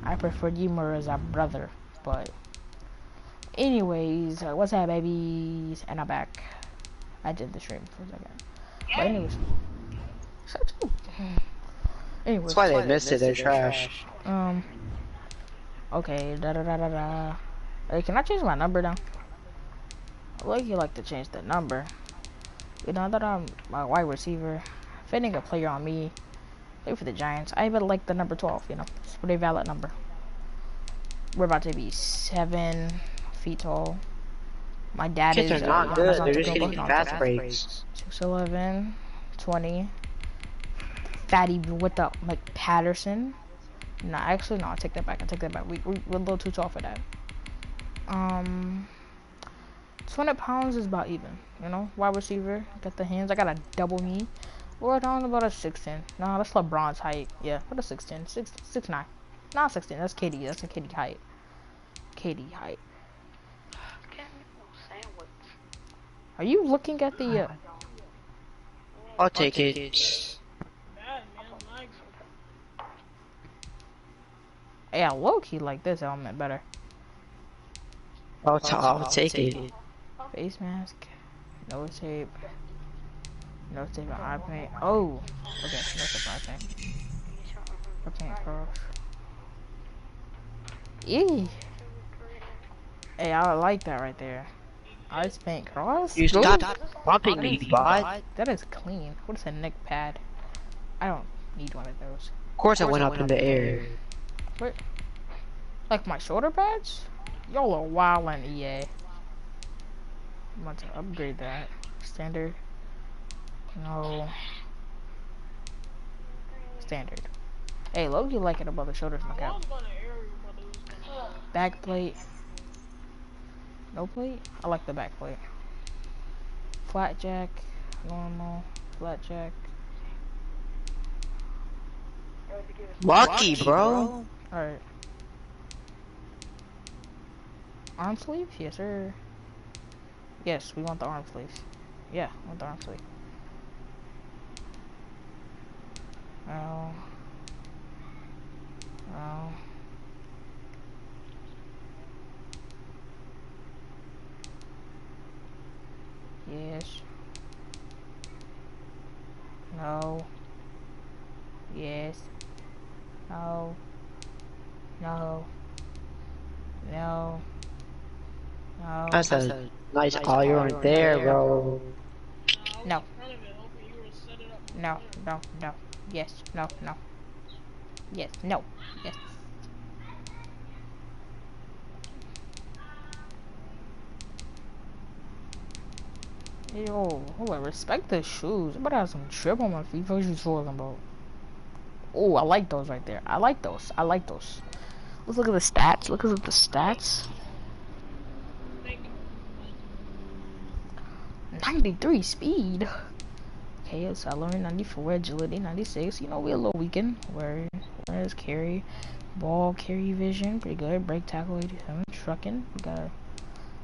I prefer you more as a brother, but anyways, what's up, babies? And I'm back. I did the stream for a second, but anyways, That's why they missed it. They're trash. Okay. Da da da da da. Hey, can I change my number down? I like to change the number. You know that I'm a wide receiver, fitting a player on me. Play for the Giants. I even like the number 12. You know, it's a pretty valid number. We're about to be 7 feet tall. My dad Kids is are not good. They're just getting no, fast breaks. 6'11", 20. Fatty with the like Patterson. No, actually, no. I take that back. We're a little too tall for that. 200 pounds is about even. You know, wide receiver. Got the hands. I got a double knee. We're down about a 6'10". Nah, that's LeBron's height. Yeah, what a 6'10", 6'9". Not 6'10". That's KD. That's a KD height. KD height. Are you looking at the? I'll take it. Yeah, low-key like this helmet better. I'll take it. Face mask. No tape. No tape on eye paint. Oh! Okay, no tape on eye paint. Eye paint cross. Eee! Hey, I like that right there. Ice paint cross? You stop bumping me, bud. That is clean. What is a neck pad? I don't need one of those. Of course I went up in the air. Wait. Like my shoulder pads? Y'all are wild on EA. I'm about to upgrade that. Standard. No. Standard. Hey, Loki like it above the shoulders, no cap. Back plate. No plate? I like the back plate. Flat jack. Normal. Flat jack. Lucky, bro. Alright. Arm sleeve? Yes, sir. Yes, we want the arm sleeves. Yeah, I want the arm sleeve. Oh. Oh. Yes. No. Yes. No. No. No. No. That's a nice all you right there, bro. No. No. No. No. Yes. No. No. Yes. No. Yes. Yo, hold on, respect the shoes. I'm about to have some drip on my feet. What you talking about? Oh, I like those right there. I like those. I like those. Let's look at the stats. Look at the stats. 93 speed. Okay, accelerate 94, agility 96. You know, we're a little weakened. Where's carry? Ball carry vision, pretty good. Break tackle 87. Trucking, we got a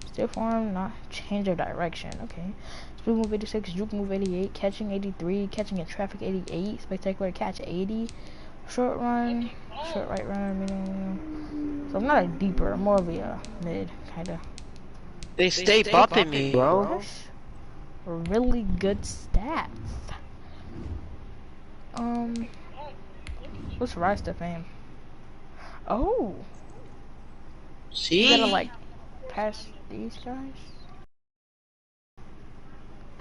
stiff arm, not change of direction. Okay. Speed move 86, juke move 88, catching 83, catching in traffic 88, spectacular catch 80, short run, short right run, medium. So I'm not a deeper, I'm more of a mid kind of. They stay bumping me, bro. Really good stats. What's rise to fame? Oh, See? you gotta like pass these guys.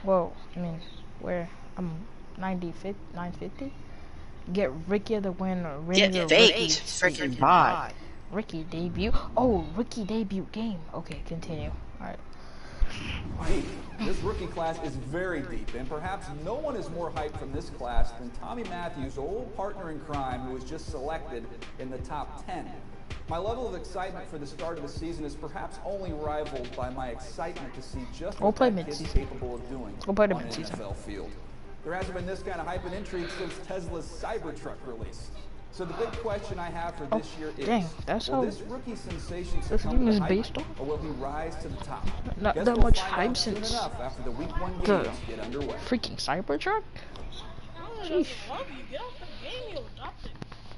Whoa, I mean, where I'm 950. Get Ricky the winner. Get faked, freaking bot. Ricky debut. Oh, Ricky debut game. Okay, continue. All right. Deep. This rookie class is very deep, and perhaps no one is more hyped from this class than Tommy Matthews' old partner in crime, who was just selected in the top 10. My level of excitement for the start of the season is perhaps only rivaled by my excitement to see just what that kid's capable of doing on an NFL field. There hasn't been this kind of hype and intrigue since Tesla's Cybertruck release. So the big question I have for this year is, will this rookie sensation succumb to hype, or will he rise to the top? Not that much hype since after the week 1 games get underway. Freaking Cybertruck? Sheesh.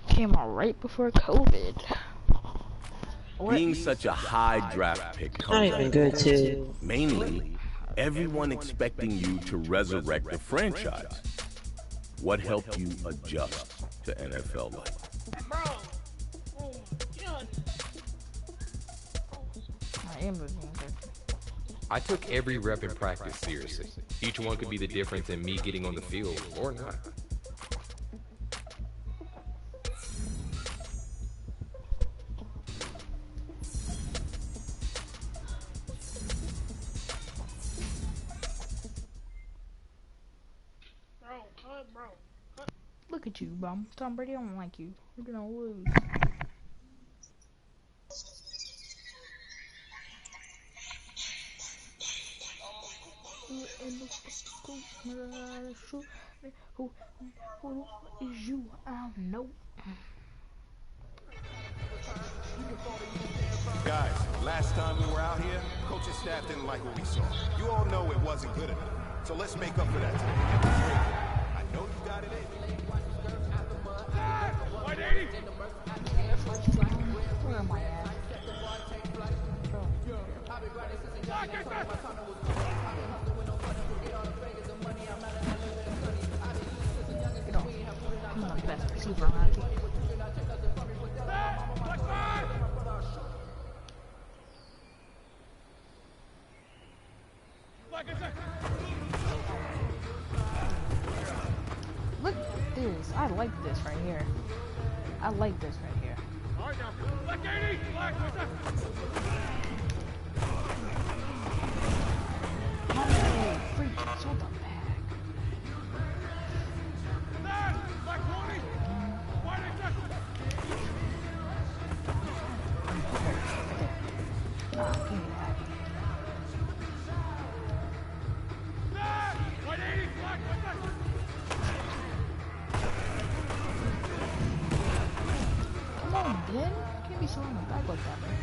Came out right before COVID. Being such a high draft pick Not comes even at good cost. too. Mainly, everyone expecting you to resurrect the franchise. What helped you adjust to NFL life? I am losing good. I took every rep in practice seriously. Each one could be the difference in me getting on the field or not. Look at you, bum. Tom Brady don't like you. You're gonna lose. Who is you? I don't know. Guys, last time we were out here, coach's staff didn't like what we saw. You all know it wasn't good enough. So let's make up for that today. I know you got it in. 180! Where am I at? Get off. I'm the best receiver on that team. Look at this. I like this right here. I like this right here. Oh, freak. So the bag. Ah, give me that. Come on, Ben. You can't be so on the back like that, man.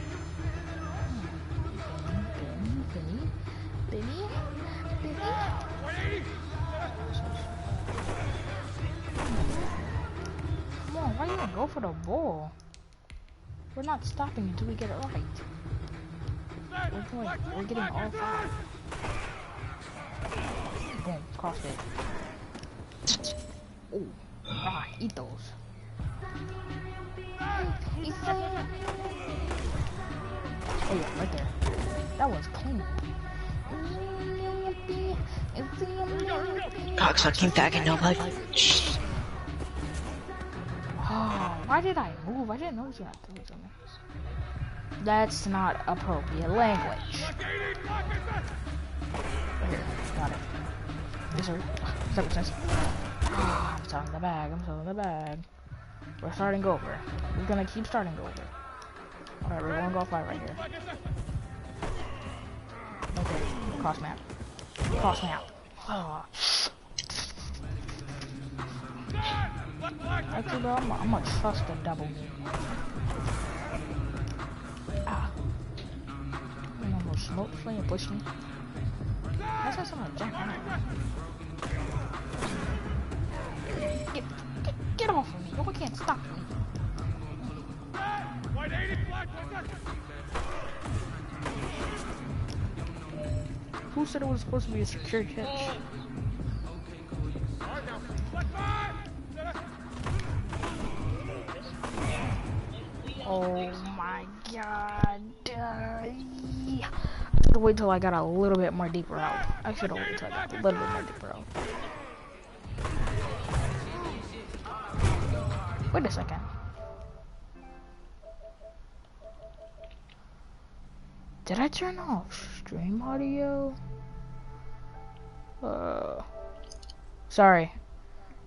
Benny. Come on, why you gonna go for the ball? We're not stopping until we get it right. We're getting all five. Boom, cross it. Ooh, eat those. Oh yeah, right there. That was clean. Cocksucking back in no life. Oh, why did I move? I didn't know it was gonna throw it to me. That's not appropriate language. Right here, got it. Yes, sir. Does that make sense? Oh, I'm selling the bag. I'm selling the bag. We're starting over. We're gonna keep starting over. Alright, we're going to go fight right here. Okay, cross map. Cross map. Oh. Actually, bro, I'm gonna trust the double move. Ah. I'm gonna smoke flame and push me. I saw someone jump on it. Get off of me. No one can't stop me. Who said it was supposed to be a secure catch? Oh my god. I should wait till I got a little bit more deeper out. I should have waited till I got a little bit more deeper out. Wait a second. Did I turn off stream audio? Sorry.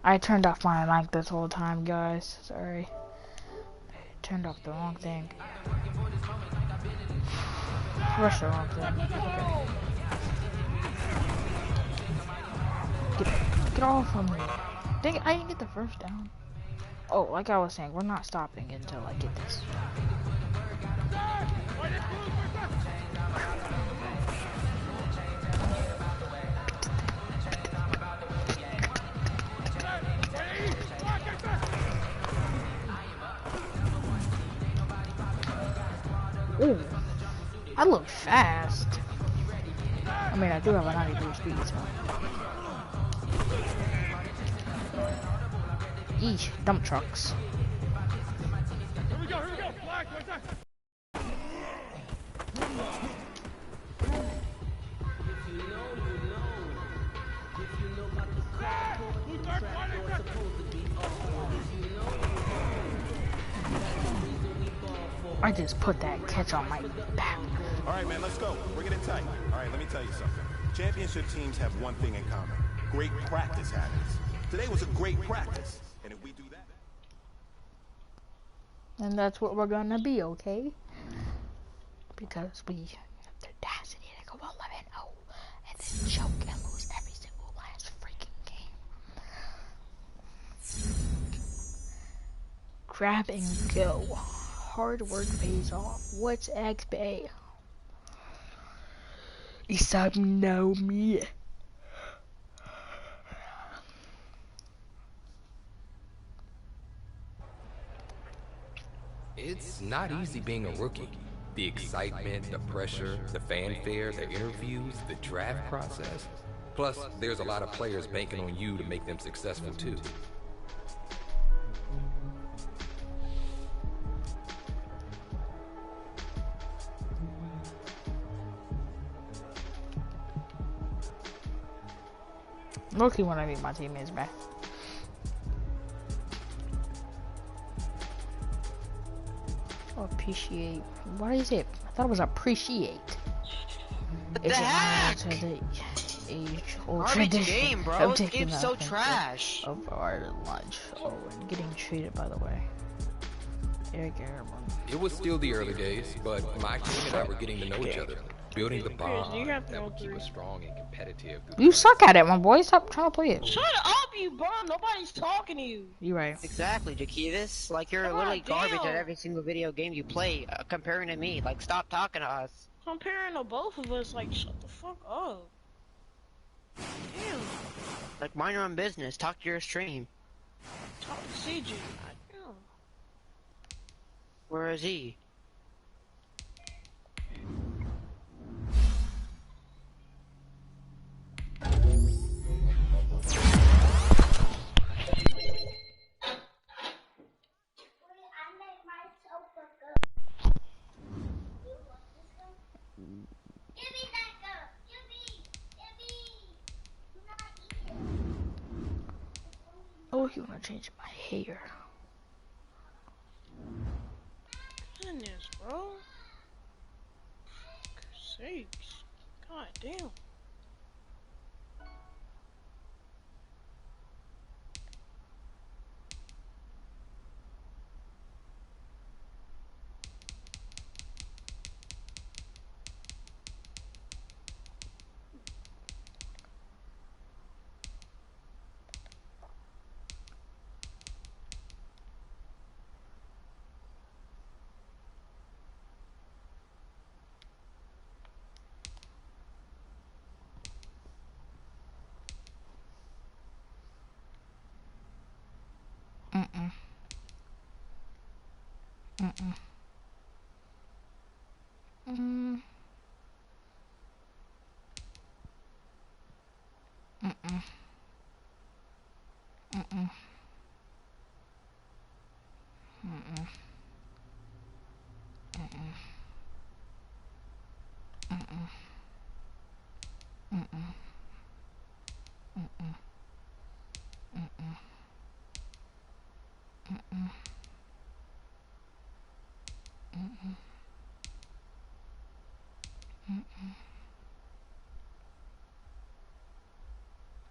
I turned off my mic this whole time, guys. Sorry. I turned off the wrong thing. Rush the wrong thing. Okay. Get off of me. Dang it, I didn't get the first down. Oh, like I was saying, we're not stopping until I get this. Ooh, I look fast. I mean, I do have a 93 speed, so. Eesh, dump trucks. Here we go, Black, what's that? I just put that catch on my back. All right, man, let's go. Bring it in tight. All right, let me tell you something. Championship teams have one thing in common. Great practice habits. Today was a great practice. And if we do that... And that's what we're gonna be, okay? Because we have the audacity to go 11-0 and then choke and lose every single last freaking game. Grab and go. Hard work pays off. What's XP? Isab know me. It's not easy being a rookie. The excitement, the pressure, the fanfare, the interviews, the draft process. Plus, there's a lot of players banking on you to make them successful too. Mostly when I meet my teammates back. Appreciate. What is it? I thought it was appreciate. What the heck? To the age old Garbage tradition game, bro. of This taking game's so nothing trash. of our lunch. Oh, and getting treated, by the way. Eric Airman. It was still the early days, but my team and I were getting to know each other, building the bond that would keep us strong and competitive. You suck at it, my boy. Stop trying to play it. Shut up, you bum. Nobody's talking to you. You right. Exactly, Jaquivas. Like, you're literally garbage at every single video game you play, comparing to me. Like, stop talking to us. Comparing to both of us, like, shut the fuck up. Damn. Like, mind your own business. Talk to your stream. Talk to CJ. Damn. Where is he? Oh, you wanna change my hair? Goodness, bro. For sakes. God damn. Mm-mm. Mm-mm. Mm. Mm-mm. Mm-mm. Mm-mm. Mm-mm. Mm-mm. Mm-mm. Mm-mm. Mm-mm. Mm-mm. Mm-mm.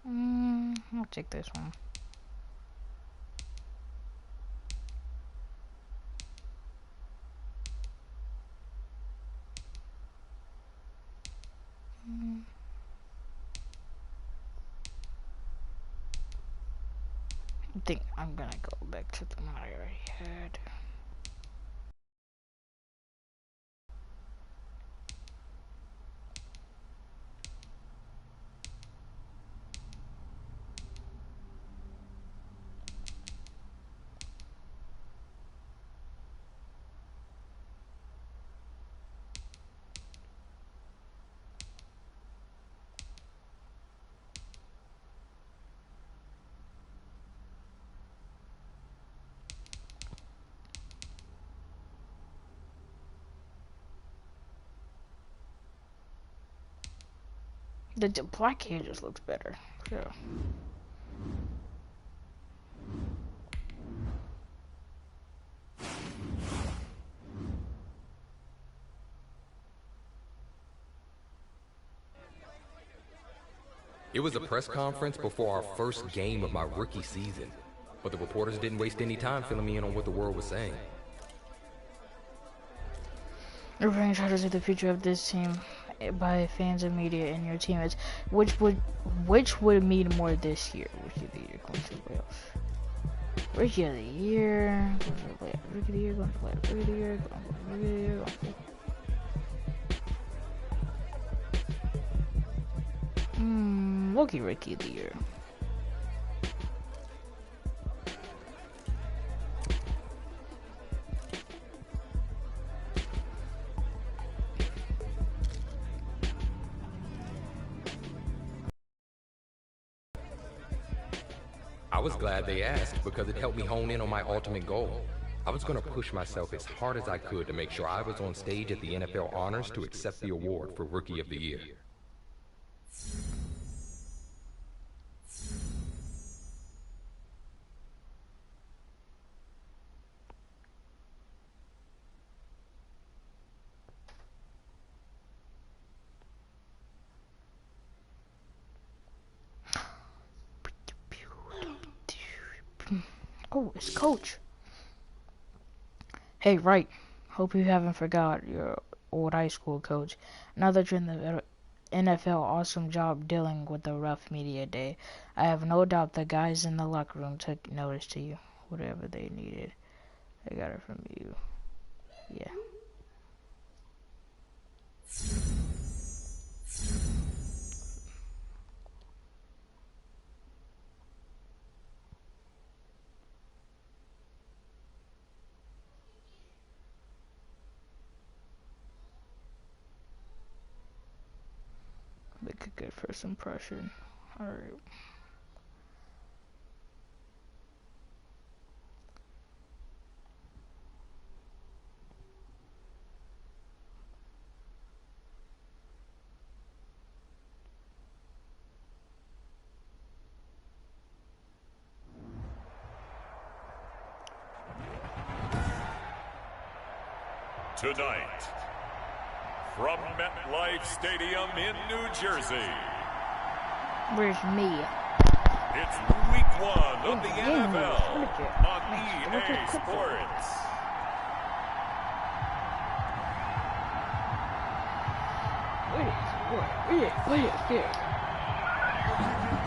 Mm-mm. I'll take this one. I think I'm gonna go back to the one I already had. The black hair just looks better. Yeah. It was a press conference before our first game of my rookie season, but the reporters didn't waste any time filling me in on what the world was saying. We're going to try to see the future of this team by fans and media and your teammates. Which would mean more this year? Rookie of the year, going to the playoffs. Rookie of the year, going to the playoffs. Rookie of the year, going to the playoffs. Rookie of the year, going to the playoffs. Rookie of the year, going to the playoffs. Rookie of the year. I was glad they asked because it helped me hone in on my ultimate goal. I was going to push myself as hard as I could to make sure I was on stage at the NFL Honors to accept the award for Rookie of the Year. Oh, it's Coach. Hey, right. Hope you haven't forgot your old high school coach. Now that you're in the NFL, awesome job dealing with the rough media day. I have no doubt the guys in the locker room took notice to you. Whatever they needed, I got it from you. Yeah. Make a good first impression. Alright. Tonight, from MetLife Stadium in New Jersey. Where's me? It's week 1 of the NFL on EA Sports.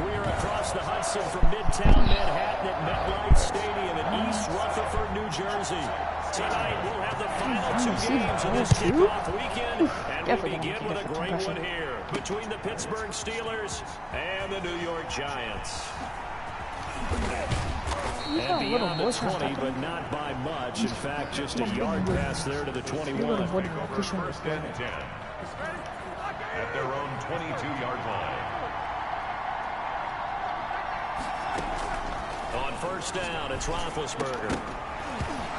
We're across the Hudson from Midtown Manhattan at MetLife Stadium in East Rutherford, New Jersey. Tonight we'll have the final 2 games of this kickoff weekend, and we begin with a great one here between the Pittsburgh Steelers and the New York Giants. And beyond the 20, but not by much. In fact, just a yard pass there to the 21. First and 10 at their own 22-yard line. On first down, it's Roethlisberger.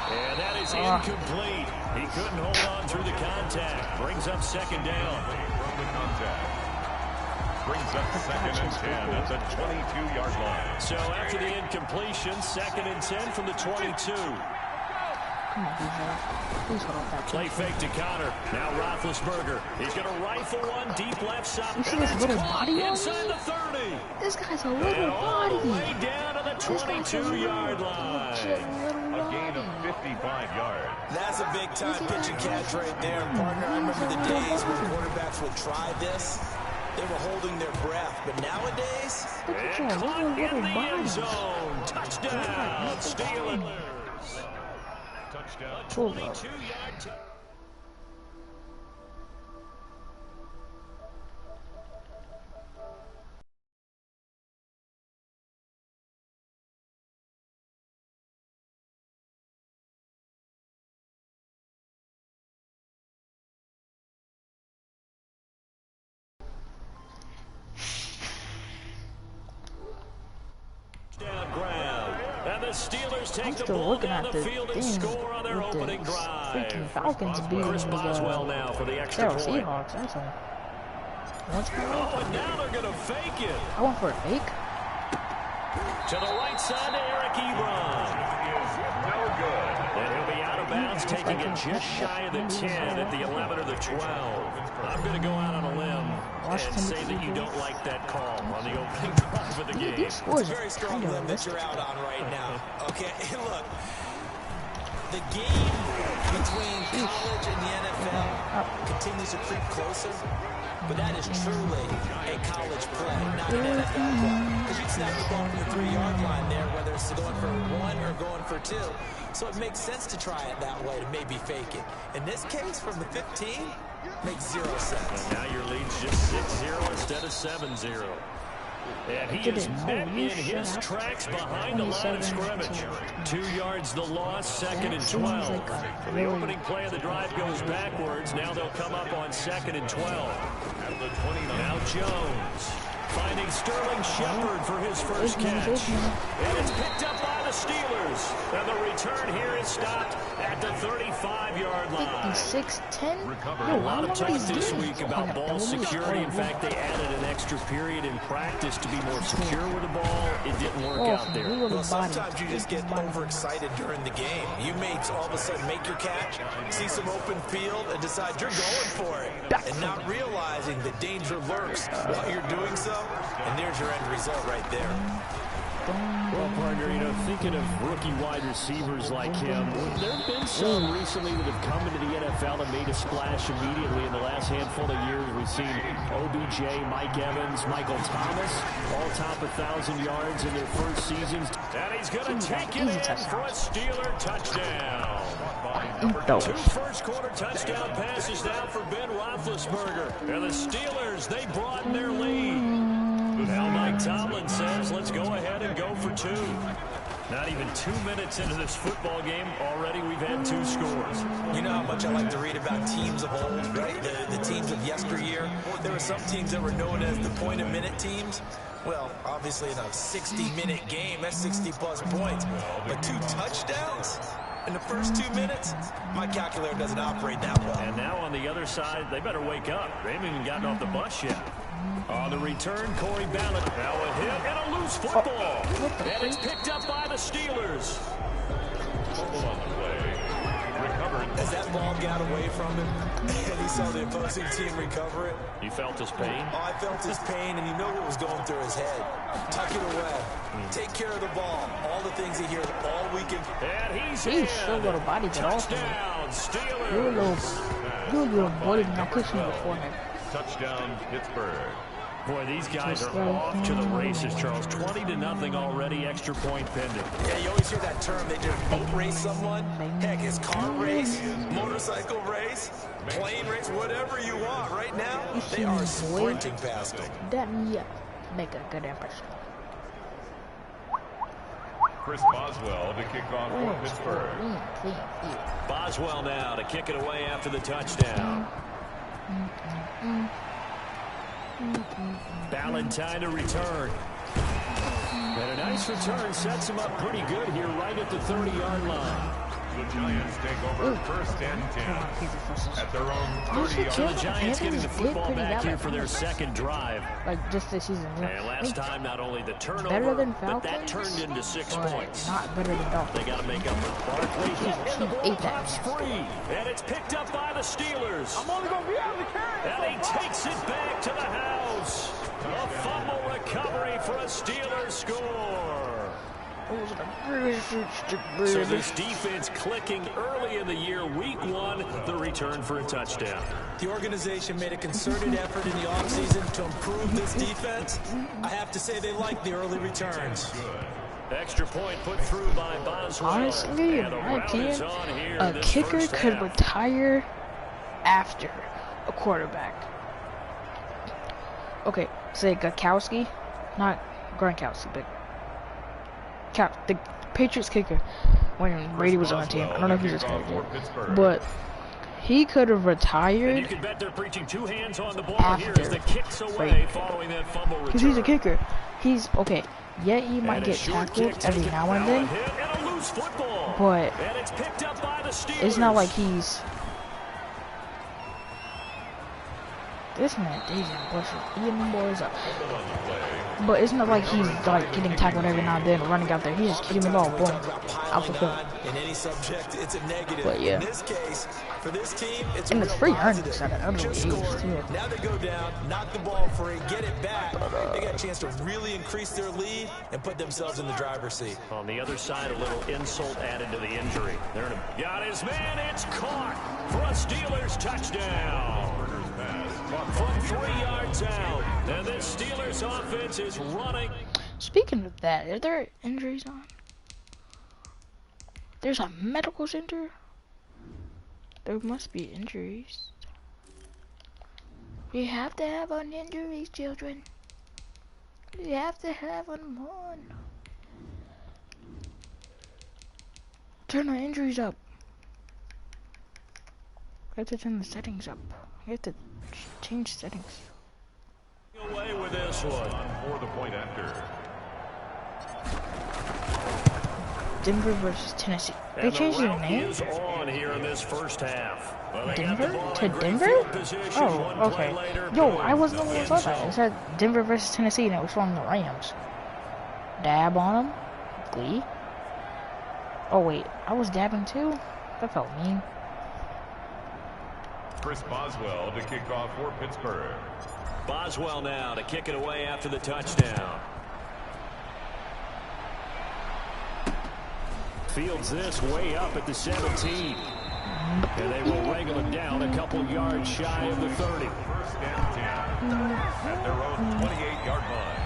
And that is incomplete. He couldn't hold on through the contact. Brings up second down. From the contact. Brings up second and 10 at the 22-yard line. So after the incompletion, second and 10 from the 22. Come on, please hold off that. Play fake to Connor. Now Roethlisberger. He's going to rifle one deep left side. You see this little body on inside the 30. This guy's a little body. All the way down to the 22-yard line. A gain of 55 yards. That's a big-time pitching catch right there, partner. I remember the days when quarterbacks would try this. They were holding their breath, but nowadays, and caught in the end zone. Touchdown, Steelers. Touchdown, 22-yard. Steelers take the ball down the field and score on their opening drive. Freaking Falcons beating the Boswell now for the extra point. Seahawks, that's all. What's my way? Oh, and now they're going to fake it. I went for a fake. To the right side to Eric Ebron. No good. And he'll be out of bounds, taking it just shy of the 10 at the 11 or the 12. I'm going to go out on a limb and say that you don't like that call on the opening drive of the game. It's a very strong limb that you're out on right now. Okay, look. The game between college and the NFL continues to creep closer, but that is truly a college play, not an NFL play. Because you can snap the ball from the 3-yard line there, whether it's going for 1 or going for 2. So it makes sense to try it that way, to maybe fake it. In this case, from the 15, makes 0 sense. And now your lead's just 6-0 instead of 7-0. And he is met in his tracks behind the line of scrimmage. 2 yards the loss, 2nd and 12. The opening play of the drive goes backwards. Now they'll come up on 2nd and 12. Now Jones finding Sterling Shepard for his first catch. And it's picked up by the Steelers. And the return here is stopped at the 35-yard line. 56-10. A lot of talk this week about ball security. In fact, they added an extra period in practice to be more secure with the ball. It didn't work out there. Well, sometimes you just get overexcited during the game. You may all of a sudden make your catch, see some open field, and decide you're going for it. And not realizing the danger lurks while you're doing so. And there's your end result right there. Well, partner, you know, thinking of rookie wide receivers like him, there have been some recently that have come into the NFL and made a splash immediately in the last handful of years. We've seen OBJ, Mike Evans, Michael Thomas, all top 1,000 yards in their first seasons. And he's going to take it in for a Steeler touchdown. 2 first-quarter touchdown passes now for Ben Roethlisberger. And the Steelers, they broaden their lead. Now Mike Tomlin says, let's go ahead and go for 2. Not even 2 minutes into this football game, already we've had 2 scores. You know how much I like to read about teams of old, right? The teams of yesteryear. There were some teams that were known as the point-a-minute teams. Well, obviously in a 60-minute game, that's 60-plus points. But 2 touchdowns in the first 2 minutes? My calculator doesn't operate that well. And now on the other side, they better wake up. They haven't even gotten off the bus yet. On the return, Corey Ballard. Now a hit and a loose football. And it's picked up by the Steelers. As that ball got away from him, and he saw the opposing team recover it. You felt his pain? Oh, I felt his pain, and you know what was going through his head. Tuck it away. Take care of the ball. All the things he hears all weekend. And he's in. Still got a body to touchdown, Steelers. You're a little boy, now push me before him. Touchdown, Pittsburgh. Boy, these guys are off to the races, Charles. 20-0 already, extra point pending. Yeah, you always hear that term. They just boat race someone. Heck, it's car race, motorcycle race, plane race, whatever you want. Right now, they are sprinting past them. That make a good impression. Chris Boswell to kick off for Pittsburgh. Boswell now to kick it away after the touchdown. Ballantyne to return. And a nice return sets him up pretty good here right at the 30-yard line. The Giants take over first and 10 at their own 30-yard line. So the Giants getting the football back here for their second drive. Like just this season. And last time, not only the turnover, but that turned into 6 points. Not better than Dolphins. They got to make up for Barkley. And the ball pops free. And it's picked up by the Steelers. I'm only going to be able to carry it. And he takes it back to the house. A fumble recovery for a Steelers score. So this defense clicking early in the year, week 1, the return for a touchdown. The organization made a concerted effort in the offseason to improve this defense. I have to say they like the early returns. Extra point put through by Boswell. Honestly, in my opinion, a kicker could retire after a quarterback. Okay, say Gakowski, not Gronkowski, but the Patriots kicker when Brady was on the team. I don't know if he's retired yet, but he could have retired. And you can bet they're preaching 2 hands on the ball here as the kicks away following that fumble return. Because he's a kicker. He's okay. Yeah, he might get tackled every now and then, but it's not like he's This man, Dejan Bush is eating them boys up. But it's not like he's like getting tackled every now and then, running out there. He's just keeping the ball, boom, out the field. In any subject, it's a negative. But yeah. In this case, for this team, it's and a it's free positive. earnings at an early age too. Now they go down, knock the ball free, get it back. They got a chance to really increase their lead and put themselves in the driver's seat. On the other side, a little insult added to the injury. Got his man, it's caught for a Steelers touchdown. From 3 yards out, and this Steelers offense is running. Speaking of that, are there injuries on? There's a medical center? There must be injuries. We have to have on injuries, children. We have to have them on. Turn our injuries up. We have to turn the settings up. We have to change settings. Away with this one. For the point after. Denver versus Tennessee. They changed their name? Is on here in this first half. Well, Denver to Denver? Oh, okay. Yo, I wasn't the one who saw that. It said Denver versus Tennessee, and it was from the Rams. Dab on them? Glee? Oh wait, I was dabbing too? That felt mean. Chris Boswell to kick off for Pittsburgh. Boswell now to kick it away after the touchdown. Fields this way up at the 17. And they will wrangle him down a couple yards shy of the 30. First down 10 at their own 28-yard line.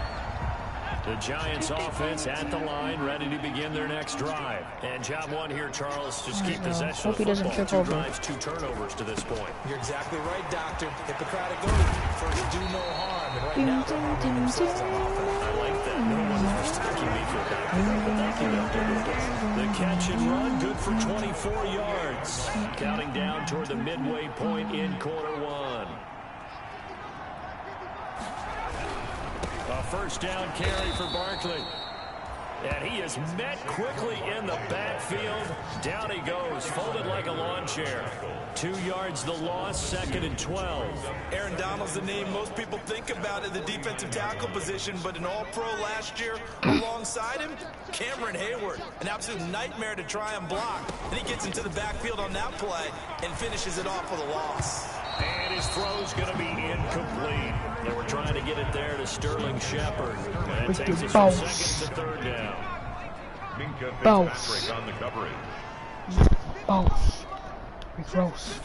The Giants offense at the line, ready to begin their next drive. And job one here, Charles, just keep possession of the football. 2 drives, 2 turnovers to this point. You're exactly right, Doctor. Hippocratic oath. First, do no harm. And right now, they're moving themselves on offense. I like that. No one is mistaking me for that. Thank you. The catch and run, good for 24 yards. Counting down toward the midway point in quarter 1. A first down carry for Barkley. And he is met quickly in the backfield. Down he goes, folded like a lawn chair. 2 yards the loss, 2nd and 12. Aaron Donald's the name most people think about in the defensive tackle position, but an all-pro last year alongside him, Cameron Hayward. An absolute nightmare to try and block. And he gets into the backfield on that play and finishes it off with a loss. And his throw's going to be incomplete. They were trying to get it there to Sterling Shepard. And it takes us from 2nd to 3rd down. Minka Fitzpatrick on the coverage. Both. Gross.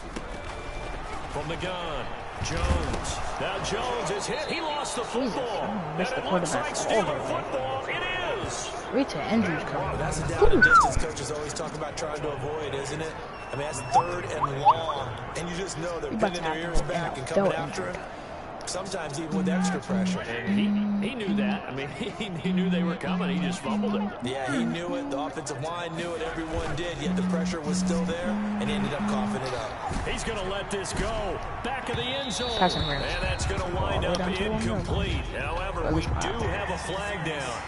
From the gun, Jones. Now Jones is hit. He lost the football. And it looks like Steeler football. It is. Straight to injuries coming. Well, that's the down and distance coaches always talk about trying to avoid, isn't it? I mean, that's 3rd and long. And you just know they're pinning their ears back and coming after him. Sometimes even with extra pressure. And he knew that. I mean, he knew they were coming. He just fumbled it. Yeah, he knew it. The offensive line knew it. Everyone did. Yet the pressure was still there, and he ended up coughing it up. He's going to let this go. Back of the end zone. And that's going to wind up incomplete. However, we do have a flag down.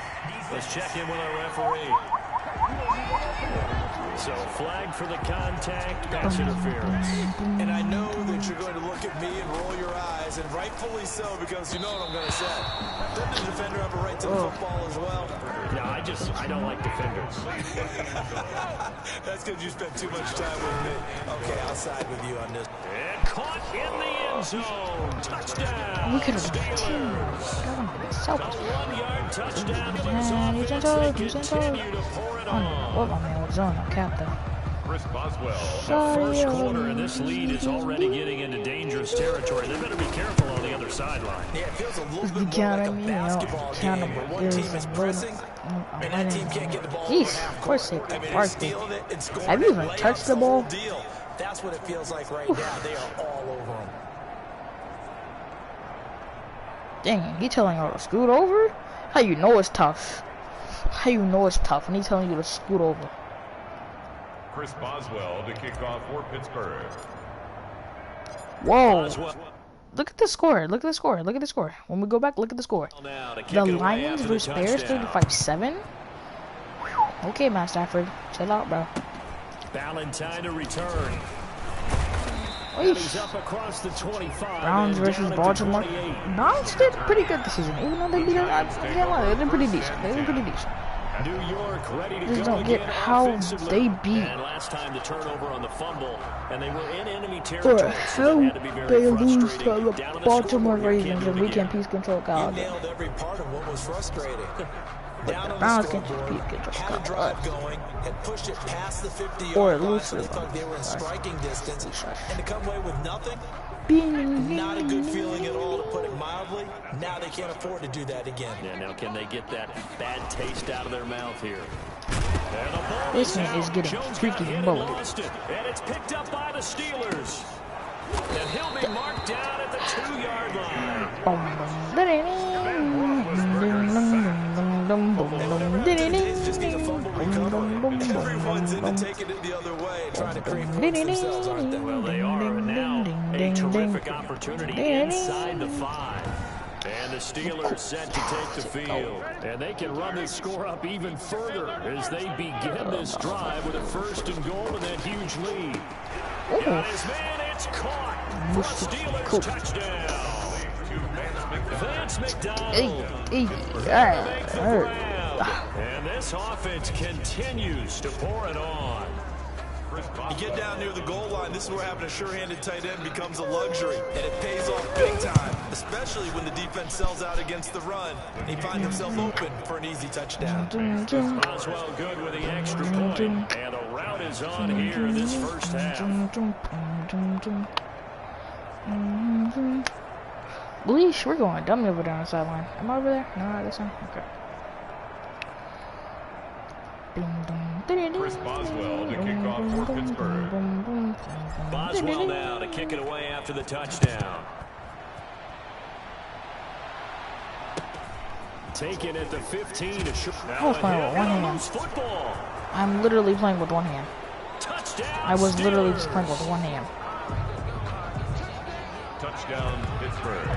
Let's check in with our referee. So, flag for the contact, pass interference. And I know that you're going to look at me and roll your eyes, and rightfully so, because you know what I'm going to say. Doesn't the defender have a right to the football as well? No, I don't like defenders. That's because you spent too much time with me. Okay, I'll side with you on this. And caught in the end zone. Touchdown. We could have been so a 1-yard touchdown. Continue to pour it on. What my man was on? I capped them. Chris Boswell. The first quarter, and this lead is already getting into dangerous territory. They better be careful on the other sideline. Yeah, it feels a little bit more like a basketball game where one team is pressing, and that team can't get the ball over half court. I mean, they're stealing it and scoring. Have you even touched the ball? That's what it feels like right now. They are all over them. Dang, he telling you to scoot over? How you know it's tough? How you know it's tough when he's telling you to scoot over? Chris Boswell to kick off for Pittsburgh. Whoa. Look at the score. Look at the score. Look at the score. When we go back, look at the score. The Lions versus Bears 35-7. Okay, Matt Stafford. Chill out, bro. Valentine to return. He's up across the 25. Browns versus Baltimore. Browns did pretty good this season, even though they beat them. I can't lie, they did pretty decent. They did pretty decent. New York ready to Just go don't get again how they beat. And last time the turnover on the fumble, and they were in enemy territory. Or how they lose to the Baltimore Ravens if we can peace control Kyle. You nailed every part of what was frustrating. Down on Browns the can scoreboard, just beat had a drive going, had pushed it past the 50-yard or line, lose so to they the thought they were in striking distance, and to come away with nothing, not a good feeling at all, to put it mildly. Now they can't afford to do that again. Yeah, now can they get that bad taste out of their mouth here? This man is getting freaking bullied. And it's picked up by the Steelers. And he'll be marked down at the 2-yard Everyone's into taking it the other way and trying to create points themselves, aren't they? Well, they are, and now a terrific opportunity inside the 5. And the Steelers set to take the field. And they can run this score up even further as they begin this drive with a 1st and goal and that huge lead. Got his man, it's caught for a Steelers touchdown. Vance McDonald. And this offense continues to pour it on. You get down near the goal line, this is where having a sure-handed tight end becomes a luxury, and it pays off big time, especially when the defense sells out against the run, and he finds himself open for an easy touchdown. Oswell good with the extra point, and the route is on here in this first half. Leash, we're going dummy over there on the sideline. Am I over there? No, this one? Okay. Chris Boswell to kick off for Pittsburgh. Boswell now to kick it away after the touchdown. Taken at the 15 to shoot. I was playing with one hand. Football. I'm literally playing with one hand. Touchdown. I was literally just playing with one hand. Touchdown, Pittsburgh.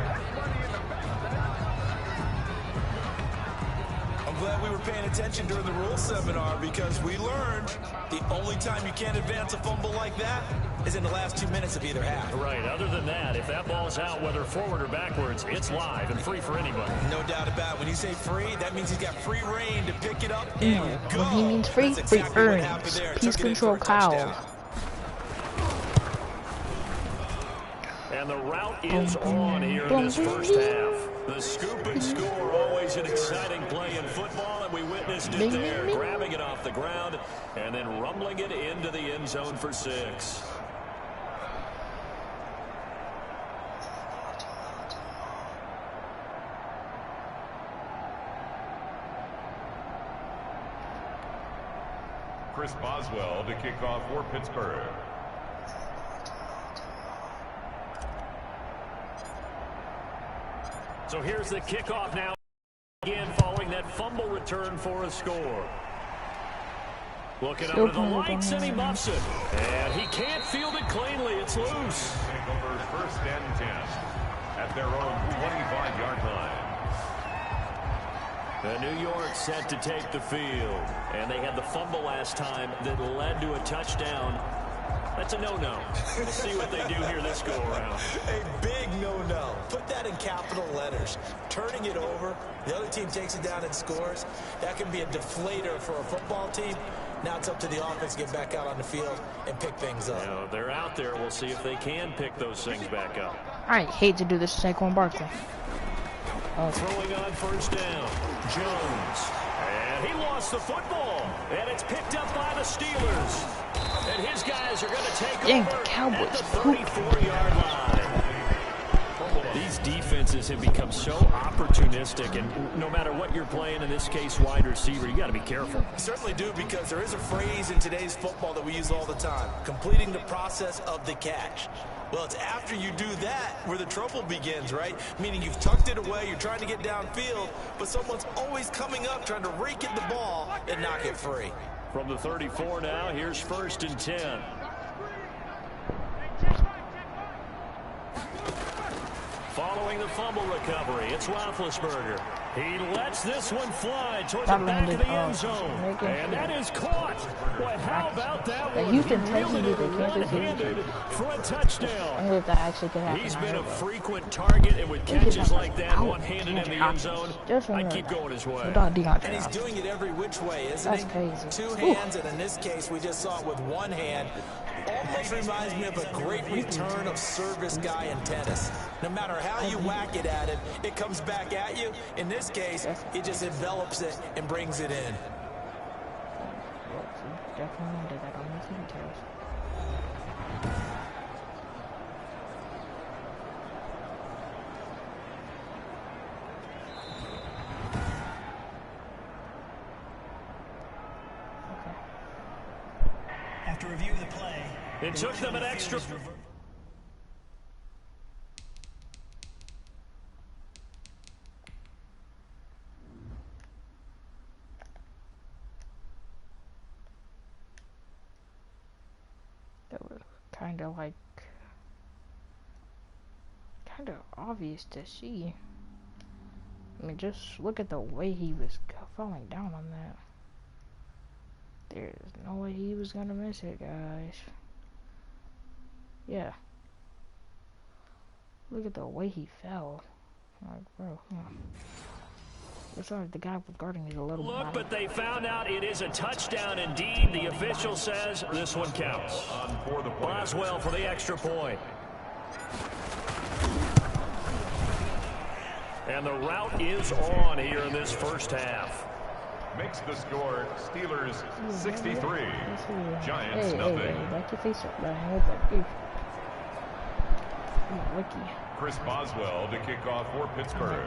I'm glad we were paying attention during the rules seminar, because we learned the only time you can't advance a fumble like that is in the last 2 minutes of either half. Right, other than that, if that ball's out, whether forward or backwards, it's live and free for anybody. No doubt about it. When you say free, that means he's got free reign to pick it up and go. When he means free, That's free exactly what earnings. happened there. Peace Took it in control for a touchdown. Kyle. And the route is on here in this first half. The scoop and score, always an exciting play in football, and we witnessed it there, grabbing it off the ground and then rumbling it into the end zone for 6. Chris Boswell to kick off for Pittsburgh. So here's the kickoff now, again following that fumble return for a score. Looking over the lights, and he muffs it. And he can't field it cleanly. It's loose. Take over 1st and 10 at their own 25-yard line. The New York set to take the field. And they had the fumble last time that led to a touchdown. That's a no-no. We'll see what they do here this go-around. A big no-no. Put that in capital letters. Turning it over, the other team takes it down and scores. That can be a deflator for a football team. Now it's up to the offense to get back out on the field and pick things up. Now, they're out there. We'll see if they can pick those things back up. I hate to do this to Saquon Barkley. Throwing on 1st down. Jones. And he lost the football. And it's picked up by the Steelers. And his guys are going to take over the Cowboys at the 34-yard line. These defenses have become so opportunistic, and no matter what you're playing, in this case wide receiver, you got to be careful. You certainly do, because there is a phrase in today's football that we use all the time: completing the process of the catch. Well, it's after you do that where the trouble begins, right? Meaning you've tucked it away, you're trying to get downfield, but someone's always coming up trying to rake at the ball and knock it free. From the 34 now, here's 1st and 10. Following the fumble recovery, it's Roethlisberger. He lets this one fly towards the back of the end zone. And that is caught. Boy, how about that one? Houston He Texans wielded did it the Kansas City one-handed Chiefs. for a touchdown. I wonder if that actually could happen. He's been a frequent target, and with catches like that, one-handed in the end zone, I'd keep going his way. And he's doing it every which way, isn't he? That's crazy. Two hands, and in this case, we just saw it with one hand. Almost reminds me of a great return of service guy in tennis. No matter how you whack it at it, it comes back at you. In this case, he just envelops it and brings it in. Definitely did that on the details. After reviewing the play, it took them an extra. That was kind of obvious to see. I mean, just look at the way he was falling down on that. There's no way he was gonna miss it, guys. Yeah. Look at the way he fell. Like, bro, It's like the guy guarding is a little bit. Look, but they found out it is a touchdown indeed. The official says this one counts. Boswell for the extra point. And the route is on here in this first half. Makes the score Steelers 63, Giants nothing. Hey, back your face up, man. Chris Boswell to kick off for Pittsburgh.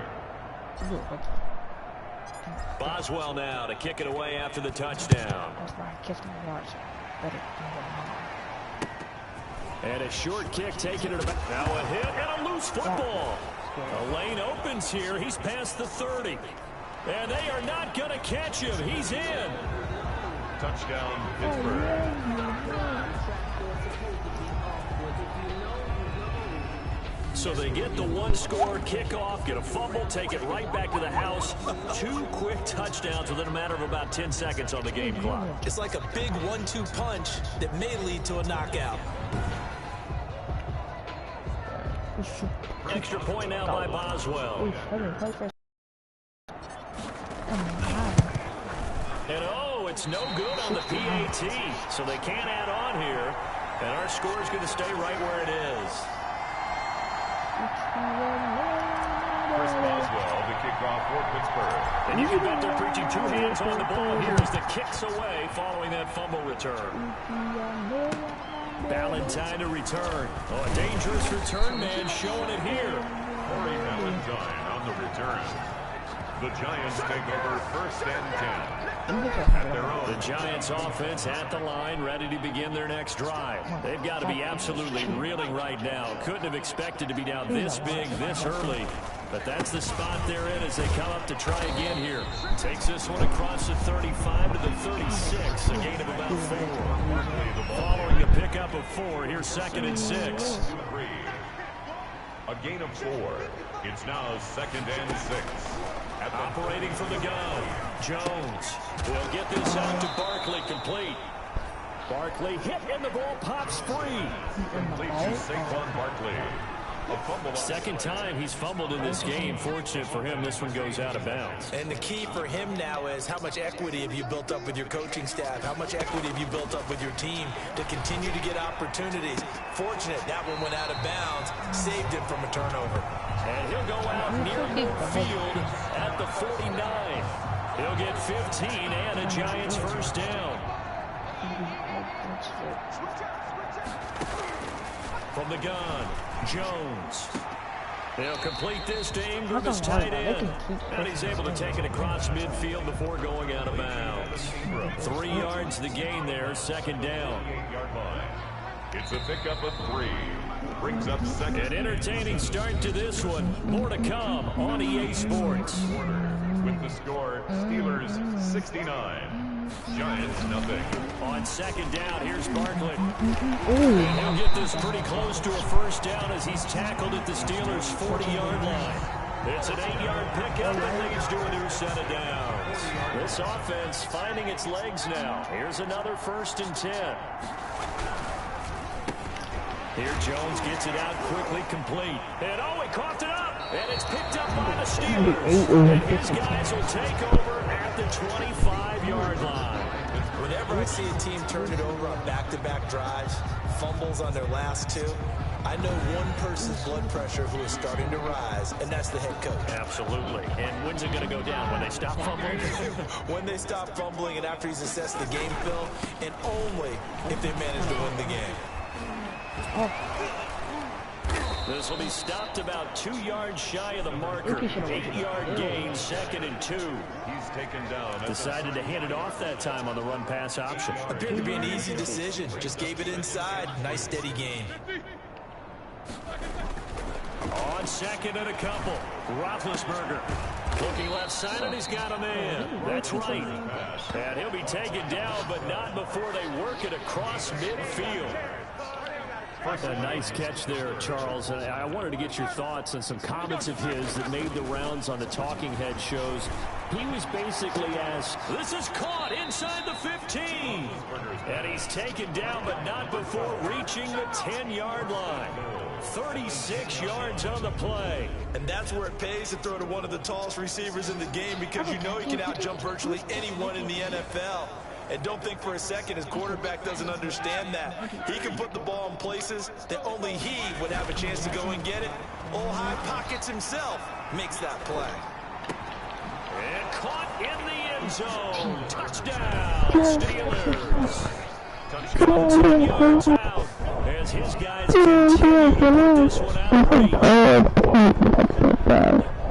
Boswell now to kick it away after the touchdown. That's why I kissed my watch. And a short kick taking it back. Now a hit and a loose football. The lane opens here. He's past the 30. And they are not going to catch him. He's in. Touchdown, Pittsburgh. So they get the one-score kickoff, get a fumble, take it right back to the house. 2 quick touchdowns within a matter of about 10 seconds on the game clock. It's like a big 1-2 punch that may lead to a knockout. Extra point now by Boswell. And oh, it's no good on the PAT, so they can't add on here. And our score is going to stay right where it is. Chris Boswell to kick off for Pittsburgh. And you can bet they're preaching 2 hands on the ball here as the kick's away following that fumble return. Valentine to return. Oh, a dangerous return man showing it here. Corey Valentine on the return. The Giants take over 1st and 10. At their own. The Giants offense at the line, ready to begin their next drive. They've got to be absolutely reeling right now. Couldn't have expected to be down this big, this early. But that's the spot they're in as they come up to try again here. Takes this one across the 35 to the 36, a gain of about 4. Following a pickup of 4, here's 2nd and 6. A gain of 4. It's now 2nd and 6. Operating from the gun, Jones will get this out to Barkley, complete. Barkley hit and the ball pops free. Complete to Saquon Barkley. Second time he's fumbled in this game. Fortunate for him, this one goes out of bounds. And the key for him now is how much equity have you built up with your coaching staff? How much equity have you built up with your team to continue to get opportunities? Fortunate that one went out of bounds, saved him from a turnover. And he'll go out near midfield at the 49. He'll get 15 and a Giants first down. From the gun, Jones. They'll complete this to Ingram as tight end. And he's able to take it across midfield before going out of bounds. 3 yards the gain there, 2nd down. It's a pickup of 3. Brings up 2nd. An entertaining start to this one. More to come on EA Sports. With the score, Steelers 69. Giants nothing. On 2nd down, here's Barkley. And he'll get this pretty close to a first down as he's tackled at the Steelers' 40-yard line. It's an 8-yard pickup that leads to a new set of downs. This offense finding its legs now. Here's another 1st and 10. Here Jones gets it out quickly, complete. And he coughed it up. And it's picked up by the Steelers. And his guys will take over at the 25-yard line. Whenever I see a team turn it over on back-to-back drives, fumbles on their last 2, I know one person's blood pressure who is starting to rise, and that's the head coach. Absolutely. And when's it going to go down? When they stop fumbling? When they stop fumbling and after he's assessed the game film, and only if they manage to win the game. This will be stopped about 2 yards shy of the marker. 8-yard gain, 2nd and 2. He's taken down. Decided to hand it off that time on the run-pass option. Appeared to be an easy decision. Just gave it inside. Nice steady gain. On 2nd and a couple. Roethlisberger looking left side, and he's got a man. That's right. And he'll be taken down, but not before they work it across midfield. A nice catch there, Charles. And I wanted to get your thoughts on some comments of his that made the rounds on the talking head shows. He was basically asked, this is caught inside the 15. And he's taken down, but not before reaching the 10-yard line. 36 yards on the play. And that's where it pays to throw to one of the tallest receivers in the game, because you know he can outjump virtually anyone in the NFL. And don't think for a second his quarterback doesn't understand that. He can put the ball in places that only he would have a chance to go and get it. Old High Pockets himself makes that play. And caught in the end zone. Touchdown, Steelers. Touchdown, 10 yards out as his guys continue to put this one out.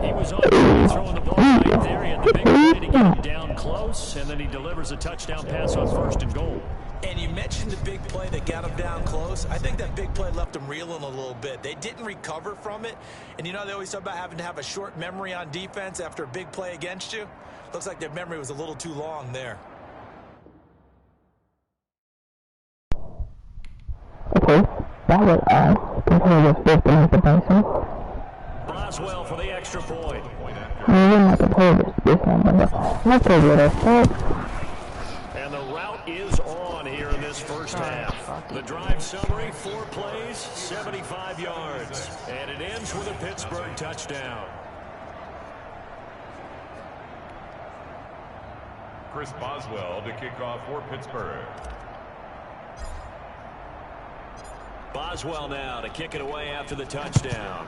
He was on throwing the ball right there. He had the big play to get him down close, and then he delivers a touchdown pass on 1st and goal. And you mentioned the big play that got him down close. I think that big play left him reeling a little bit. They didn't recover from it. And you know, they always talk about having to have a short memory on defense after a big play against you. Looks like their memory was a little too long there. Okay, that was Boswell for the extra point. And the route is on here in this first half. The drive summary, 4 plays, 75 yards. And it ends with a Pittsburgh touchdown. Chris Boswell to kick off for Pittsburgh. Boswell now to kick it away after the touchdown.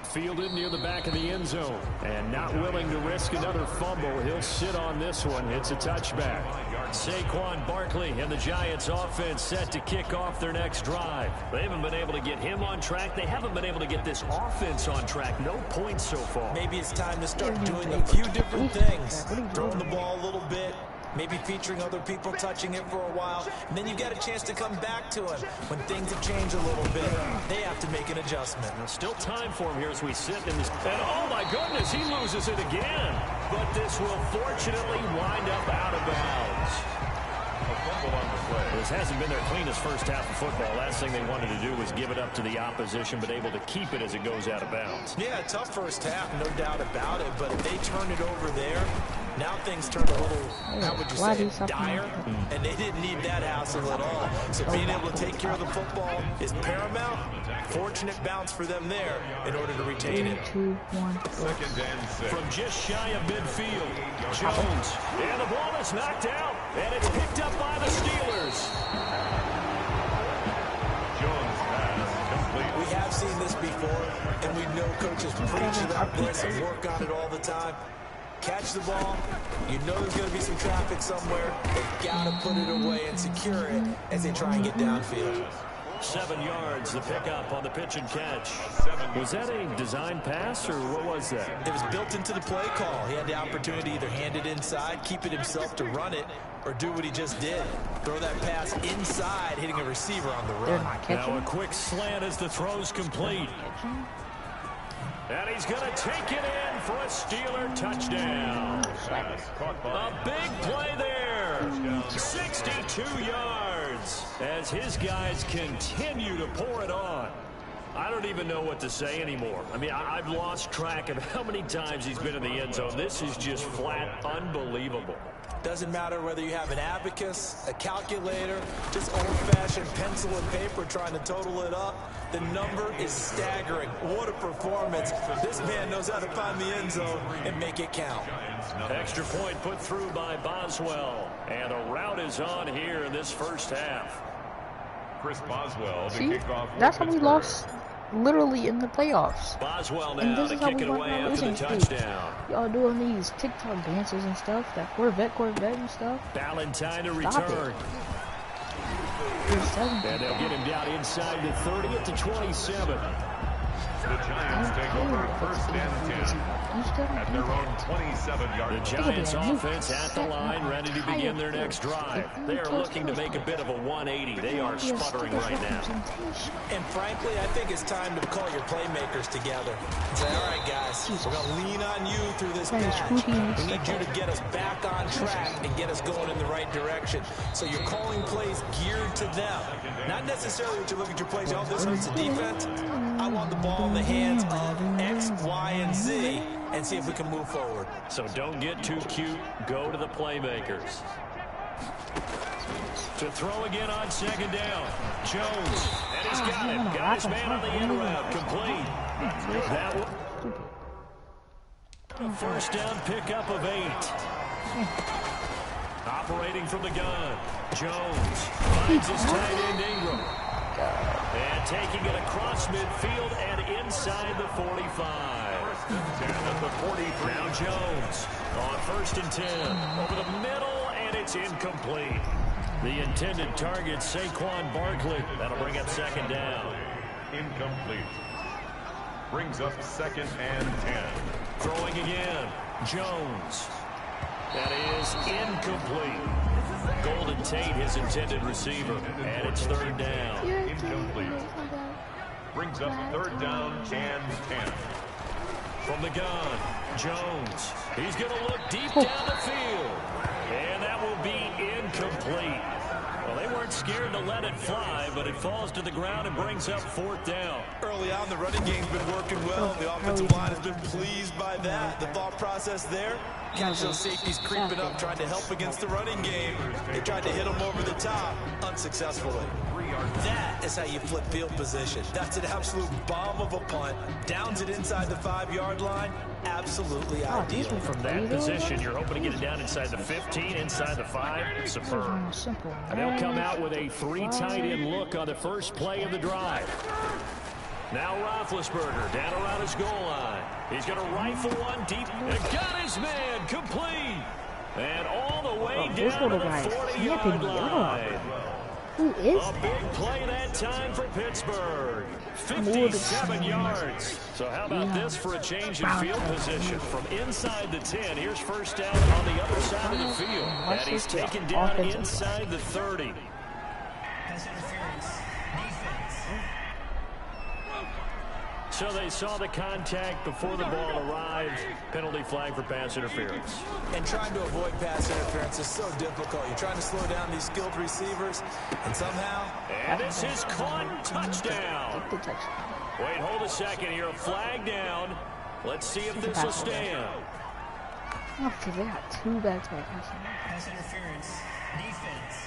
Fielded near the back of the end zone. And not willing to risk another fumble. He'll sit on this one. It's a touchback. Saquon Barkley and the Giants offense set to kick off their next drive. They haven't been able to get him on track. They haven't been able to get this offense on track. No points so far. Maybe it's time to start doing a few different things. Throwing the ball a little bit. Maybe featuring other people touching it for a while. And then you get a chance to come back to him when things have changed a little bit. They have to make an adjustment. There's still time for him here as we sit in this. And oh my goodness, he loses it again. But this will fortunately wind up out of bounds. This hasn't been their cleanest first half of football. Last thing they wanted to do was give it up to the opposition, but able to keep it as it goes out of bounds. Yeah, tough first half, no doubt about it. But if they turn it over there, now things turn a little, how would you say, dire, and they didn't need that hassle at all. So being able to take care of the football is paramount. Fortunate bounce for them there in order to retain it. 2, 1. Second and 6. From just shy of midfield, Jones, and the ball is knocked out, and it's picked up by the Steelers. Jones pass complete. We have seen this before, and we know coaches preach about this and work on it all the time. Catch the ball. You know there's going to be some traffic somewhere. They've got to put it away and secure it as they try and get downfield. 7 yards, the pickup on the pitch and catch. Was that a design pass, or what was that? It was built into the play call. He had the opportunity to either hand it inside, keep it himself to run it, or do what he just did. Throw that pass inside, hitting a receiver on the run. Now a quick slant as the throw's complete. And he's going to take it in for a Steeler touchdown. A big play there. 62 yards as his guys continue to pour it on. I don't even know what to say anymore. I mean, I've lost track of how many times he's been in the end zone. This is just flat unbelievable. Doesn't matter whether you have an abacus, a calculator, just old-fashioned pencil and paper trying to total it up. The number is staggering. What a performance. This man knows how to find the end zone and make it count. Extra point put through by Boswell. And the route is on here in this first half. Chris Boswell to See, kick off. that's how we lost literally in the playoffs. Boswell And now this to is how kick we it won away our after the losing touchdown. Y'all doing these TikTok dances and stuff, that Corvette and stuff. Valentine to Stop return. And they'll get him down inside the 30 to 27. The Giants take over first and 10 at their own 27-yard line. The Giants offense at the line, ready to begin their next drive. They are looking to make a bit of a 180. They are sputtering right now. And frankly, I think it's time to call your playmakers together and say, all right, guys, we're going to lean on you through this match. We need you to get us back on track and get us going in the right direction. So you're calling plays geared to them. Not necessarily that you look at your plays, oh, this hurts the defense. I want the ball in the hands of X, Y, and Z and see if we can move forward. So don't get too cute. Go to the playmakers. To throw again on second down. Jones. And he's got him. Got his man on the end route. Complete. That one. First down pickup of 8. Operating from the gun. Jones finds his tight end Ingram. And taking it across midfield and inside the 45. At the 43. Now Jones on first and 10. Over the middle, and it's incomplete. The intended target, Saquon Barkley. That'll bring up second down. Incomplete. Brings up second and 10. Throwing again. Jones. That is incomplete. Golden Tate, his intended receiver. And it's third down. Incomplete. Brings up third down and 10. From the gun, Jones. He's going to look deep down the field. And that will be incomplete. Well, they weren't scared to let it fly, but it falls to the ground and brings up fourth down. Early on, the running game's been working well. The offensive line has been pleased by that. The thought process there, catch those safeties creeping up, trying to help against the running game. They tried to hit them over the top, unsuccessfully. That is how you flip field position. That's an absolute bomb of a punt. Downs it inside the 5-yard line. Absolutely ideal. From that position, you're hoping to get it down inside the 15, inside the 5. Superb. And they'll come out with a 3 tight end look on the first play of the drive. Now Roethlisberger down around his goal line. He's going to rifle one deep and got his man complete. And all the way down to the 40-yard line. Who is a big play that time for Pittsburgh. 57 yards. So how about this for a change in field position? From inside the 10, here's first down on the other side of the field. And he's taken down inside the 30. So they saw the contact before the ball arrived. Penalty flag for pass interference. And trying to avoid pass interference is so difficult. You're trying to slow down these skilled receivers, and somehow... And this is caught. Touchdown. Wait, hold a second here. A flag down. Let's see if this will stand. After that, 2 back-to-back pass interference. Defense.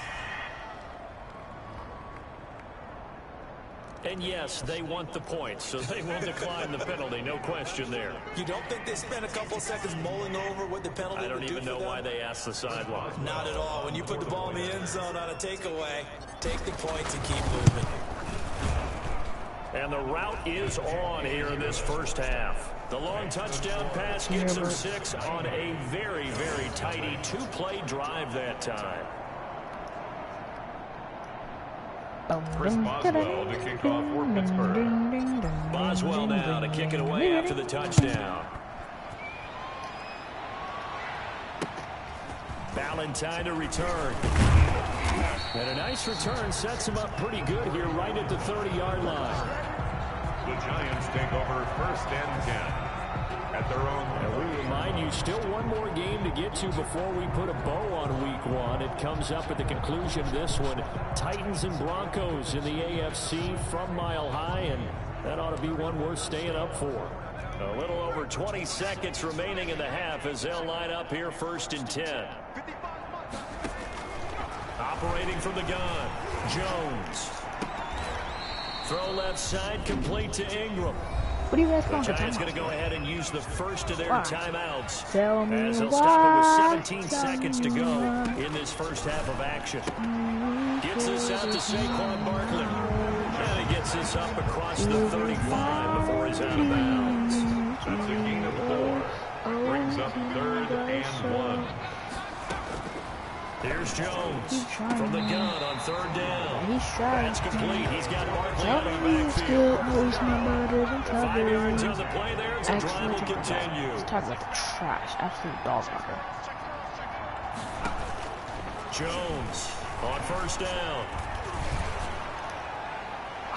And yes, they want the points, so they will decline the penalty. No question there. You don't think they spent a couple seconds mulling over what the penalty would do? I don't even know why they asked the sideline. Not at all. When you put the ball in the end zone on a takeaway, take the points and keep moving. And the route is on here in this first half. The long touchdown pass gets them 6 on a very, very tidy 2-play drive that time. Chris Boswell to kick off for Pittsburgh. Boswell now to kick it away after the touchdown. Valentine to return. And a nice return sets him up pretty good here right at the 30-yard line. The Giants take over first and 10 at their own. And we remind you, still one more game to get to before we put a bow on week 1. It comes up at the conclusion of this one. Titans and Broncos in the AFC from Mile High, and That ought to be one worth staying up for. A little over 20 seconds remaining in the half as they'll line up here 1st and 10. Operating from the gun, Jones. Throw left side, complete to Ingram. What do you guys want? The Giants going to go ahead and use the first of their timeouts. Tell me as they'll stop it with 17 seconds to go in this first half of action. Gets this out to Saquon Barkley. And he gets this up across the 35 before he's out of bounds. That's a gain of 4. Brings up 3rd and 1. Here's Jones from the gun on 3rd down. He's trying. That's complete. He's got Barkley out of the backfield. 5 yards on the play there as the drive will continue. Let's talk about the trash. Absolute dog water. Jones on 1st down.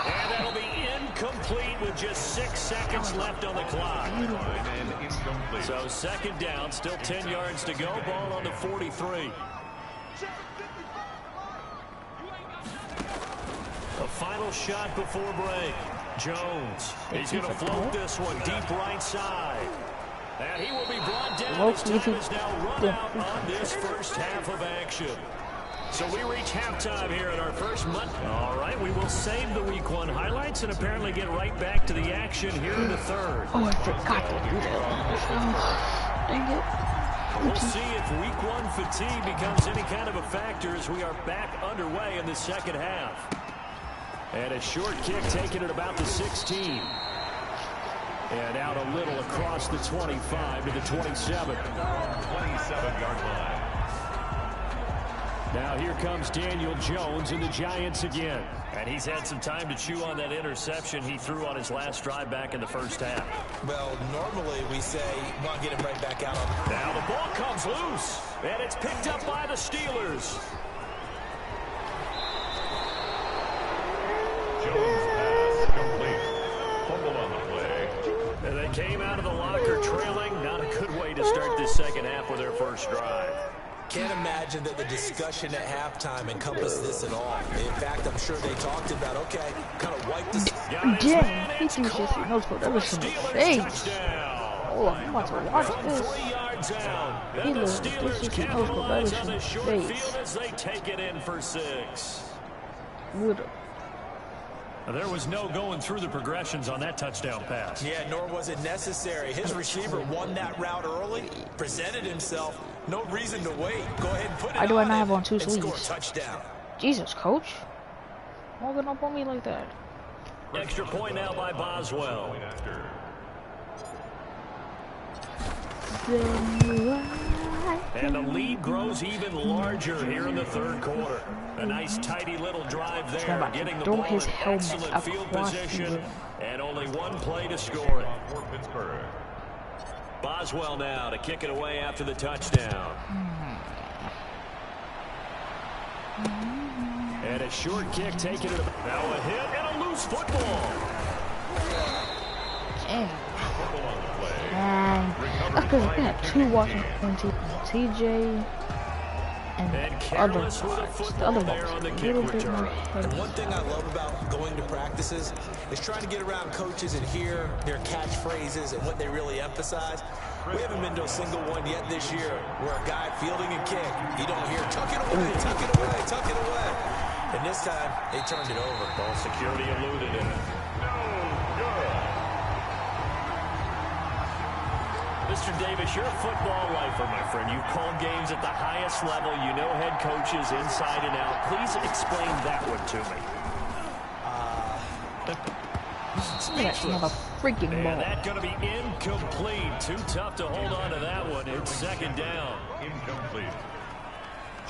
And that'll be incomplete with just 6 seconds left on the clock. So 2nd down, still 10 yards to go. Ball on the 43. A final shot before break. Jones. He's going to float this one deep right side. And he will be brought down. His time is now run out on this first half of action. So we reach halftime here in our first month. All right, we will save the Week 1 highlights and apparently get right back to the action here in the 3rd. Oh, I forgot to do that. Dang it. We'll see if Week 1 fatigue becomes any kind of a factor as we are back underway in the 2nd half. And a short kick taken at about the 16. And out a little across the 25 to the 27. 27-yard line. Now here comes Daniel Jones and the Giants again. And he's had some time to chew on that interception he threw on his last drive back in the first half. Well, normally we say, well, get him right back out. Now the ball comes loose. And it's picked up by the Steelers. Jones pass complete. Fumble on the play. And they came out of the locker trailing. Not a good way to start this 2nd half with their first drive. Can't imagine that the discussion at halftime encompassed this at all. In fact, I'm sure they talked about, okay, kind of wipe this. Again, he thinks just knows what that was in the face. Oh, I'm about to watch this. He knows this is he knows what that was in the face. As they take it in for 6. There was no going through the progressions on that touchdown pass. Yeah, nor was it necessary. His receiver won that route early, presented himself. No reason to wait. Go ahead and put it on. Why do I not have on 2 sleeves? Score a touchdown. Jesus, coach. Don't get up on me like that. Extra point now by Boswell. And the lead grows even larger here in the 3rd quarter. A nice tidy little drive there, getting the ball in excellent field position, and only 1 play to score it. Boswell now to kick it away after the touchdown. And a short kick taken it. Now a hit and a loose football. Damn. That's because we had 2 Washington teams, TJ and other guys. The other ones a little bit more heavy. One thing I love about going to practices is trying to get around coaches and hear their catchphrases and what they really emphasize. We haven't been to a single one yet this year where a guy fielding a kick, you don't hear, tuck it away, tuck it away, tuck it away. And this time, they turned it over. Ball security eluded him. Mr. Davis, you're a football lifer, my friend. You've called games at the highest level. You know head coaches inside and out. Please explain that one to me. Speechless. A freaking ball. And that's going to be incomplete. Too tough to hold on to that one. It's 2nd down. Incomplete.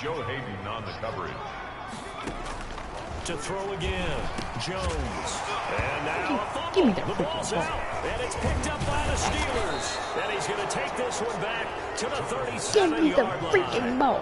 Joe Hayden on the coverage. To throw again. Jones. And now give me that the ball's out. And it's picked up by the Steelers. And he's going to take this one back to the 37-yard line. Give me the freaking ball.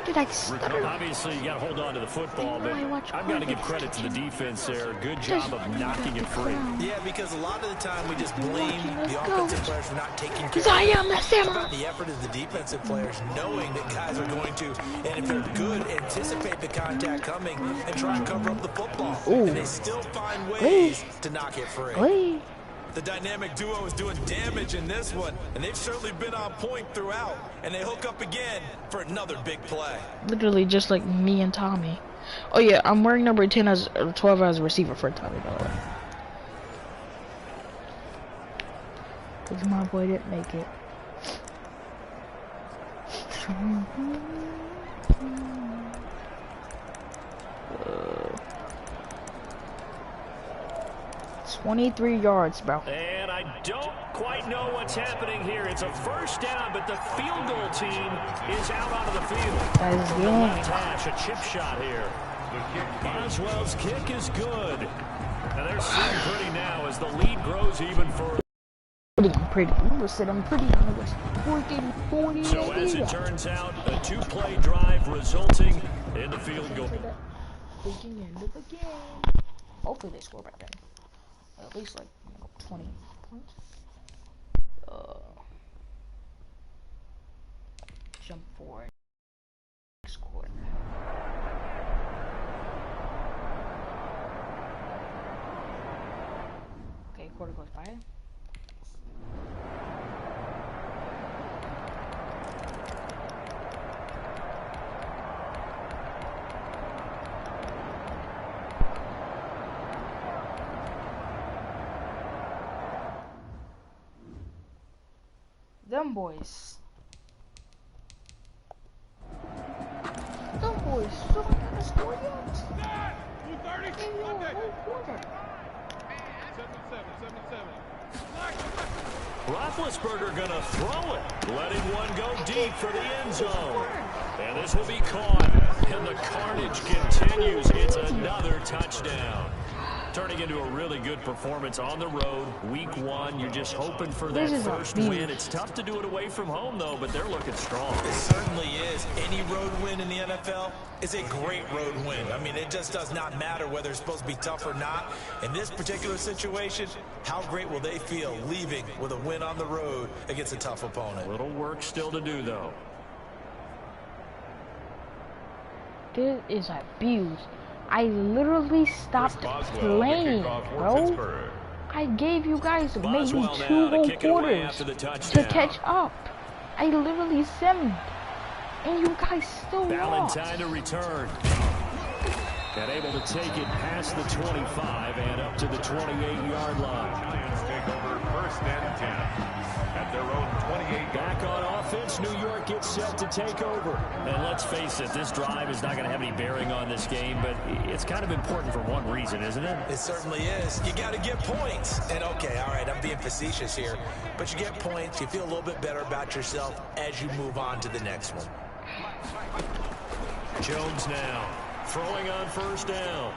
Did I stutter? Obviously, you got to hold on to the football, but I've got to give credit to the defense there. Good job of knocking it free. Yeah, because a lot of the time we just blame the offensive players for not taking care of it. I am the How about the effort of the defensive players, knowing that guys are going to, and if they're good, anticipate the contact coming and try and cover up the football. Ooh. And they still find ways to knock it free. Glee. The dynamic duo is doing damage in this one, and they've certainly been on point throughout. And they hook up again for another big play. Literally just like me and Tommy. Oh yeah, I'm wearing number 10 as 12 as a receiver for Tommy, by the way. Cause my boy didn't make it. 23 yards, bro. And I don't quite know what's happening here. It's a first down, but the field goal team is out onto the field. That is From good. the left hash, a chip shot here. Boswell's kick is good. And they're sitting pretty now as the lead grows even further. Pretty. We're sitting pretty on the West. 40. So as it turns out, a two-play drive resulting in the field goal. End of the game. Hopefully they score by then. At least like 20 points. Jump forward. Score. Okay, quarter goes by. Them boys still not gonna score yet. 230. In your whole quarter. 77. Roethlisberger gonna throw it, letting one go deep for the end zone. And this will be caught, and the carnage continues. It's another touchdown. Turning into a really good performance on the road. Week 1, you're just hoping for that first win. It's tough to do it away from home, though, but they're looking strong. It certainly is. Any road win in the NFL is a great road win. I mean, it just does not matter whether it's supposed to be tough or not. In this particular situation, how great will they feel leaving with a win on the road against a tough opponent? Little work still to do, though. This is abuse. I literally stopped playing, bro. I gave you guys maybe 2 whole quarters to catch up. I literally simmed, and you guys still lost. Valentine to return. And able to take it past the 25 and up to the 28-yard line. Giants take over first and 10 at their own 28. Back on offense, New York gets set to take over. And let's face it, this drive is not going to have any bearing on this game, but it's kind of important for one reason, isn't it? It certainly is. You got to get points. And okay, all right, I'm being facetious here, but you get points, you feel a little bit better about yourself as you move on to the next one. Jones now throwing on first down.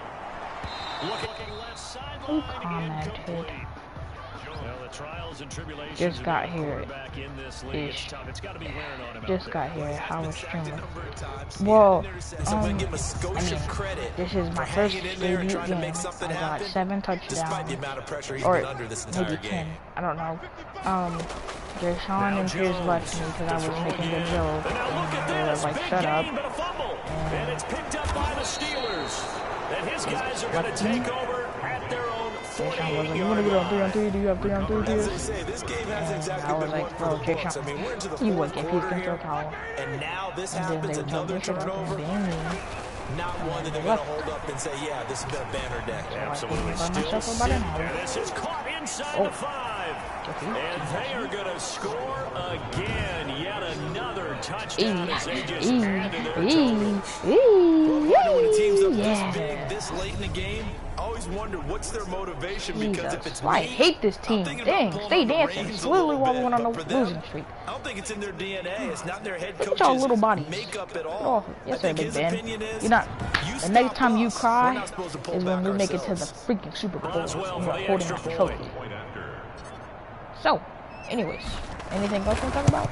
Looking left sideline and complete. Well, the trials and tribulations Just got here. In this league, it's tough. It's got to be wearing on him. Just got here. How was streaming? Well, I mean, this is my first debut game. I got 7 touchdowns, or maybe 10. I don't know. Deshaun and Pierce left me because I was making good joke, and they were like, "Shut up." And it's picked up by the Steelers. And his guys are going to take over at their own 48-yard you want to get on 3-on-3? Do you have 3-on-3 here? I was like, bro, Deshaun, you would get Peace Control Tower. And now this And then happens, they would another make it up turnover. and ban me. Not one that they're going to hold up and say, yeah, this has been a banner day. Absolutely. Still set. And this is caught inside the 5. And they are going to score again. Yet another touchdown as they just add to their total. When a team's up this big, this late in the game, I always wonder what's their motivation, because if it's I hate this team. Dang, stay dancing. It's literally while we went on a losing streak. I don't think it's in their DNA. It's not their head Look at y'all little bodies. makeup at all. Yes, sir, Big Ben. You're not. The next time you cry is when we make it to the freaking Super Bowl and you're holding that trophy. So, anyways, anything else we want to talk about?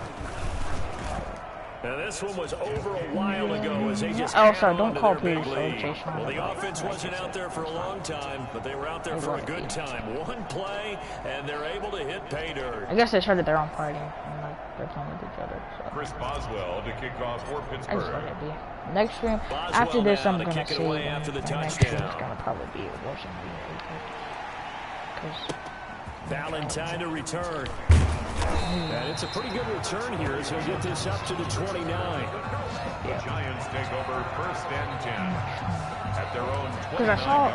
Now this one was over a while ago as they just sorry, don't call police. Well, the offense wasn't out there for a long time, but they were out there for a good time. One play, and they're able to hit pay dirt. I guess they started their own party, and like they're playing with each other. So. Chris Boswell to kick off for I just Pittsburgh. let it be. Next stream, after this, I'm gonna see. After the next stream is gonna probably be watching because Valentine to return. And it's a pretty good return here as we get this up to the 29. The Giants take over 1st and 10 at their own 29. Because I saw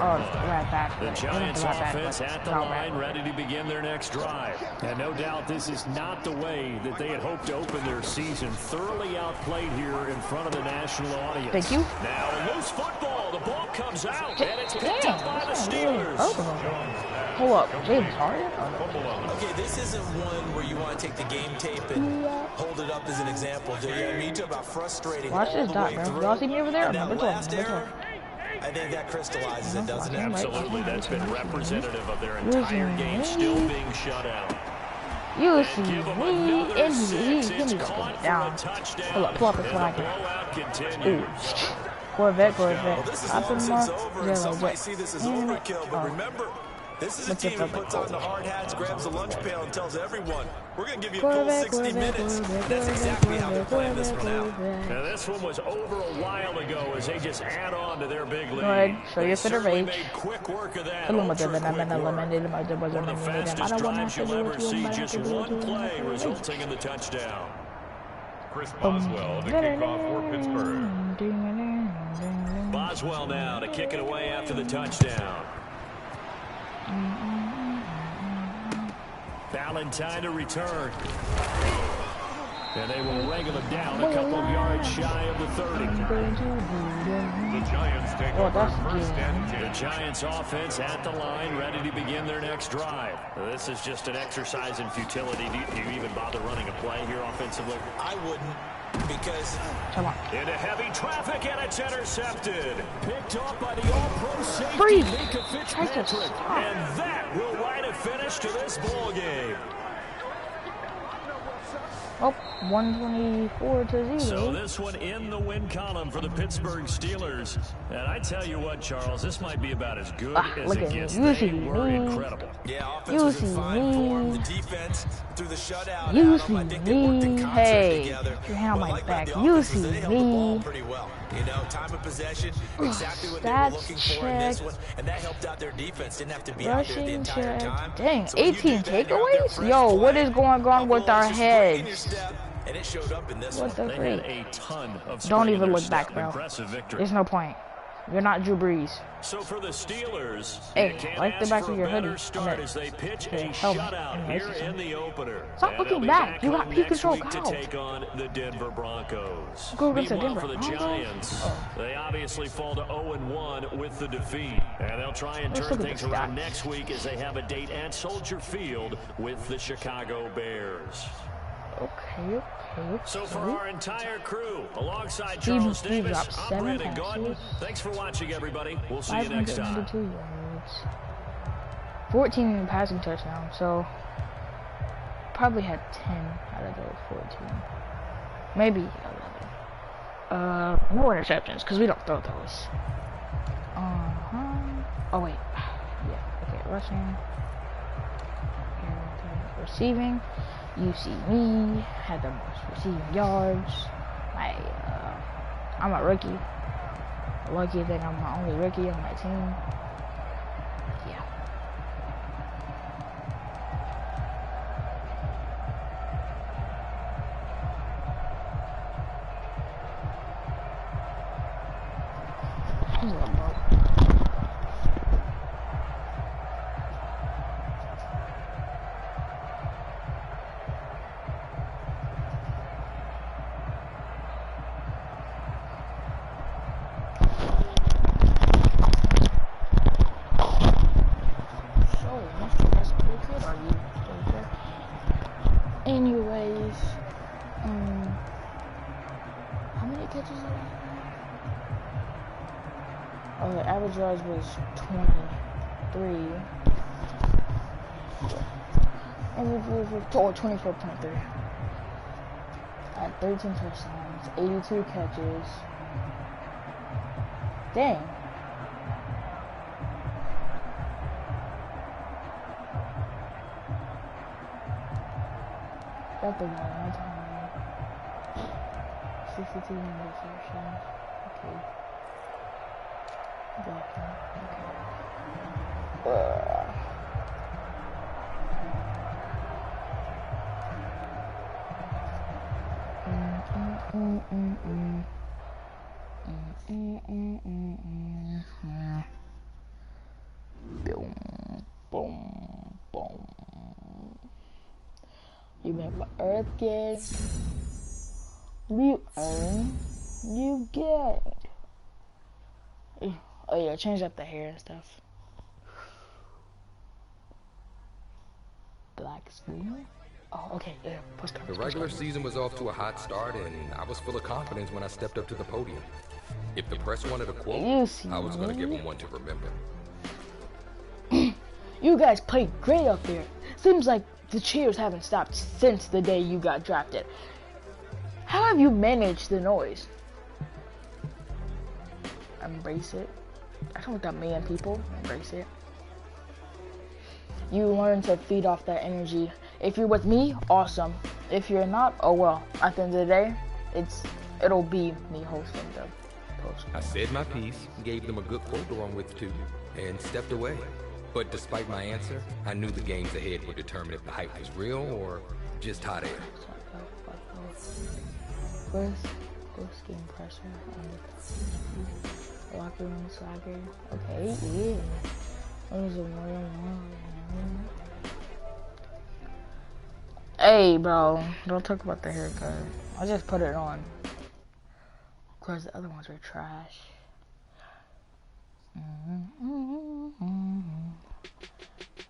right back. The Giants offense at the line, ready to begin their next drive. And no doubt this is not the way that they had hoped to open their season. Thoroughly outplayed here in front of the national audience. Thank you. Now loose football. The ball comes out, and it's picked up by the Steelers. Hold up, James Harden? Okay, this isn't one where you want to take the game tape and hold it up as an example, do you? I mean, you talk about frustrating. Watch this dot, bro. Y'all see me over there? Number 12. I think that crystallizes it, doesn't it? Absolutely, that's been representative of their entire game still being shut out. You see me, and he got down. Hold up, pull up his flag. Ooh. Corvette. Up in mark. Some might see this as overkill, but remember, this is a team that puts on the hard hats, grabs the lunch pail, and tells everyone, we're going to give you a full 60 minutes. That's exactly how they're playing this one out. Now, this one was over a while ago as they just add on to their big lead. Go ahead, show your fit of rage. Quick work of that. One of the fastest drives you'll ever see, just one play resulting in the touchdown. Chris Boswell to kick off for Pittsburgh. Boswell now to kick it away after the touchdown. Valentine to return. And they will wrangle him down a couple of yards shy of the 30. The Giants take over 1st and 10. The Giants offense at the line, ready to begin their next drive. This is just an exercise in futility. Do you even bother running a play here offensively? I wouldn't, because into heavy traffic, and it's intercepted. Picked off by the all-pro safety, Minka Fitzpatrick. And that will write a finish to this ball game. Oh, 124 to 0. So this one in the win column for the Pittsburgh Steelers. And I tell you what, Charles, this might be about as good as it gets. They were incredible. Yeah, offense was in fine form. The defense through the shutout. You see me. Hey, put your hand on my back. You see me. Pretty well. You know, time of possession, exactly what they were looking for in this one, and that helped out their defense. Didn't have to be out there the entire time. Dang, 18 takeaways? Yo, what is going on with our heads? And it showed up in this what the freak? A ton of Don't even look back, bro. Victory. There's no point. You're not Drew Brees. So for the Steelers, hey, like the back of your hoodie. Start as they pitch a shutout here in the opener. Stop looking back. You got peak control. To take on the Denver Broncos. Go against the Denver for the Giants, they obviously fall to 0-1 with the defeat, and they'll try and turn things around next week as they have a date at Soldier Field with the Chicago Bears. Okay. So for our entire crew, alongside Charles Davis, I'm Brandon Gordon. Thanks for watching, everybody. We'll see you next time. 14 passing touchdowns, so probably had 10 out of those 14. Maybe 11. No interceptions, because we don't throw those. Oh, wait. Yeah, okay, rushing. Receiving. You see me, had the most receiving yards. I'm a rookie. Lucky that I'm my only rookie on my team. Yeah. Anyways, how many catches did I have? The average yards was 23. Average yards was 24.3. I had 13 touchdowns. It's 82 catches. Dang. Got the one time. 62 interceptions. Okay. Blocking. Okay. Boom, boom, boom. You make my earth game. You earn, you get. Oh yeah, change up the hair and stuff. Black screen. Oh, okay, yeah. The regular season was off to a hot start, and I was full of confidence when I stepped up to the podium. If the press wanted a quote, I was going to give them one to remember. You guys played great up there. Seems like the cheers haven't stopped since the day you got drafted. How have you managed the noise? Embrace it. I don't want that man, people. Embrace it. You learn to feed off that energy. If you're with me, awesome. If you're not, oh well. At the end of the day, it'll be me hosting the post. I said my piece, gave them a good quote to run with too, and stepped away. But despite my answer, I knew the games ahead would determine if the hype was real or just hot air. First game pressure on the locker room swagger. Okay, yeah. What is it? Hey, bro, don't talk about the haircut. I just put it on. Of course, the other ones were trash.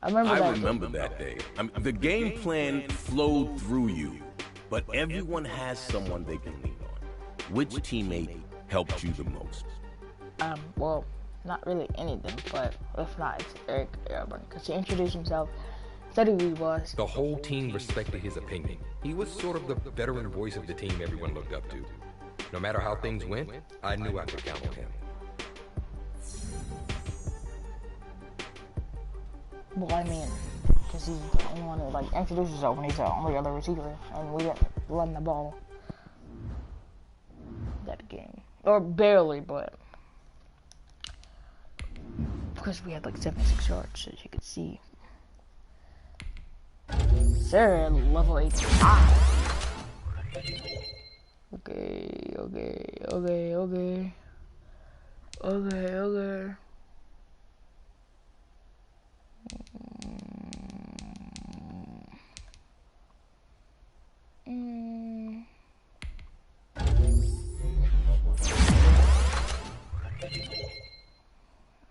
I remember that day. The game plan flowed through you, but everyone has someone they can lean on. Which teammate helped you the most? Well, not really anything, but if not, it's Eric Airburn, because he introduced himself, said who he was. The whole team respected his opinion. He was sort of the veteran voice of the team everyone looked up to. No matter how things went, I knew I could count on him. Well, I mean, because he's the only one who introduced himself when he's the only other receiver, and we didn't run the ball that game, or barely, but because we had 76 yards, as you could see. Sir, level 85. Okay.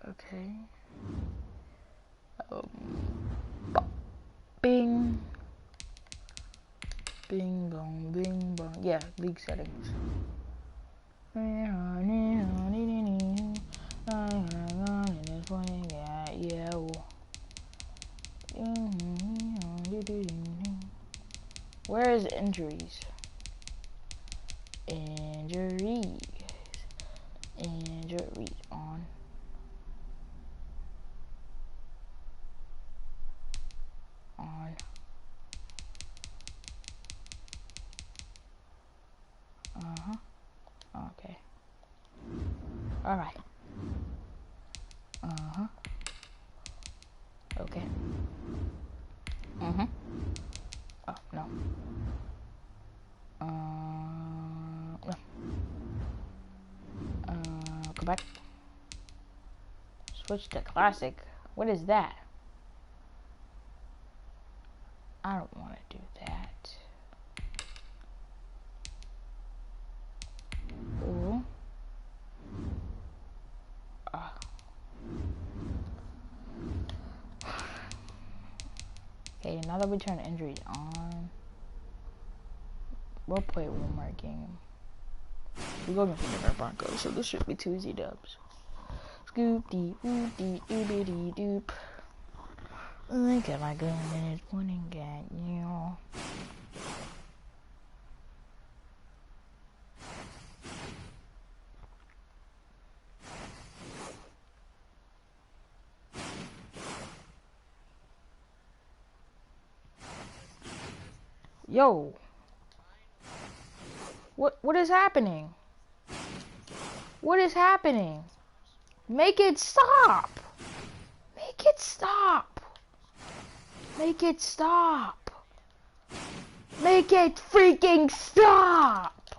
Okay. Bing. Bing bong, bing bong. Yeah, league settings. Where is injuries? Injuries on. Okay. Alright. Okay. Oh, no. No. Go back. Switch to classic. What is that? I don't want to do that. Ooh. Okay, now that we turn injuries on, we'll play one more game. We're going for the Broncos, so this should be 2 easy dubs. Scoop dee oo dee ooby dee doop. Look at my gun and it's pointing at you. Yo. What is happening? What is happening? Make it stop. Make it stop. Make it stop. Make it freaking stop.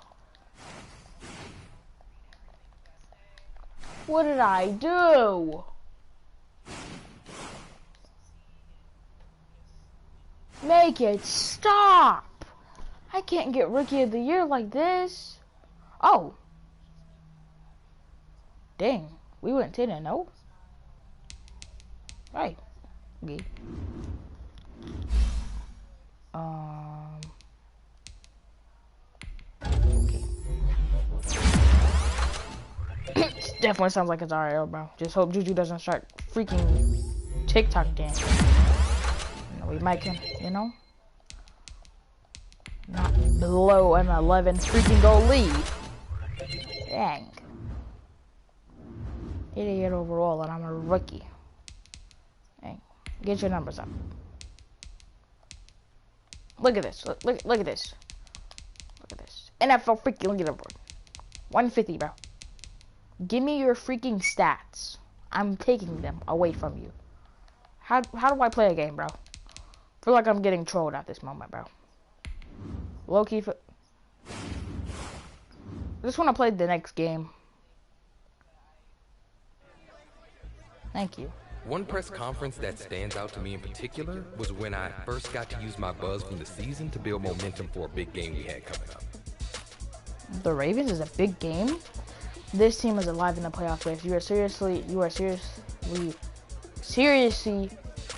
What did I do? Make it stop. I can't get Rookie of the Year like this. Oh. Dang. We went 10-0. Right. Okay. Definitely sounds like it's RL, bro. Just hope Juju doesn't start freaking TikTok dancing. You know, we might can, you know? Not below an 11 freaking goal lead. Dang. 88 overall, and I'm a rookie. Dang. Get your numbers up. Look at this. Look at this. Look at this. NFL freaking leaderboard. 150, bro. Give me your freaking stats. I'm taking them away from you. How do I play a game, bro? Feel like I'm getting trolled at this moment, bro. Low-key. I just want to play the next game. Thank you. One press conference that stands out to me in particular was when I first got to use my buzz from the season to build momentum for a big game we had coming up. The Ravens is a big game? This team is alive in the playoff race. You are seriously,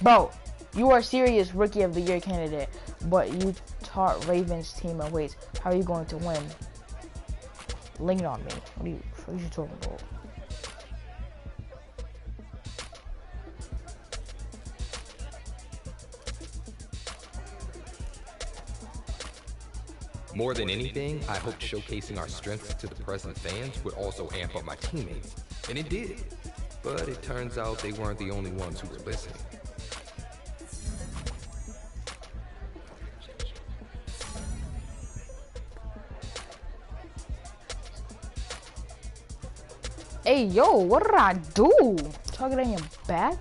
bro, you are serious Rookie of the Year candidate, but you taught Ravens team a ways. How are you going to win? Lean on me. What are you talking about? More than anything, I hoped showcasing our strengths to the present fans would also amp up my teammates. And it did. But it turns out they weren't the only ones who were listening. Hey, yo, what did I do? Target in your back?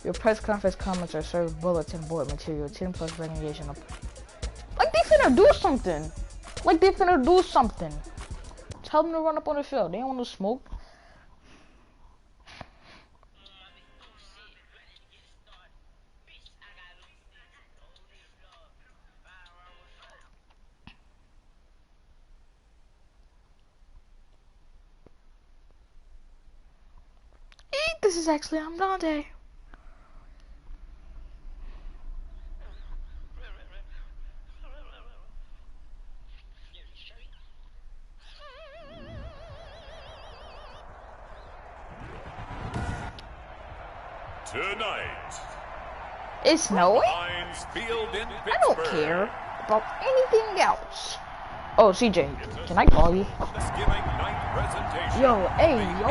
Your press conference comments are served bulletin board material, 10 plus recognition. Like they finna do something. Like they finna do something. Tell them to run up on the field. They don't want to smoke. This is actually Dante. Tonight, it's snowing? I don't care about anything else. Oh, CJ, can I call you? Yo, hey, yo.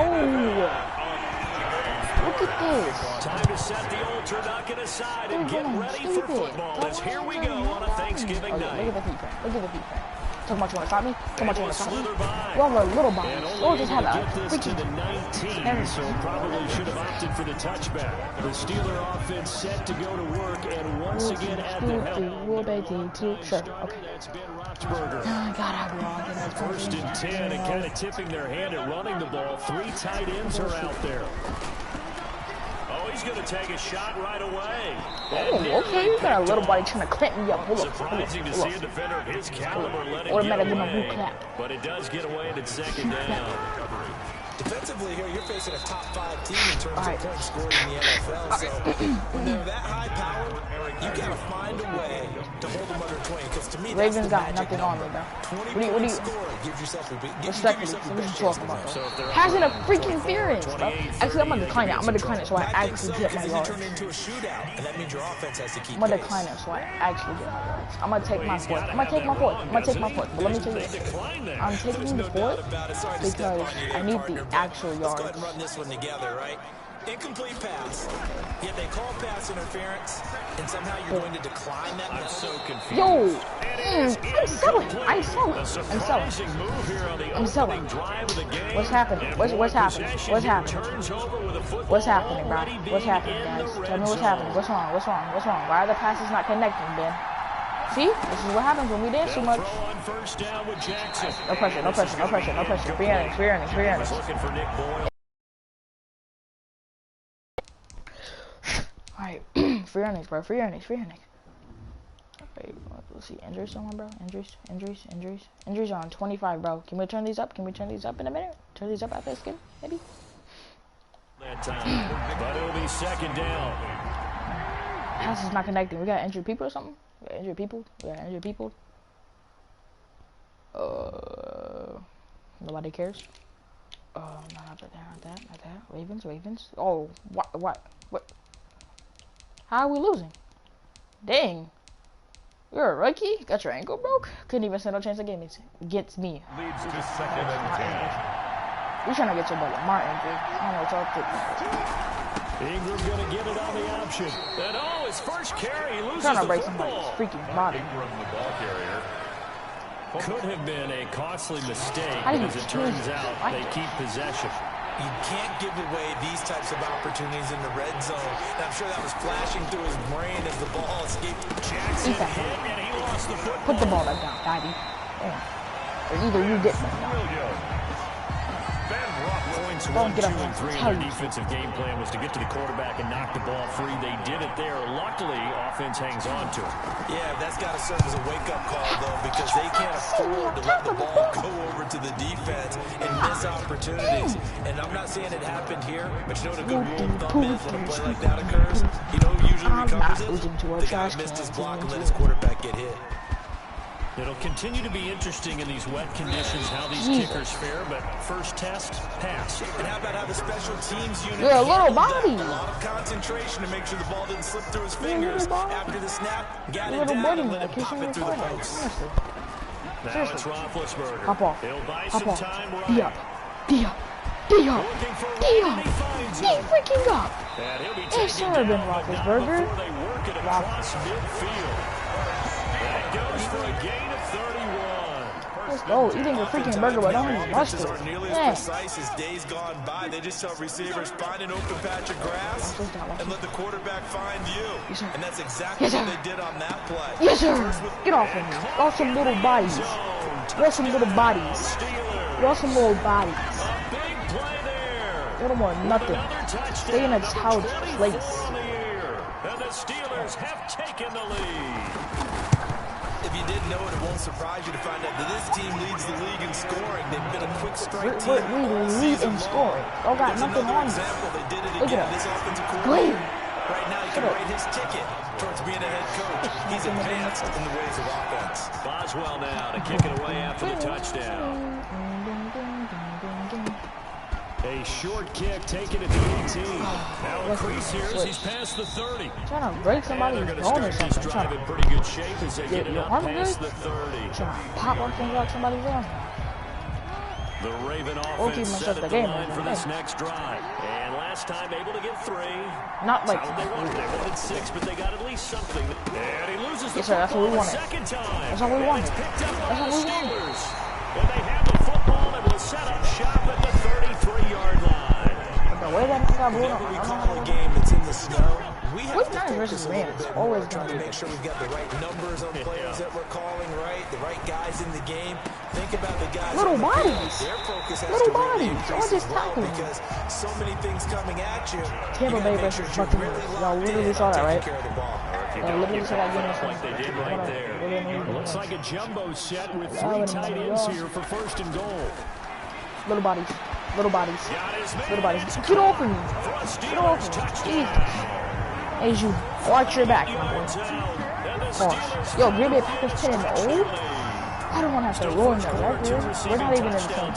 Look at this. Time to set the old turducken aside and get ready for football. As here we go on a Thanksgiving night. Look at the defense. Look at the defense. Too much you want to stop me? Too much you want to stop me? Well, we're a little behind. Or just have a freaking to the 19, so probably should have opted for the touchback. The Steeler offense set to go to work, and once again at the helm. Sure, okay. Oh, God, I'm wrong. First and 10, and kind of tipping their hand at running the ball. 3 tight ends are out there. Oh, he's going to take a shot right away. Oh, okay. You got a little body trying to clamp me up. Hold up. Surprising to see a defender of his caliber let it Or get better than away. a clap. But it does get away at second down. Defensively here, you're facing a top 5 team in terms of points scored in the NFL. So when they're that high power, you gotta find a way to hold them under 20. Because to me, Ravens got nothing on me, bro. What do you respectfully, what are you talking about, bro? Passing a freaking interference, bro. Actually, I'm gonna decline it. I'm gonna decline it so I actually get my yards. I'm gonna decline it so I actually get my yards. I'm gonna take my fourth. I'm gonna take my fourth. But let me tell you this. I'm taking the fourth because I need the actual yards. Let's go ahead and run this one together, right? incomplete pass, yet they call pass interference, and somehow you're going to decline that. I'm so confused. Yo, I'm selling. What's happening? What's happening? What's happening? What's happening, bro? What's happening, guys? Tell me what's happening. What's wrong? What's wrong? What's wrong? Why are the passes not connecting, Ben? See, this is what happens when we dance too much. No pressure, no pressure, no pressure, no pressure. Free earnings, free earnings, free earnings. Alright, free earnings, bro. Free earnings, free earnings. Alright, let's see. Injuries someone, bro. Injuries on 25, bro. Can we turn these up? Can we turn these up in a minute? Turn these up after this game, maybe? That time, but it'll be second down. Pass is not connecting. We got injured people or something? We got injured people? Nobody cares. No, not that. Ravens. Oh, what? How are we losing? Dang. You're a rookie? Got your ankle broke? Couldn't even stand no chance against me. Leads to second and 10. You're trying to get your brother Martin, dude. I don't know what y'all think. Ingram gonna get it on the option. And his first carry, he loses trying to break the somebody's freaking body. Ingram, the ball carrier. Could have been a costly mistake, but as it turns out, they keep possession. You can't give away these types of opportunities in the red zone. And I'm sure that was flashing through his brain as the ball escaped. Jackson hit, and he lost the football. Put the ball back down, Daddy. Or either you get back down. Points 1, 2, and 3 in their defensive game plan was to get to the quarterback and knock the ball free. They did it there. Luckily, offense hangs on to it. Yeah, that's got to serve as a wake-up call, though, because they can't afford to let the ball go over to the defense and miss opportunities. And I'm not saying it happened here, but you know what a good rule of thumb is when a play like that occurs? You know who usually recovers it? The guy missed his block and let his quarterback get hit. It'll continue to be interesting in these wet conditions how these kickers fare, but first test, pass. And how about how the special teams unit you're a little body. A lot of concentration to make sure the ball didn't slip through his fingers. After the snap, got it down and let it pop it through the post. Now it's Roethlisberger. Hop off. He'll buy some time right. D freaking up. It's Servant Roethlisberger. That goes for a gain of 31. Let's go. Eating a freaking burger, but don't even mustard. Are nearly as precise as days gone by. They just tell receivers find an open patch of grass and let the quarterback find you. And that's exactly what they did on that play. Yes, sir. Get off of me. Y'all some little bodies. Y'all some little bodies. Y'all some little bodies. Little more nothing. Stay in a child's place. And the Steelers have taken the lead. If you didn't know it, it won't surprise you to find out that this team leads the league in scoring. They've been a quick strike team. We lead in scoring. Y'all got nothing on you. Look at this offensive us. coordinator. Right now, you can write his ticket towards being a head coach. He's advanced in the ways of offense. Boswell now to kick it away after the touchdown. A short kick taken at the 18. Now a crease here as he's past the 30. Trying to break somebody's bone or something. Trying to in pretty good shape as they get it up past the 30. Trying to pop up things out somebody's arm. The Raven offense set at the line for this next drive. And last time able to get 3. Not like they wanted 6, but they got at least something. And he loses the that's what we wanted. Second time. That's what we wanted. That's what we wanted. And they have the football and will set up shop at the 33-yard line. The way that got blown up, we call a game that's in the snow. We have to Niners versus Rams always trying to make sure we've got the right numbers on players that we're calling right, the right guys in the game. Think about the guys. Little bodies. Their focus has little to really bodies. increase Just as well tackling. because so many things coming at you. Tampa Bay versus Buccaneers. Y'all literally saw that, right? Y'all literally saw that game. Like they did right there. Looks like a jumbo set with 3 tight ends here for first and goal. Little bodies. Little bodies. Little bodies. Get off of me. Get off of me. Jesus. Hey, you. Watch your back, my boy. Pause. Yo, Green Bay Packers 10-0? I don't want to have to ruin the record. We're not even in the same.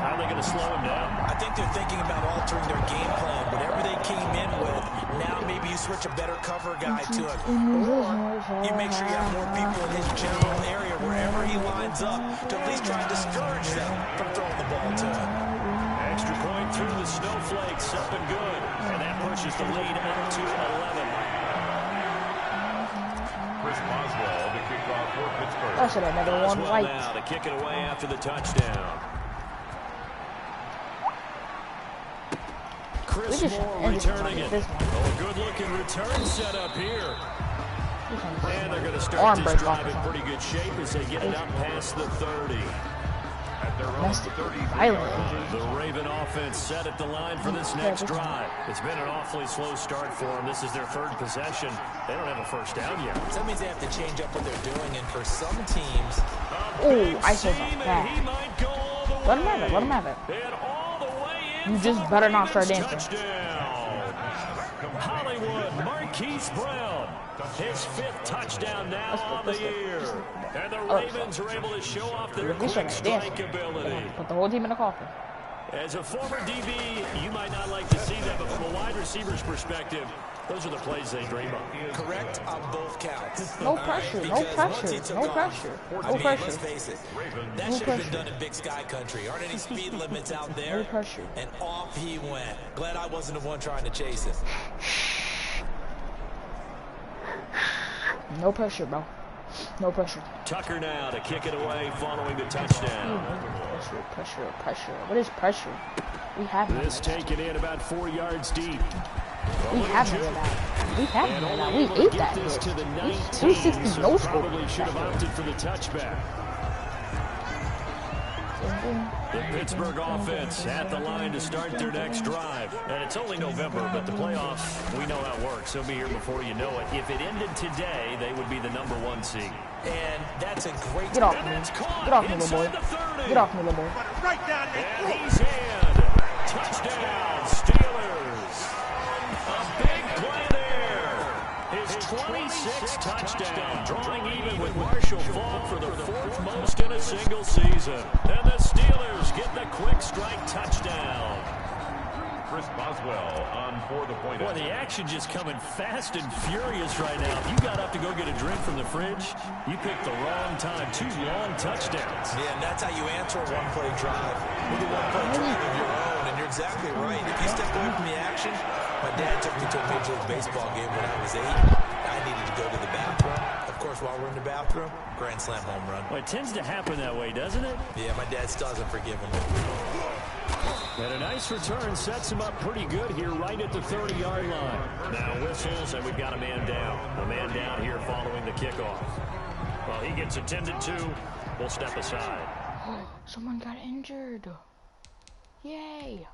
How are they going to slow him down? I think they're thinking about altering their game plan. Whatever they came in with, now maybe you switch a better cover guy to it. Or you make sure you have more people in his general area wherever he lines up to at least try and discourage them from throwing the ball to him. Extra point through the snowflakes, up and good. And pushes the lead up to 11. Chris Boswell to kick off for Pittsburgh. That's another one Boswell right. now to kick it away after the touchdown. Chris Moore returning it. Oh, a good-looking return set up here. And they're going to start this drive in pretty good shape as they get it up past the 30. At their own 30. The Raven offense set at the line for this next drive. It's been an awfully slow start for them. This is their third possession. They don't have a first down yet. So that means they have to change up what they're doing, and for some teams... Oh, I saw that. Let him have it. Let him have it. You just better not start dancing. Hollywood, Marquise Brown. His 5th touchdown now on the year. And the Ravens are able to show off their quick strike ability. Put the whole team in the coffin. As a former DB, you might not like to see that, but from a wide receiver's perspective, those are the plays they dream of. Correct on both counts. No pressure, no pressure, no pressure, no pressure. Let's face it, that should have been done in Big Sky Country. Aren't any speed limits out there? No pressure. And off he went. Glad I wasn't the one trying to chase him. No pressure, bro. No pressure. Tucker now to kick it away following the touchdown. Pressure. What is pressure? We have none this of that. taken in about 4 yards deep. We have none of that. We have none of that. We ate that. This to the 19, 360 no scope. Probably should have opted for the touchback. The Pittsburgh offense at the line to start their next drive. And it's only November, but the playoffs, we know how it works. They'll be here before you know it. If it ended today, they would be the #1 seed. And that's a great... Get off me. Get off me, little boy. Get off me, little boy. And he's in. Touchdown, Steelers. A big play there. His 26th touchdown, drawing even with Marshall Faulk for the 4th most in a single season. And the Steelers get the quick strike touchdown. Chris Boswell on for the point. Boy, the action just coming fast and furious right now. If you got up to go get a drink from the fridge, you picked the wrong time. 2 long touchdowns. Yeah, and that's how you answer a one-play drive. With a one-play drive of your own, and you're exactly right. If you step away from the action, my dad took me to a Major League Baseball game when I was 8. I needed to go to the bathroom. Of course, while we're in the bathroom, grand slam home run. Well, it tends to happen that way, doesn't it? Yeah, my dad still hasn't forgiven me. And a nice return sets him up pretty good here right at the 30-yard line. Now whistles, and we've got a man down. A man down here following the kickoff. Well, he gets attended to. We'll step aside. Someone got injured. Yay.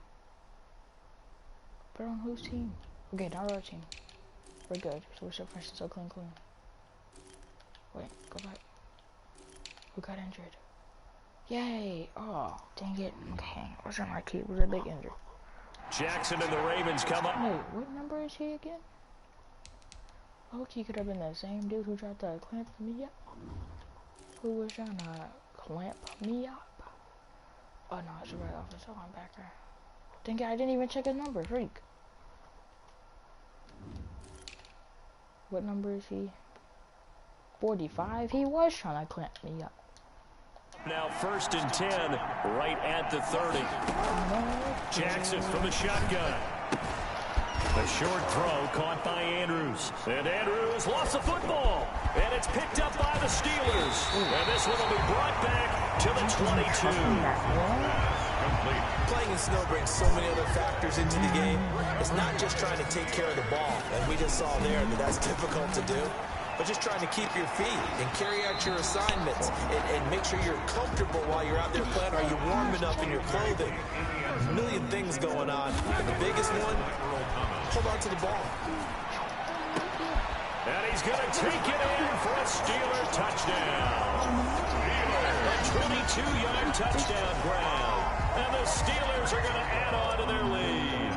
But on whose team? Okay, not our team. We're good. So we're so fresh and so clean. Wait, go back. Who got injured? Yay! Oh, dang it. Okay, wasn't my kid. Was a big injury. Jackson and the Ravens come up. Wait, what number is he again? Loki could have been the same dude who tried to clamp me up. Who was trying to clamp me up? Oh no, it's a right offensive linebacker. Dang it, I didn't even check his number. Freak. What number is he? 45? He was trying to clamp me up. Now 1st and 10, right at the 30. Jackson from the shotgun. A short throw caught by Andrews. And Andrews lost the football. And it's picked up by the Steelers. And this one will be brought back to the 22. Playing in snow brings so many other factors into the game. It's not just trying to take care of the ball. And we just saw there that that's difficult to do. But just trying to keep your feet and carry out your assignments and make sure you're comfortable while you're out there playing. Are you warm enough in your clothing? A million things going on. And the biggest one, hold on to the ball. And he's going to take it in for a Steeler touchdown. A 22-yard touchdown grab. And the Steelers are going to add on to their lead.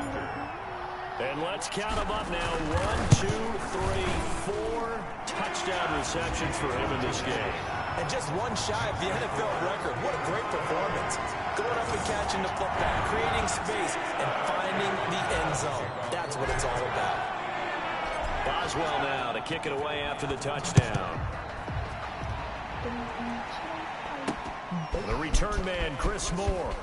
And let's count them up now. 1, 2, 3, 4 touchdown receptions for him in this game. And just one shy of the NFL record. What a great performance. Going up and catching the football, creating space, and finding the end zone. That's what it's all about. Boswell now to kick it away after the touchdown. The return man, Chris Moore.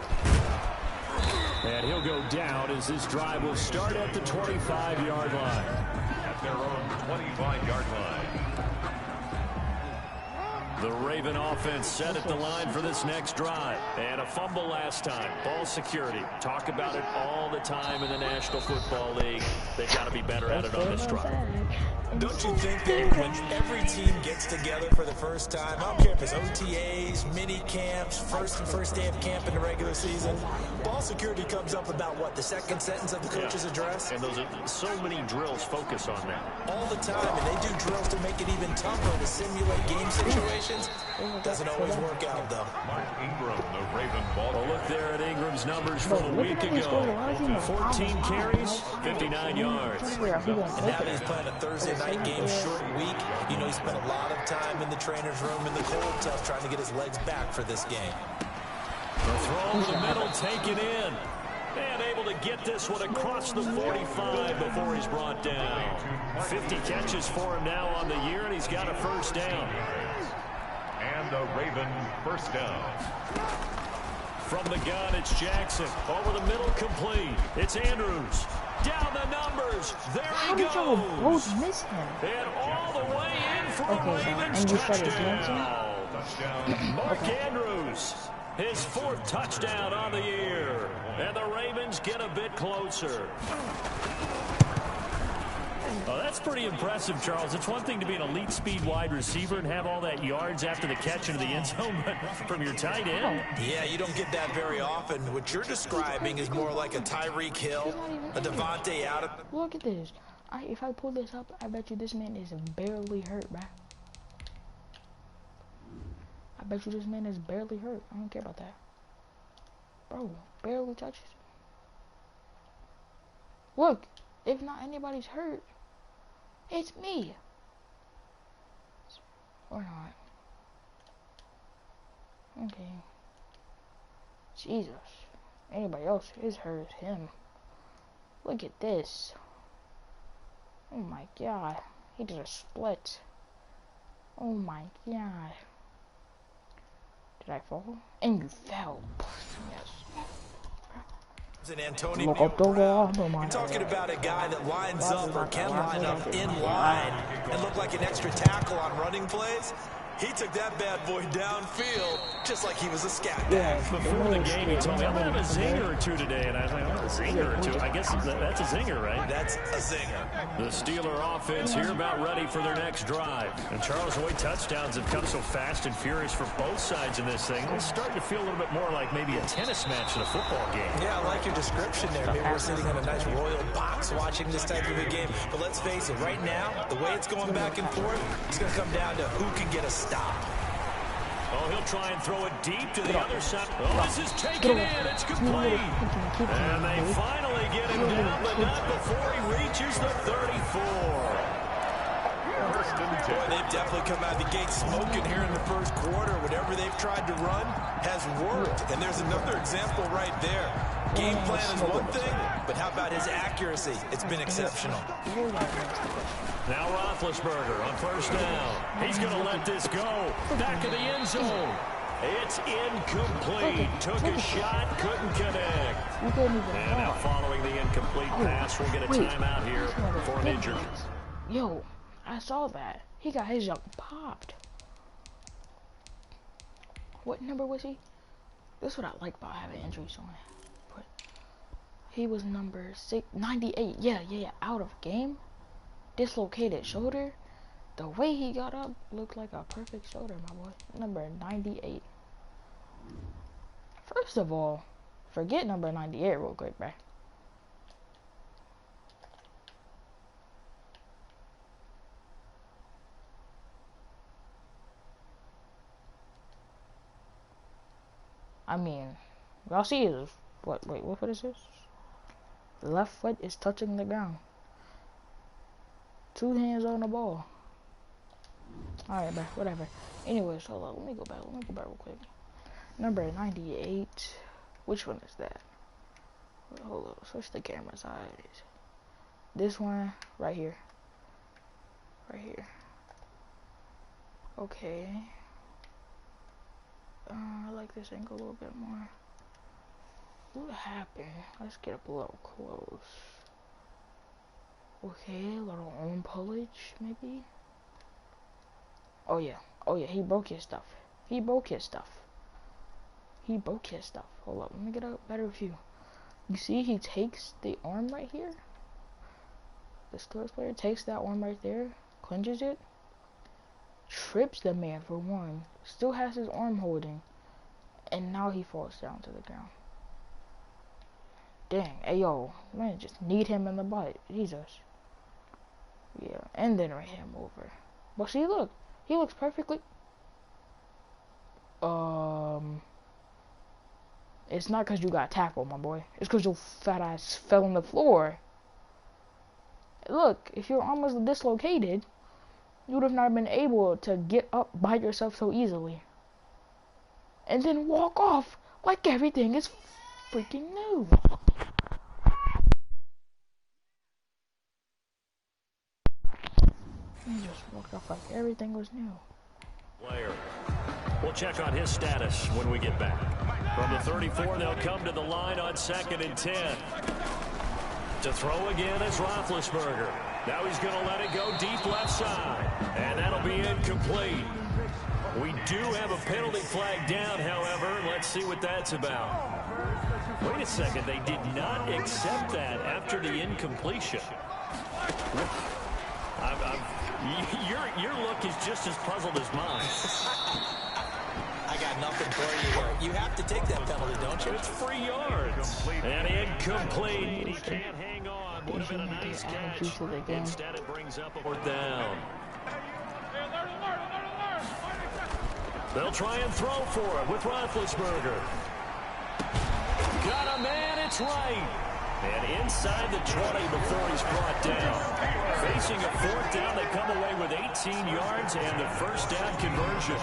And he'll go down as this drive will start at the 25-yard line. At their own 25-yard line. The Raven offense set at the line for this next drive. And a fumble last time. Ball security. Talk about it all the time in the National Football League. They've got to be better at it on this drive. Don't you think that when every team gets together for the first time, I don't care if it's OTAs, mini camps, first day of camp in the regular season, ball security comes up about what, the second sentence of the coach's address? And those are so many drills focus on that. All the time, and they do drills to make it even tougher to simulate game situations. Doesn't always work out, though. Mark Ingram, the Raven ball. Well, look there at Ingram's numbers from a week ago. 14 carries, 59 yards. And now that he's playing a Thursday night game, short week, you know, he spent a lot of time in the trainer's room in the cold tub trying to get his legs back for this game. The throw in the middle, taken in. And able to get this one across the 45 before he's brought down. 50 catches for him now on the year, and he's got a first down. And a Raven first down. From the gun, it's Jackson. Over the middle, complete. It's Andrews. Down the numbers. There he goes. How did y'all both miss him? And all the way in for a Ravens touchdown. Mark Andrews. His fourth touchdown on the year. And the Ravens get a bit closer. Oh, that's pretty impressive, Charles. It's one thing to be an elite speed wide receiver and have all that yards after the catch into the end zone, but from your tight end. Yeah, you don't get that very often. What you're describing is more like a Tyreek Hill, a Devontae Adams. Look at this. If I pull this up, I bet you this man is barely hurt, bruh. I bet you this man is barely hurt. I don't care about that. Bro, barely touches. Look, if not anybody's hurt, it's me. Or not. Okay. Jesus. Anybody else is hurt, it's him. Look at this. Oh my god. He did a split. Oh my god. Did I fall? And you fell. Yes. And Antonio Brown. You're talking about a guy that lines up or can line up in line and look like an extra tackle on running plays. He took that bad boy downfield just like he was a scat back. Before the game, he told me, I'm going to have a zinger or two today. And I was like, oh, a zinger or two? I guess that's a zinger, right? That's a zinger. The Steeler offense here about ready for their next drive. And Charles, the way touchdowns have come so fast and furious for both sides in this thing, it's starting to feel a little bit more like maybe a tennis match in a football game. Yeah, I like your description there. Maybe we're sitting in a nice royal box watching this type of a game. But let's face it, right now, the way it's going back and forth, it's going to come down to who can get a stop. Oh, he'll try and throw it deep to the other side. Oh, this is taken in. It's complete. And they finally get him down, but not before he reaches the 34. Boy, they've definitely come out of the gate smoking here in the first quarter. Whatever they've tried to run has worked. And there's another example right there. Game plan is one thing, but how about his accuracy? It's been exceptional. Now Roethlisberger on first down. He's going to let this go. Back of the end zone. It's incomplete. Took a shot, couldn't connect. And now following the incomplete pass, we'll get a timeout here for an injury. Yo, I saw that. He got his jump popped. What number was he? This is what I like about having injuries on it. But he was number 98. Yeah. Out of game. Dislocated shoulder. The way he got up looked like a perfect shoulder, my boy. Number 98. First of all, forget number 98 real quick, bruh. I mean, y'all see is what? Wait, what foot is this? The left foot is touching the ground. 2 hands on the ball. Alright, bro, whatever. Anyways, hold on, let me go back real quick. Number 98. Which one is that? Hold on, switch the camera sides. This one, right here. Right here. Okay. I like this angle a little bit more. What happened? Let's get up a little close. Okay, a little arm pullage, maybe? Oh yeah, he broke his stuff. He broke his stuff. Hold up, let me get a better view. You see, he takes the arm right here. The Steelers player takes that arm right there, clinches it, trips the man for one, still has his arm holding, and now he falls down to the ground. Dang, ayo, man, just need him in the butt. Jesus. Yeah, and then ran him over. But see, look, he looks perfectly. It's not because you got tackled, my boy. It's because your fat ass fell on the floor. Look, if your arm was dislocated, you would have not been able to get up by yourself so easily. And then walk off like everything is freaking new. He just walked off like everything was new. Player. We'll check on his status when we get back. From the 34, they'll come to the line on 2nd and 10. To throw again is Roethlisberger. Now he's going to let it go deep left side. And that'll be incomplete. We do have a penalty flag down, however. Let's see what that's about. Wait a second. They did not accept that after the incompletion. Your look is just as puzzled as mine. I got nothing for you here. You have to take that penalty, don't you? It's 3 yards. And incomplete. He can't hang on. Would have been a nice catch. Instead, it brings up a 4th down. They'll try and throw for it with Roethlisberger. Got a man. It's right. And inside the 20 before he's brought down. Facing a 4th down, they come away with 18 yards and the first down conversion.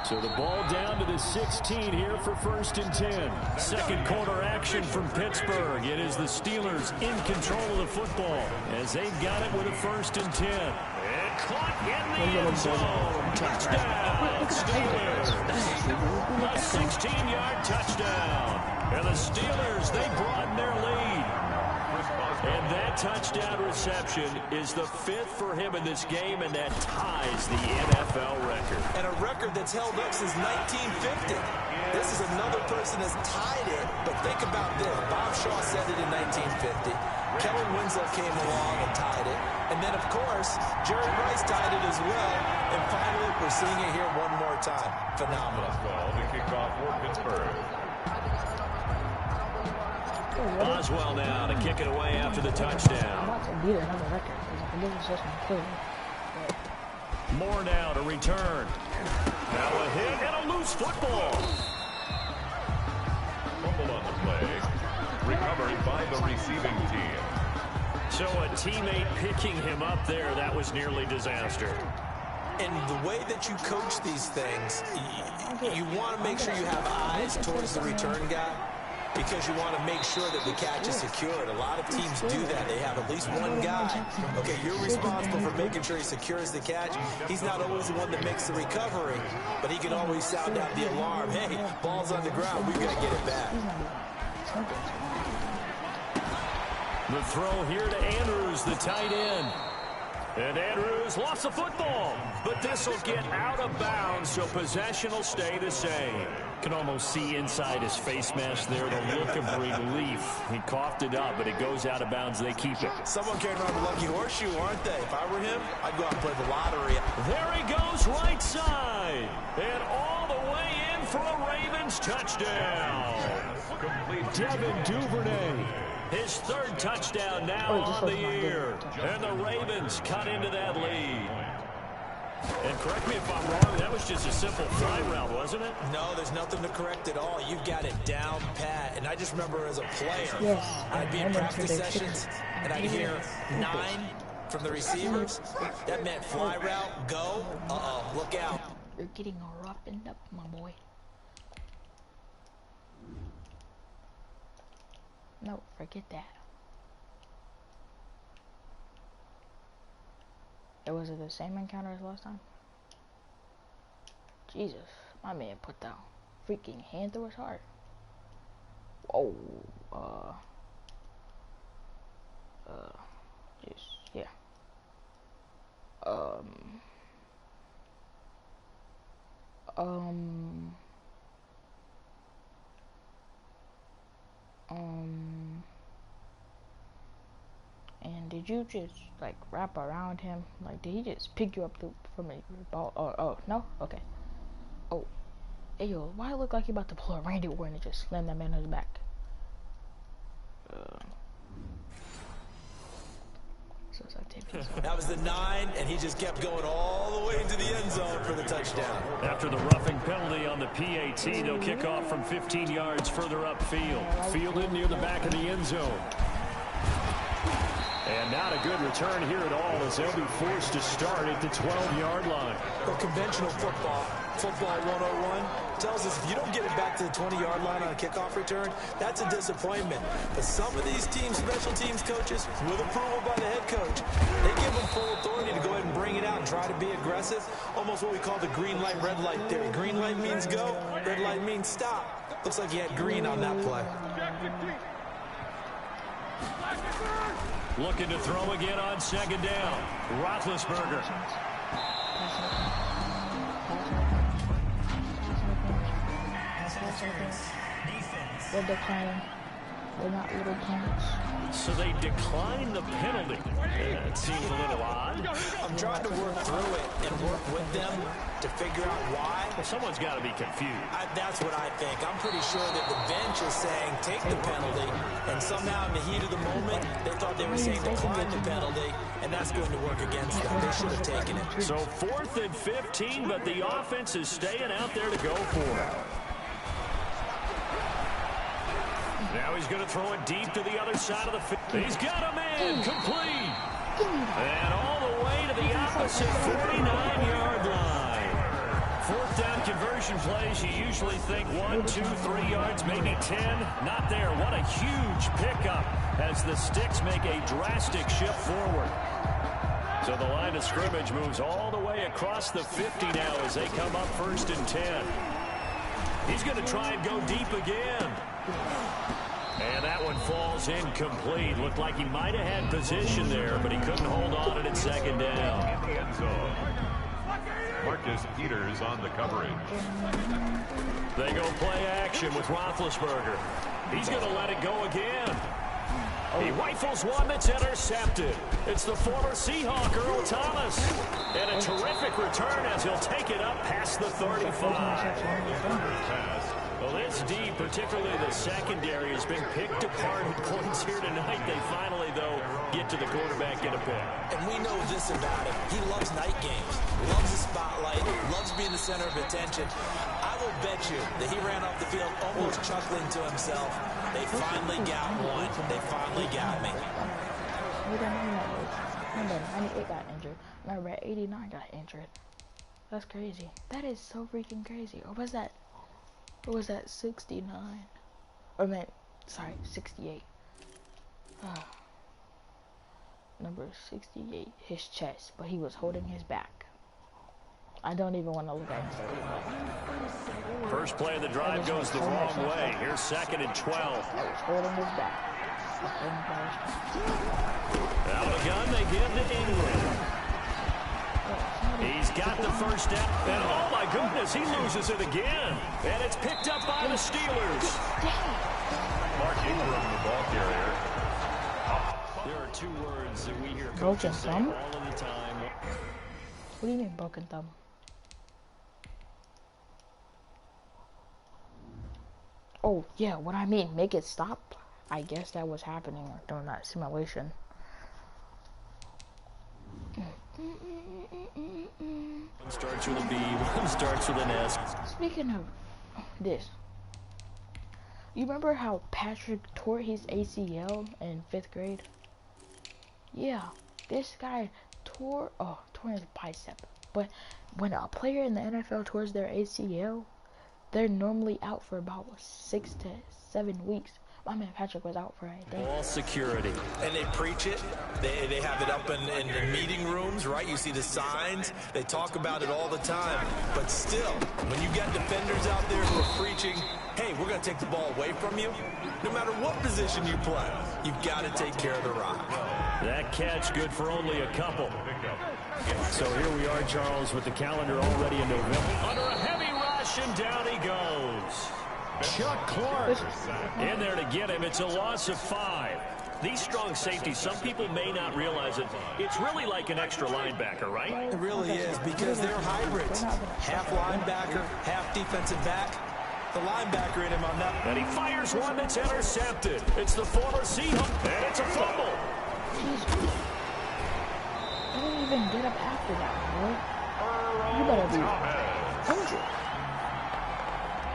So the ball down to the 16 here for 1st and 10. Second quarter action from Pittsburgh. It is the Steelers in control of the football as they've got it with a 1st and 10. And caught in the end zone. Touchdown, Steelers. A 16-yard touchdown. And the Steelers, they broaden their lead. And that touchdown reception is the 5th for him in this game, and that ties the NFL record. And a record that's held up since 1950. This is another person that's tied it, but think about this. Bob Shaw said it in 1950. Kellen Winslow came along and tied it. And then, of course, Jerry Rice tied it as well. And finally, we're seeing it here one more time. Phenomenal. The kickoff for Pittsburgh. Boswell now to kick it away after the touchdown. I'm about to beat another record because I think it's just included. Moore now to return. Now a hit and a loose football. Fumble on the play. Recovered by the receiving team. So a teammate picking him up there, that was nearly disaster. And the way that you coach these things, you want to make sure you have eyes towards the return guy, because you want to make sure that the catch is secured. A lot of teams do that. They have at least one guy. Okay, you're responsible for making sure he secures the catch. He's not always the one that makes the recovery, but he can always sound out the alarm. Hey, ball's on the ground. We've got to get it back. The throw here to Andrews, the tight end. And Andrews lost the football, but this will get out of bounds, so possession will stay the same. Can almost see inside his face mask there the look of relief. He coughed it up, but it goes out of bounds. They keep it. Someone carrying around the lucky horseshoe, aren't they? If I were him, I'd go out and play the lottery. There he goes, right side. And all the way in for a Ravens touchdown. Devin Duvernay. His 3rd touchdown now on the year. And the Ravens cut into that lead. And correct me if I'm wrong, that was just a simple fly route, wasn't it? No, there's nothing to correct at all. You've got it down pat. And I just remember as a player, I'd be in practice sessions, and I'd hear 9 from the receivers. That meant fly route, go, look out. You're getting roughened up, my boy. No, forget that. Was it the same encounter as last time? Jesus, my man put the freaking hand through his heart. Oh, just, yeah. And did you just like wrap around him? Like, did he just pick you up from a ball? Oh, no? Okay. Oh, hey yo, why it look like he about to pull a Randy Orton and just slam that man on his back? That was the 9, and he just kept going all the way into the end zone for the touchdown. After the roughing penalty on the PAT, they'll kick off from 15 yards further upfield. Fielded near the back of the end zone. And not a good return here at all, as they'll be forced to start at the 12-yard line. Well, conventional football 101, tells us if you don't get it back to the 20-yard line on a kickoff return, that's a disappointment. But some of these teams, special teams coaches, with approval by the head coach, they give them full authority to go ahead and bring it out and try to be aggressive. Almost what we call the green light, red light theory. Green light means go, red light means stop. Looks like he had green on that play. Looking to throw again on second down. Roethlisberger. They're declining. They're not little punts. So they decline the penalty. It seems a little odd. I'm trying to work through it and work with them to figure out why. Well, someone's got to be confused. That's what I think. I'm pretty sure that the bench is saying take the penalty, and somehow in the heat of the moment, they thought they were saying decline the penalty, and that's going to work against them. They should have taken it. So 4th and 15, but the offense is staying out there to go for it. Now he's going to throw it deep to the other side of the field. He's got a man complete. And all the way to the opposite 49-yard line. 4th down conversion plays, you usually think 1, 2, 3 yards, maybe 10. Not there. What a huge pickup as the Sticks make a drastic shift forward. So the line of scrimmage moves all the way across the 50 now as they come up 1st and 10. He's going to try and go deep again. And that one falls incomplete. Looked like he might have had position there, but he couldn't hold on it at second down. In the end zone. Marcus Peters on the coverage. They go play action with Roethlisberger. He's going to let it go again. He rifles one that's intercepted. It's the former Seahawk, Earl Thomas. And a terrific return as he'll take it up past the 35. Well, this D, particularly the secondary, has been picked apart at points here tonight. They finally, though, get to the quarterback, get a pick. And we know this about him. He loves night games, loves the spotlight, loves being the center of attention. I will bet you that he ran off the field almost chuckling to himself. They finally got one. They finally got me. 98 got injured. Remember, 89 got injured. That's crazy. That is so freaking crazy. Or was that? Or was that 69? Or meant, sorry, 68. Number 68, his chest, but he was holding his back. I don't even want to look at him. First play of the drive goes the wrong way. Here's 2nd and 12. I was holding his back. Out of the gun, they give to England. He's got the first down, and oh my goodness, he loses it again. And it's picked up by the Steelers. Mark Ingram, the ball carrier. There are 2 words that we hear broken thumb? all of the time. What do you mean broken thumb? Oh yeah, what I mean, make it stop. I guess that was happening during that simulation. One starts with a B, one starts with an S. Speaking of this, you remember how Patrick tore his ACL in 5th grade? Yeah, this guy tore his bicep. But when a player in the NFL tears their ACL, they're normally out for about 6 to 7 weeks. My man Patrick was out for a day. All security. And they preach it. They have it up in the meeting rooms, right? You see the signs. They talk about it all the time. But still, when you got defenders out there who are preaching hey, we're going to take the ball away from you. No matter what position you play, you've got to take care of the rock. That catch good for only a couple. So here we are, Charles, with the calendar already in November. Under a heavy rush, and down he goes. Chuck Clark in there to get him. It's a loss of 5. These strong safeties, some people may not realize it. It's really like an extra linebacker, right? It really is, because they're hybrids. Half linebacker, half defensive back. The linebacker in him on that. And he fires one that's intercepted. It's the former Seahawk, and it's a fumble. I didn't even get up after that, boy. You better be 100.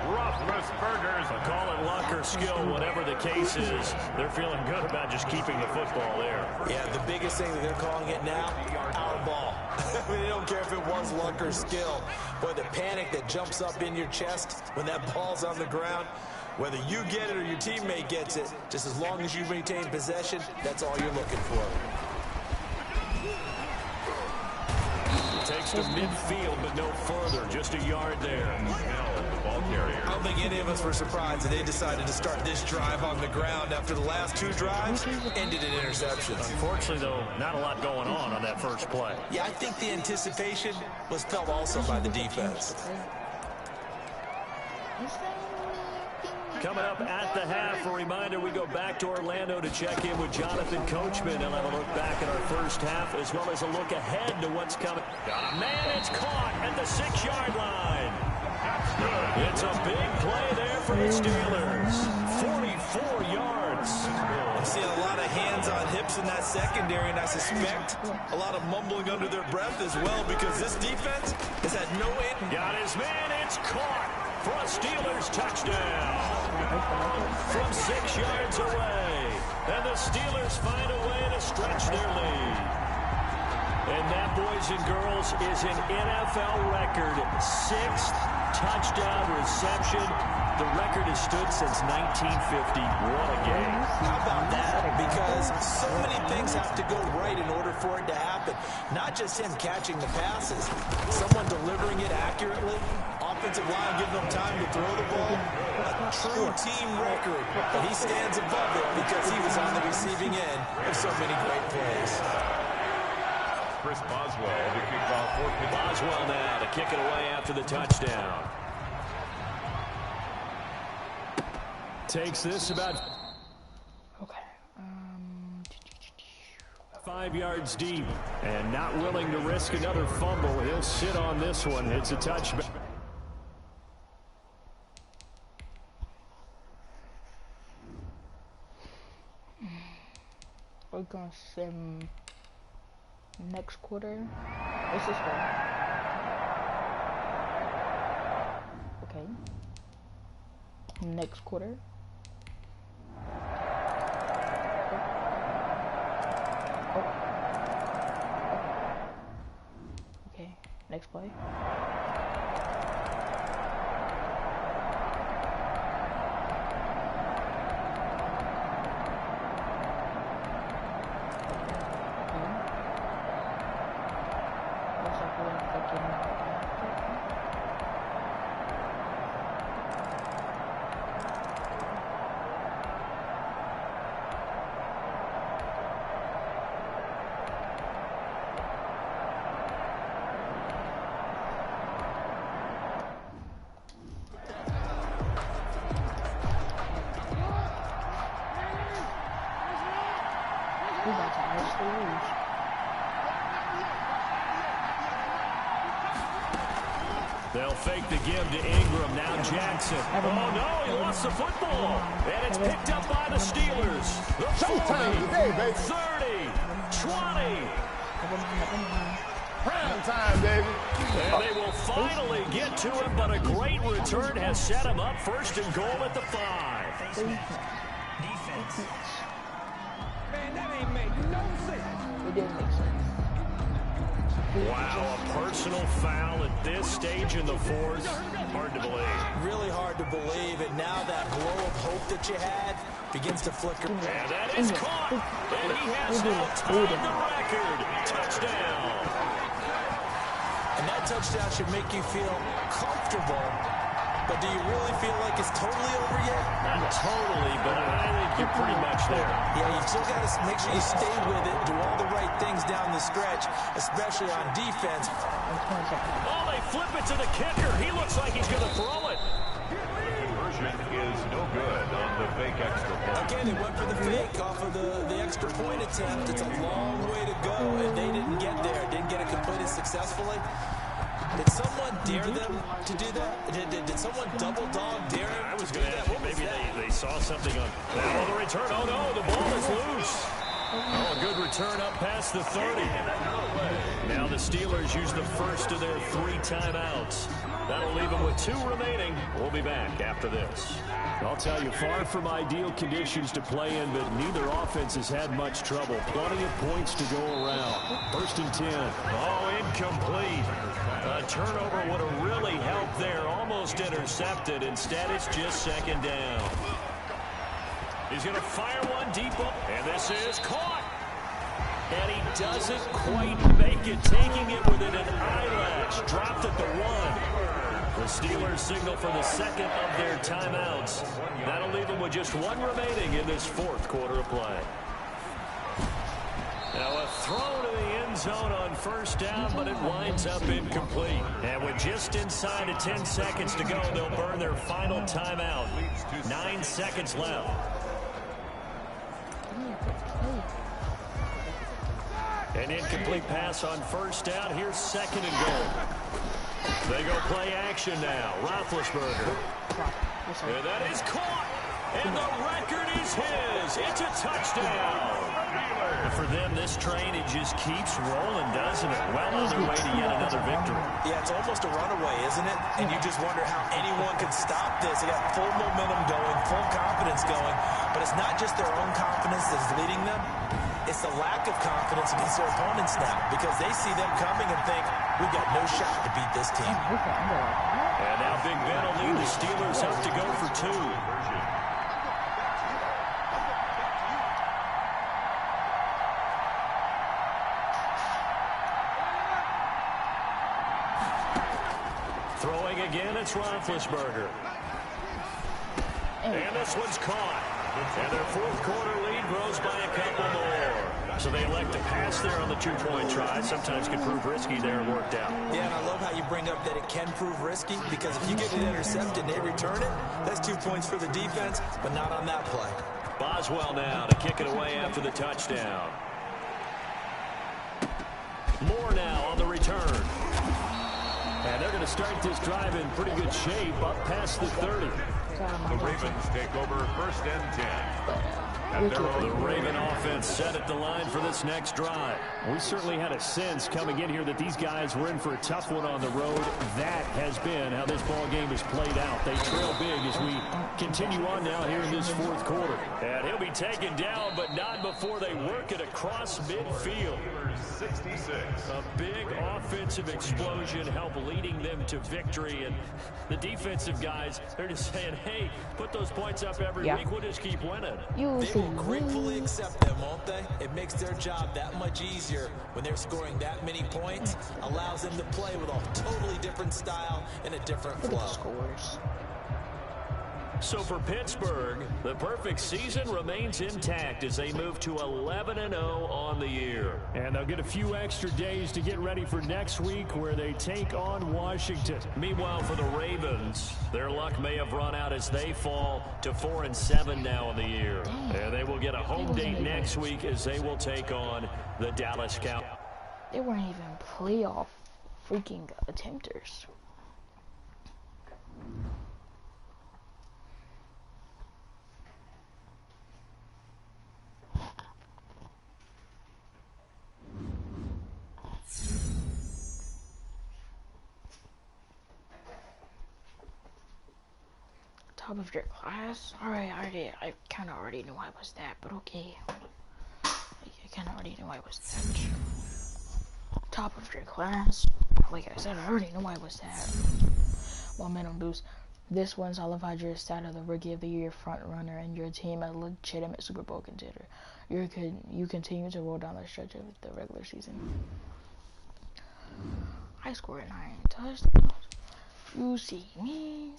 Roethlisberger's. Call it luck or skill, whatever the case is. They're feeling good about just keeping the football there. Yeah, the biggest thing that they're calling it now, our ball. I mean, they don't care if it was luck or skill. Boy, the panic that jumps up in your chest when that ball's on the ground, whether you get it or your teammate gets it, just as long as you maintain possession, that's all you're looking for. Takes to midfield, but no further. Just a yard there. I don't think any of us were surprised that they decided to start this drive on the ground after the last 2 drives ended in interceptions. Unfortunately, though, not a lot going on that first play. Yeah, I think the anticipation was felt also by the defense. Coming up at the half, a reminder, we go back to Orlando to check in with Jonathan Coachman and have a look back at our first half, as well as a look ahead to what's coming. Man, it's caught at the 6-yard line. It's a big play there for the Steelers. 44 yards. I'm seeing a lot of hands on hips in that secondary, and I suspect a lot of mumbling under their breath as well, because this defense has had no end. Got his man, it's caught for a Steelers touchdown. From 6 yards away. And the Steelers find a way to stretch their lead. And that, boys and girls, is an NFL record 6th touchdown reception. The record has stood since 1950. What a game. How about that? Because so many things have to go right in order for it to happen. Not just him catching the passes, someone delivering it accurately, offensive line giving them time to throw the ball. A true team record. But he stands above it because he was on the receiving end of so many great plays. Chris Boswell to kick off for Boswell now to kick it away after the touchdown. Takes this about 5 yards deep, and not willing to risk another fumble. He'll sit on this one. It's a touchback. We're gonna sim next quarter. What's this one? Okay. Next quarter. Okay. Next play. They'll fake the give to Ingram. Now Jackson. Oh, no, he lost the football. And it's picked up by the Steelers. The 40, today, baby. 30, 20. Prime time, baby. And they will finally get to him, but a great return has set him up first and goal at the 5. Defense. Man, that ain't make no sense. It didn't make sense. Wow, a personal foul at this stage in the fourth. Hard to believe. Really hard to believe, and now that glow of hope that you had begins to flicker. And that is caught, and he has now tied the record. Touchdown. And that touchdown should make you feel comfortable but do you really feel like it's totally over yet? Not totally, but I think you're pretty much there. Yeah, you've still got to make sure you stay with it, do all the right things down the stretch, especially on defense. Oh, they flip it to the kicker. He looks like he's going to throw it. Conversion is no good on the fake extra point. Okay, they went for the fake off of the extra point attempt. It's a long way to go, and they didn't get there. Didn't get it completed successfully. Did someone dare them to do that? Did someone double dog dare them? I was going to ask you, maybe they saw something on the return. Oh, no, the ball is loose. Oh, a good return up past the 30. Now the Steelers use the first of their 3 timeouts. That'll leave them with 2 remaining. We'll be back after this. I'll tell you, far from ideal conditions to play in, but neither offense has had much trouble. Plenty of points to go around. 1st and 10. Oh, incomplete. A turnover would have really helped there. Almost intercepted. Instead, it's just 2nd down. He's going to fire one deep up, and this is caught. And he doesn't quite make it, taking it within an eyelash. Dropped at the 1. The Steelers signal for the 2nd of their timeouts. That'll leave them with just 1 remaining in this 4th quarter of play. Now a throw to the end zone on 1st down, but it winds up incomplete. And with just inside of 10 seconds to go, they'll burn their final timeout. 9 seconds left. An incomplete pass on 1st down. Here's 2nd and goal. They go play action now. Roethlisberger. And that is caught. And the record is his. It's a touchdown. And for them, this train, it just keeps rolling, doesn't it? Well on their way to yet another victory. Yeah, it's almost a runaway, isn't it? And you just wonder how anyone could stop this. They got full momentum going, full confidence going. But it's not just their own confidence that's leading them. It's the lack of confidence against their opponents now, because they see them coming and think, we've got no shot to beat this team. And now Big Ben will lead the Steelers up to go for 2. Throwing again, it's Roethlisberger. And this one's caught. And their 4th quarter lead grows by a couple more. So they elect to pass there on the 2-point try. Sometimes can prove risky there and worked out. Yeah, and I love how you bring up that it can prove risky, because if you get it intercepted and they return it, that's 2 points for the defense, but not on that play. Boswell now to kick it away after the touchdown. Moore now on the return. And they're going to start this drive in pretty good shape up past the 30. The Ravens take over 1st and 10. The Raven offense set at the line for this next drive. We certainly had a sense coming in here that these guys were in for a tough one on the road. That has been how this ball game has played out. They trail big as we continue on now here in this 4th quarter. And he'll be taken down, but not before they work it across midfield. 66. A big offensive explosion help leading them to victory. And the defensive guys, they're just saying, hey, put those points up every week. We'll just keep winning. They will gratefully accept them, won't they? It makes their job that much easier when they're scoring that many points. Allows them to play with a totally different style and a different flow. So for Pittsburgh, the perfect season remains intact as they move to 11-0 on the year. And they'll get a few extra days to get ready for next week where they take on Washington. Meanwhile, for the Ravens, their luck may have run out as they fall to 4-7 now in the year. And they will get a home date next week as they will take on the Dallas Cowboys. They weren't even playoff freaking attempters. Top of your class? Alright, I kind of already knew I was that, but okay. I kind of already knew I was that. Top of your class? Like I said, I already knew I was that. Momentum boost. This one solidified your status of the Rookie of the Year front runner and your team a legitimate Super Bowl contender. You continue to roll down the stretch of the regular season. I scored 9 touchdowns. You see me.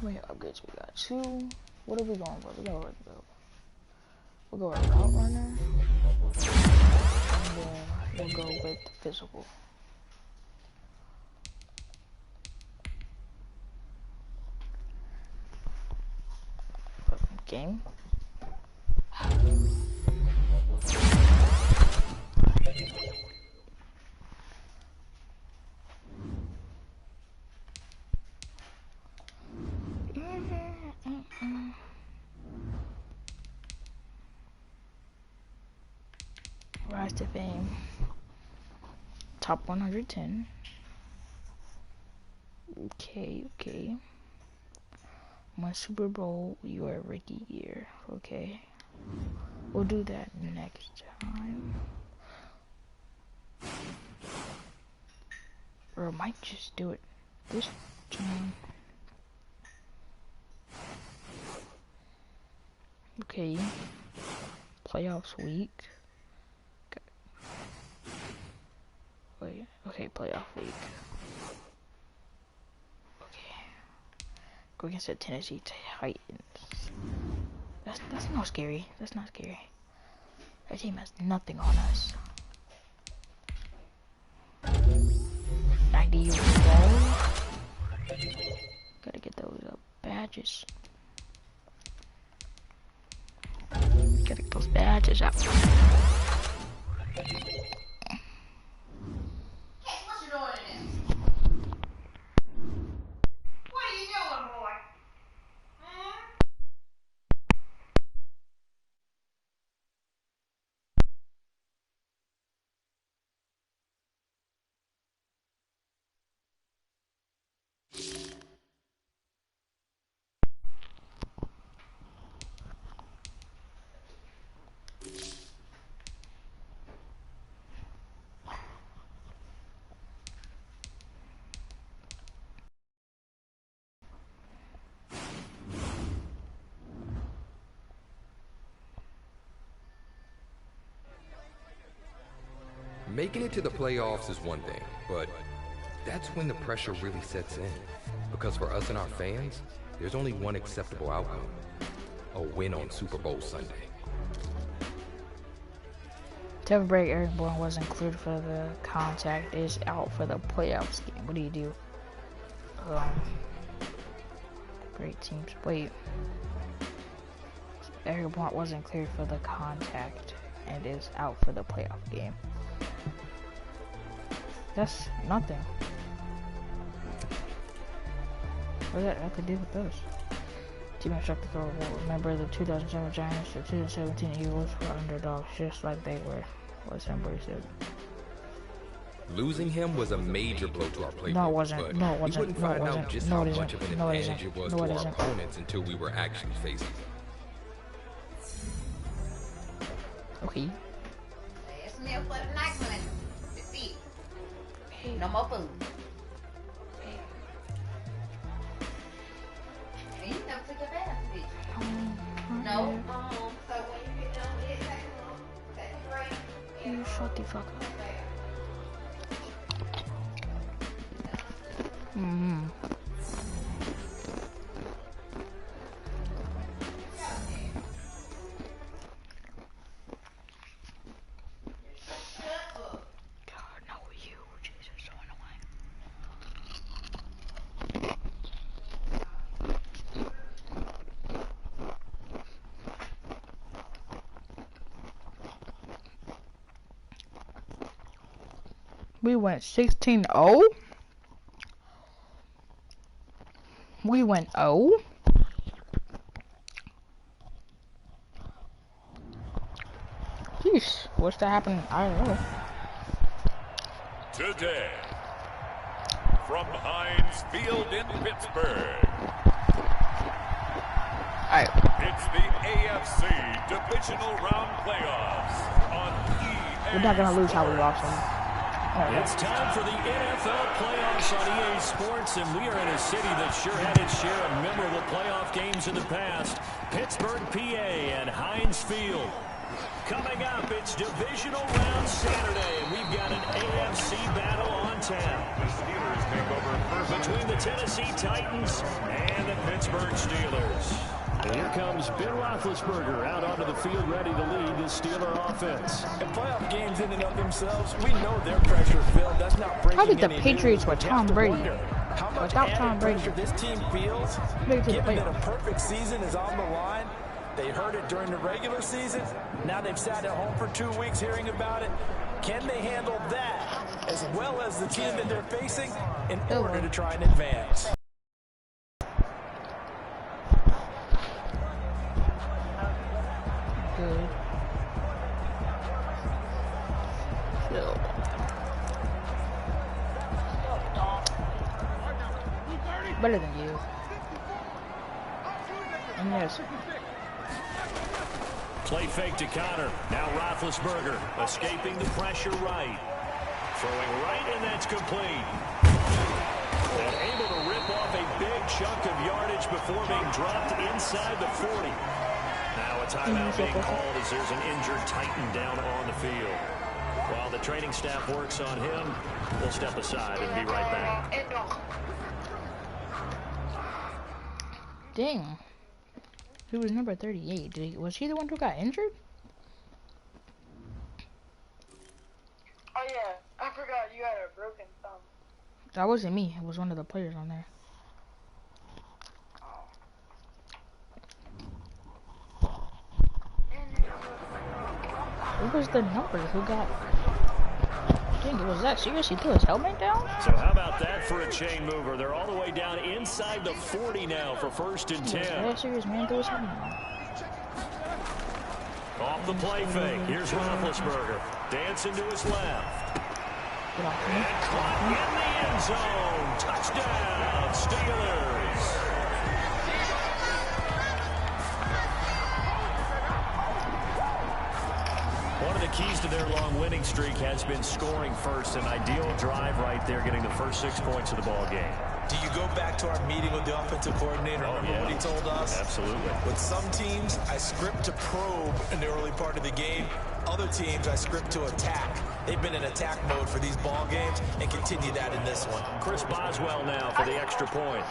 How many upgrades we got? 2. What are we going for? We'll go with route runner. And then we'll go with physical. Game. Rise to fame. Top 110. Okay. My Super Bowl, your rookie year. Okay. We'll do that next time. Or I might just do it this time. Okay. Playoffs week. Wait. Okay, playoff week. Okay. Go against the Tennessee Titans. That's not scary. That's not scary. That team has nothing on us. 90 overall. Gotta get those badges. Gotta get those badges out. What you doing in this? What are you doing, boy? Making it to the playoffs is one thing, but that's when the pressure really sets in. Because for us and our fans, there's only one acceptable outcome: a win on Super Bowl Sunday. Tevin Break Eric Bourne was included for the contact, is out for the playoffs game. What do you do? Great teams. Wait. Eric Blunt wasn't cleared for the contact and is out for the playoff game. That's nothing. What does that have to do with us? Team instructor throw will remember the 2007 Giants, the 2017 Eagles were underdogs, just like they were. What's Embury said. Losing him was a major blow to our playbook. No, it wasn't. No, it wasn't. We wouldn't No, it find out wasn't. just No, how it much isn't. of an No, it advantage isn't. it was No, to it our isn't. opponents until we were actually facing them. Okay. It's meal for the night, man. That's it. No more food. And you never took a bath, did you? No. So when you get done with it, take a break. You shut the fuck up. God, no, you. Jesus, so annoying. We went 16-0. We went 0. Jeez, what's that happening? I don't know. Today, from Heinz Field in Pittsburgh, it's the AFC Divisional Round Playoffs on EA. We're not gonna lose how we lost them. It's time for the NFL playoffs on EA Sports, and we are in a city that sure had its share of memorable playoff games in the past. Pittsburgh, PA, and Heinz Field. Coming up, it's Divisional Round Saturday, and we've got an AFC battle on tap. The Steelers take over first between the Tennessee Titans and the Pittsburgh Pittsburgh Steelers. And here comes Ben Roethlisberger out onto the field ready to lead this Steeler offense. In playoff games in and of themselves, we know they're pressure-filled. That's not breaking How did the any Patriots news, with Tom Brady? How much Without added Tom Brady, pressure this team feels, given that a perfect season is on the line. They heard it during the regular season. Now they've sat at home for 2 weeks hearing about it. Can they handle that as well as the team that they're facing in order to try and advance? Good. Better than you. And yes. Play fake to Connor. Now Roethlisberger escaping the pressure right. Throwing right, and that's complete. And able to rip off a big chunk of yardage before being dropped inside the 40. Now a timeout being called as there's an injured Titan down on the field. While the training staff works on him, we'll step aside and be right back. Dang. Who was number 38? Was he the one who got injured? Oh yeah, I forgot you had a broken thumb. That wasn't me. It was one of the players on there. Who was the number who got... Dang, was that serious? He threw his helmet down? So how about that for a chain mover? They're all the way down inside the 40 now for 1st and 10. Yeah, serious man threw his helmet down. Off the play fake. Here's Roethlisberger. Dancing to his left. And caught in the end zone. Touchdown, Steelers. One of the keys to their long winning streak has been scoring first. An ideal drive right there, getting the first 6 points of the ball game. Do you go back to our meeting with the offensive coordinator? Remember what he told us? Absolutely. With some teams, I script to probe in the early part of the game. Other teams, I script to attack. They've been in attack mode for these ball games and continue that in this one. Chris Boswell now for the extra point.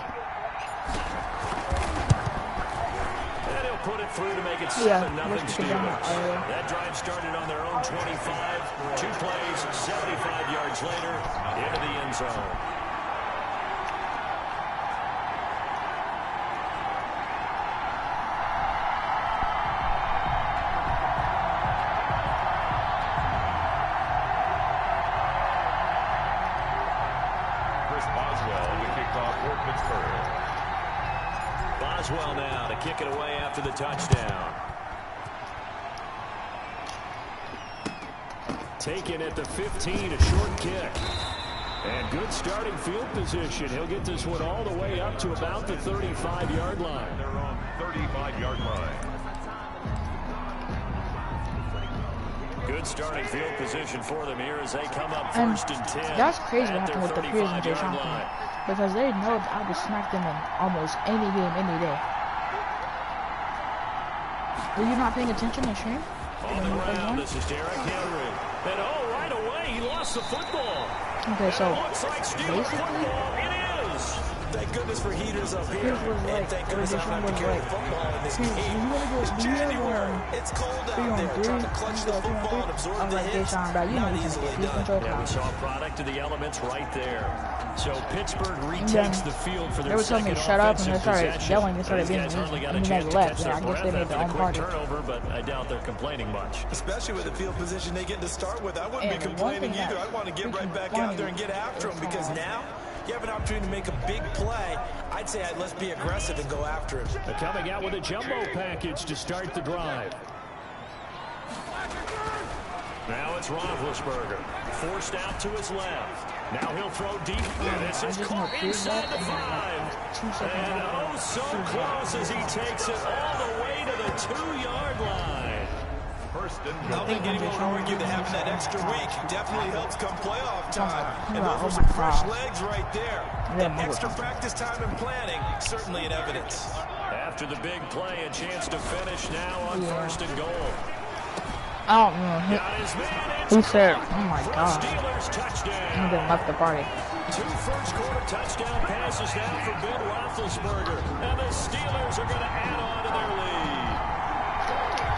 And he'll put it through to make it 7-0 Steelers. That drive started on their own 25. 2 plays, 75 yards later, into the end zone. Boswell now to kick it away after the touchdown. Taken at the 15, a short kick. And good starting field position. He'll get this one all the way up to about the 35-yard line. They're on 35-yard line. Good starting field position for them here as they come up 1st and 10. That's crazy what happened with the presentation. Because they know that I would smack them in almost any game, any day. Were you not paying attention to stream? On the ground, this is Derrick Henry. And right away, he lost the football. Okay, so looks like Steeler football. It is. Thank goodness for heaters up here. And thank goodness I don't have to carry the football in this game. January, it's cold out there. Trying to clutch the football and absorb the hits, not easily done. Yeah, we saw a product of the elements right there. So Pittsburgh retakes the field for their second shut up, and they started possession. yelling. They started being mean, and then they left. And I guess they made their own party. Turnover, but I doubt they're complaining much. Especially with the field position they get to start with. I wouldn't be complaining either. I'd want to get right back out there and get after them because now you have an opportunity to make a big play. I'd say let's be aggressive and go after him. They're coming out with a jumbo package to start the drive. Now it's Roethlisberger. Forced out to his left. Now he'll throw deep. And this is caught inside the 5. And so close as he takes it all the way to the 2-yard line. I don't think anyone would argue that having that extra week definitely helps come playoff time. And those were some fresh legs right there. That extra practice time and planning, certainly in evidence. After the big play, a chance to finish now on 1st and goal. I don't know. He said, oh my god. And then left the party. 2 first-quarter touchdown passes now for Ben Roethlisberger. And the Steelers are going to add on to their lead.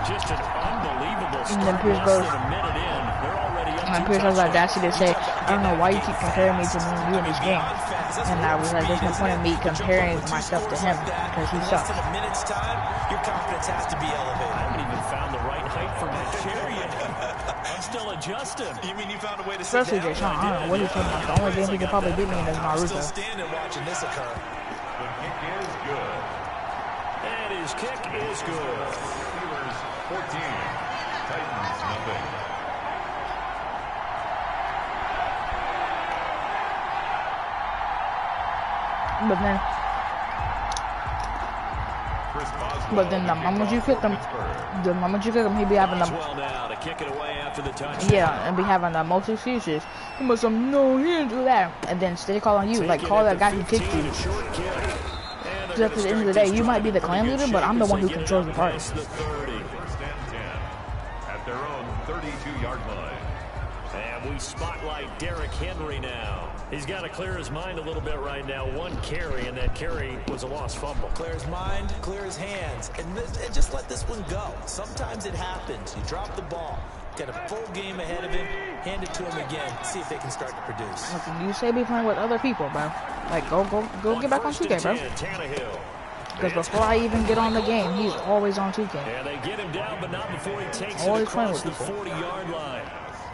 Just an unbelievable start. Less than a minute in, they're already up 2 Pierce has the touchdowns. audacity to say, I don't know why you keep comparing me to me and you in this game. And I was like, there's no point in me comparing myself to him because he sucks. In a minute's time, your confidence has to be elevated. I haven't even found the right height for my chair yet. I'm still adjusting. You mean you found a way to Especially sit down? Jay Sean. I don't know what he's talking about. The only game he could probably beat me in is Naruto. Still standing watching this occur. The kick is good. And his kick is good. Steelers 14, Titans nothing. But then the moment you kick him, he be having them. To kick it away after the touchdown. Yeah, and be having the most excuses. He must have no, he didn't do that. And then instead of calling you, like call that guy who kicked you. Because at the end of the day, you might be the clan leader, but I'm the one who controls the party. First and 10 at their own 32-yard line. And we spotlight Derrick Henry now. He's got to clear his mind a little bit right now. 1 carry, and that carry was a lost fumble. Clear his mind, clear his hands, and just let this one go. Sometimes it happens. You drop the ball. Got a full game ahead of him. Hand it to him again. See if they can start to produce. Listen, you say be playing with other people, bro. Like, go get back on 2K, bro. Because before I even get on the game, he's always on 2K. Yeah, they get him down, but not before he takes Always it across the people. 40-yard line.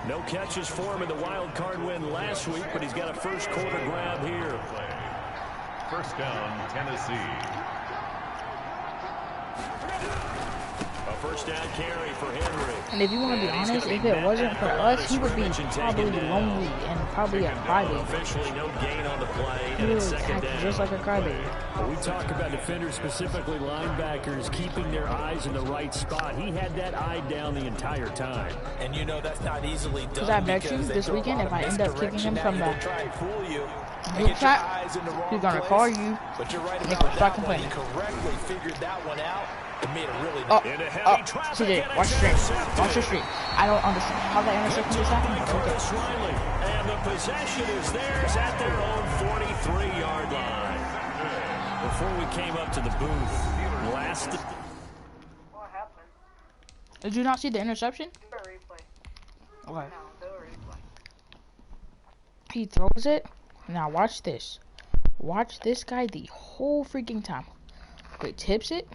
No catches for him in the wild card win last week, but he's got a first quarter grab here. First down, Tennessee. A first down carry for Henry. And if you want to be honest, if it wasn't for us, he would be probably lonely and probably a crybaby. Officially no gain on the play, He and would it's second act down. just like a crybaby. We talk about defenders, specifically linebackers, keeping their eyes in the right spot. He had that eye down the entire time. And you know that's not easily done. Because I bet you this weekend, if I end up kicking him from the group chat, he's going to call you and they will start complaining. Correctly figured that one out and made a really CJ, watch the stream. Watch the stream. I don't understand how that interception just happened. Okay. And the possession is theirs at their own 43-yard line. Before we came up to the booth, What happened? Did you not see the interception? Do a replay. Okay. No, do a replay. He throws it. Now watch this. Watch this guy the whole freaking time. Wait, tips it.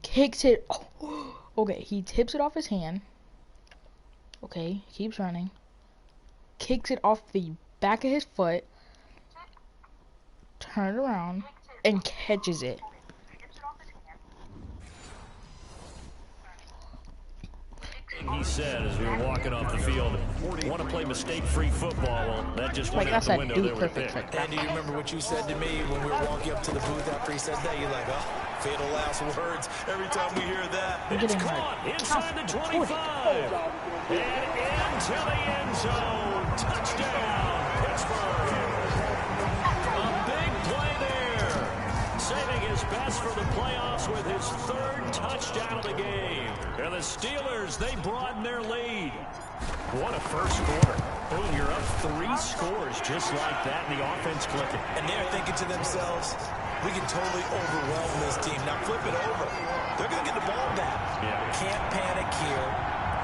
Kicks it. Oh. Okay, he tips it off his hand. Okay, keeps running. Kicks it off the back of his foot. Turns around and catches it. he said as we were walking off the field, want to play mistake-free football. Well, that just went out the window there with pick. And do you remember what you said to me when we were walking up to the booth after he said that? You're like, oh, fatal last words. Every time we hear that. It's caught inside the 25. And into the end zone. Touchdown, Pittsburgh. A big play there. Saving his best for the playoffs with his third touchdown of the game. And the Steelers, they broaden their lead. What a first quarter. Boom, you're up 3 scores just like that, and the offense clicking. And they're thinking to themselves, we can totally overwhelm this team. Now flip it over. They're going to get the ball back. Yeah. Can't panic here.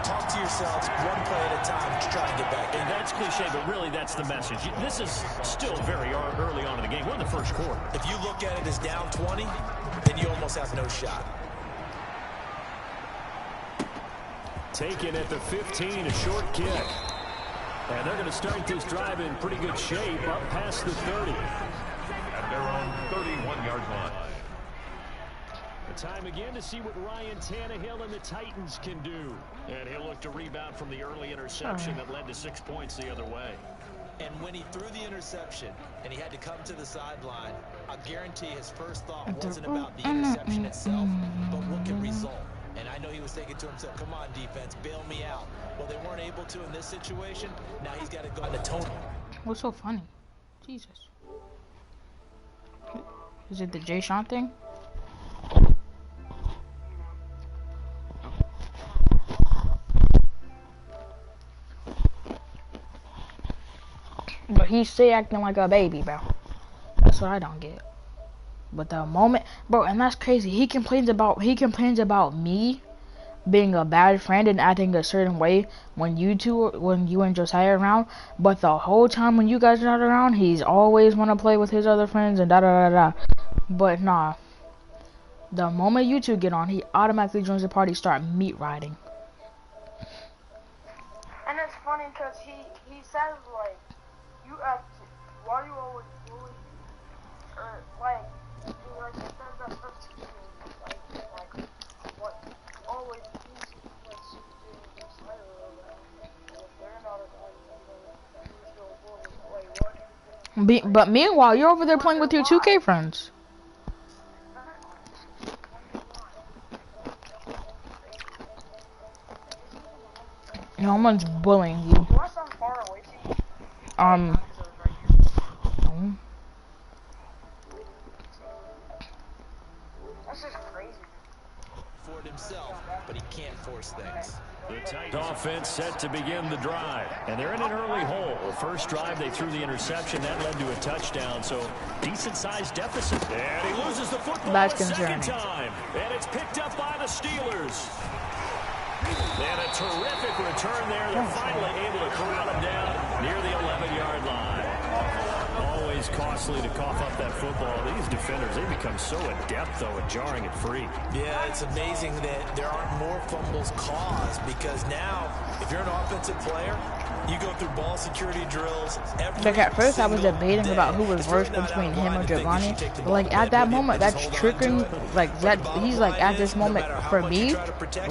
Talk to yourselves one play at a time to try and get back in. And that's cliche, but really that's the message. This is still very early on in the game. We're in the first quarter. If you look at it as down 20, then you almost have no shot. Taken at the 15, a short kick. And they're going to start this drive in pretty good shape, up past the 30. At their own 31-yard line. The time again to see what Ryan Tannehill and the Titans can do. And he'll look to rebound from the early interception that led to 6 points the other way. And when he threw the interception and he had to come to the sideline, I guarantee his first thought wasn't about the interception itself, but what could result. And I know he was thinking to himself, come on, defense, bail me out. Well, they weren't able to in this situation. Now he's got to go on the tone. What's so funny? Jesus. Is it the Jay Sean thing? But he he's still acting like a baby, bro. That's what I don't get. But the moment, bro, and that's crazy. He complains about me being a bad friend and acting a certain way when you and Josiah are around. But the whole time when you guys are not around, he's always want to play with his other friends and da da da da. But nah, the moment you two get on, he automatically joins the party, start meat riding. And it's funny because he says like, why do you always bully me? Or like he says that stuff to you, like what always means like shooting Josiah around. If they're not around, he's still bully. Like what? But meanwhile, you're over there playing with your 2K friends. No one's bullying you. That's just crazy. For himself, but he can't force things. The tight offense set to begin the drive, and they're in an early hole. First drive, they threw the interception. That led to a touchdown, so decent-sized deficit. And he loses the football a second time, and it's picked up by the Steelers. And a terrific return there. They're finally able to corral him down near the 11-yard line. Always costly to cough up that football. These defenders, they become so adept, though, at jarring it free. Yeah, it's amazing that there aren't more fumbles caused, because now, if you're an offensive player, you go through ball security drills Like at first I was debating about who was worse between him or Giovanni, but like at that moment that's tricking, like that he's like at this moment for me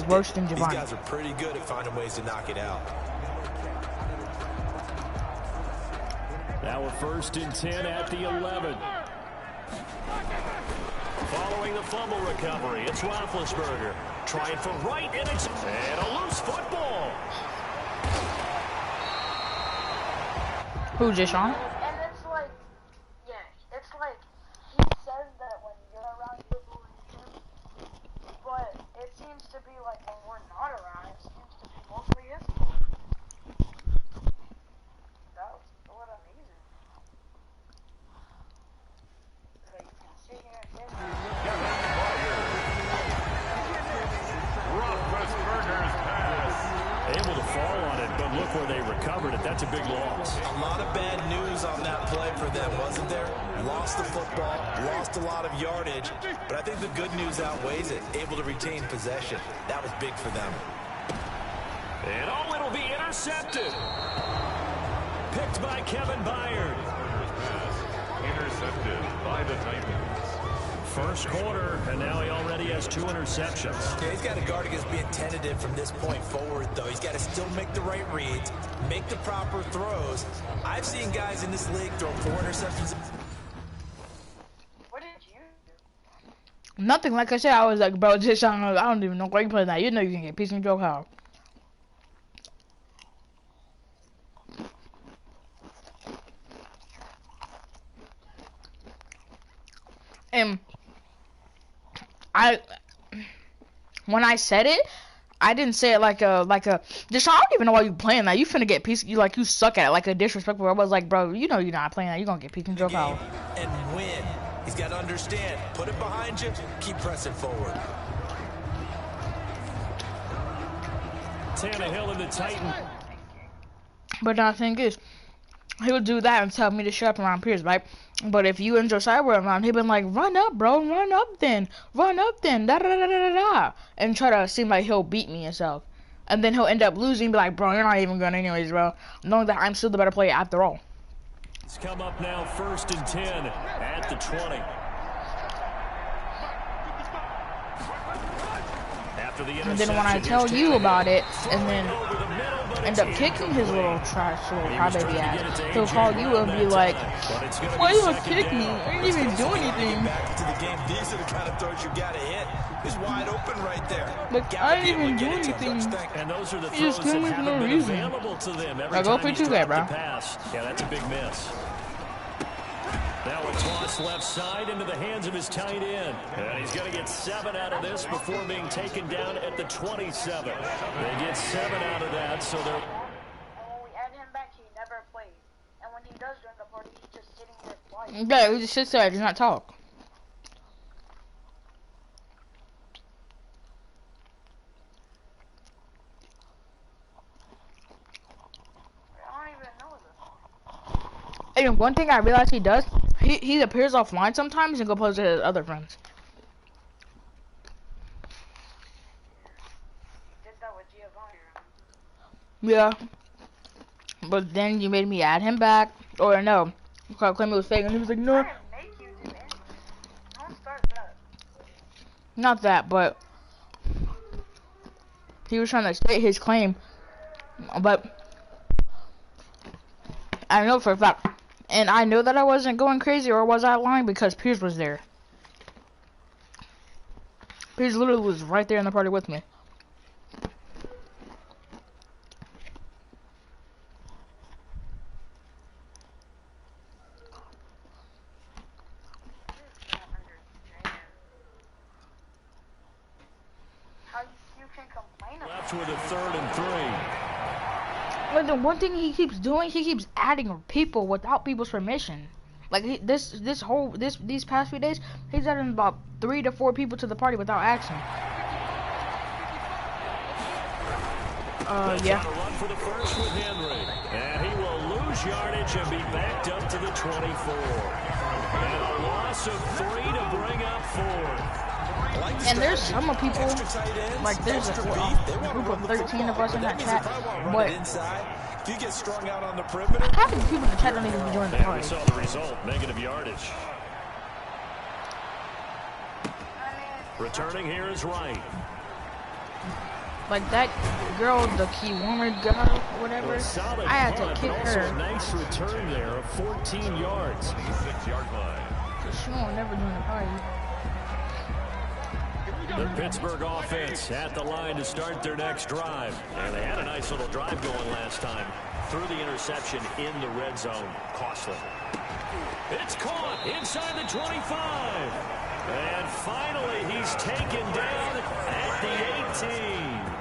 worse than Giovanni. These guys are pretty good at finding ways to knock it out. Now we're 1st and 10 at the 11. Following the fumble recovery, it's Roethlisberger trying for right, and it's a loose football. Who, Jishawn? And it's like, yeah, it's like he says that when you're around, you're bullying him, but it seems to be like when we're not around, it seems to be mostly his fault. That's what amazing. So you can sit here and get Roethlisberger's pass. Able to fall on it, but look where they recovered it. That's a big loss. A lot of bad news on that play for them, wasn't there? Lost the football, lost a lot of yardage, but I think the good news outweighs it. Able to retain possession. That was big for them. And it'll be intercepted. Picked by Kevin Byard. Intercepted by the Titans. First quarter, and now he already has 2 interceptions. Yeah, he's got to guard against being tentative from this point forward, though. He's got to still make the right reads, make the proper throws. I've seen guys in this league throw 4 interceptions. What did you do? Nothing. Like I said, I was like, bro, just I don't even know why you play that. You know you can get piece and joke how. And when I said it, I didn't say it like a just I don't even know why you playing that. You finna get piece, you suck at it, like a disrespectful. I was like, bro, you know you're not playing that. You're gonna get piece and joke out. And win. He's got to understand. Put it behind you. Keep pressing forward. Tannehill in the Titan. But the thing is, he'll do that and tell me to shut up around peers, right? But if you and Josiah were around, he'd been like, run up, bro, run up then, da da da da da da, and try to seem like he'll beat me and stuff. And then he'll end up losing, be like, bro, you're not even good anyways, bro, knowing that I'm still the better player after all. It's come up now 1st and 10 at the 20. After the and then when I tell you about it, and then end up kicking his little trash little crybaby ass, he'll call you and be like, why you gonna kick me? I didn't even do anything. Back to the game. These are the kind of throws you gotta hit. He's wide open right there. Like, I didn't even do anything. And those are the he just killed me for no reason. I go for 2K, bro. Yeah, that's a big miss. Now a toss left side into the hands of his tight end. And he's going to get 7 out of this before being taken down at the 27. They get 7 out of that, so they're... And when we add him back, he never plays. And when he does during the Yeah, he just sits there and does not talk. And one thing I realized he does, he appears offline sometimes and goes to his other friends. Yeah. But then you made me add him back. Or no. I claimed it was fake and he was like, no. Not that, but he was trying to state his claim. But I know for a fact. And I know that I wasn't going crazy, or was I lying, because Piers was there. Piers literally was right there in the party with me. Left with a 3rd and 3. But the one thing he keeps doing, he keeps adding people without people's permission. Like these past few days, he's adding about 3 to 4 people to the party without asking. Yeah. Run for the first with Henry, and he will lose yardage and be backed up to the 24. And a loss of 3 to bring up 4. And there's some of people, like there's a group of 13 of us in that chat, but if you get strung out on the perimeter, half of the people in the chat don't even join the party. We saw the result, negative yardage. Returning here is Wright. Like that girl, the key warmer girl, whatever, I had to kick her. A nice return there of 14 yards. 6-yard line. She won't never join the party. The Pittsburgh offense at the line to start their next drive. And they had a nice little drive going last time. Through the interception in the red zone. Costly. It's caught inside the 25. And finally, he's taken down at the 18.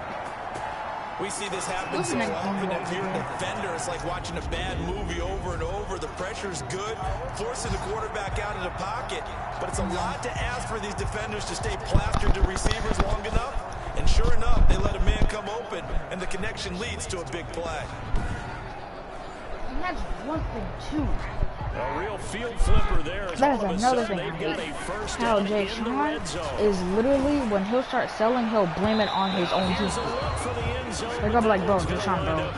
We see this happen so often. If you're a defender, it's like watching a bad movie over and over. The pressure's good, forcing the quarterback out of the pocket. But it's a lot to ask for these defenders to stay plastered to receivers long enough. And sure enough, they let a man come open, and the connection leads to a big play. And that's one thing, too. A real field flipper there. That is another thing I hate. How Jay Sean is literally, when he'll start selling, he'll blame it on his own team. They're gonna be like, bro, Jay Sean, bro,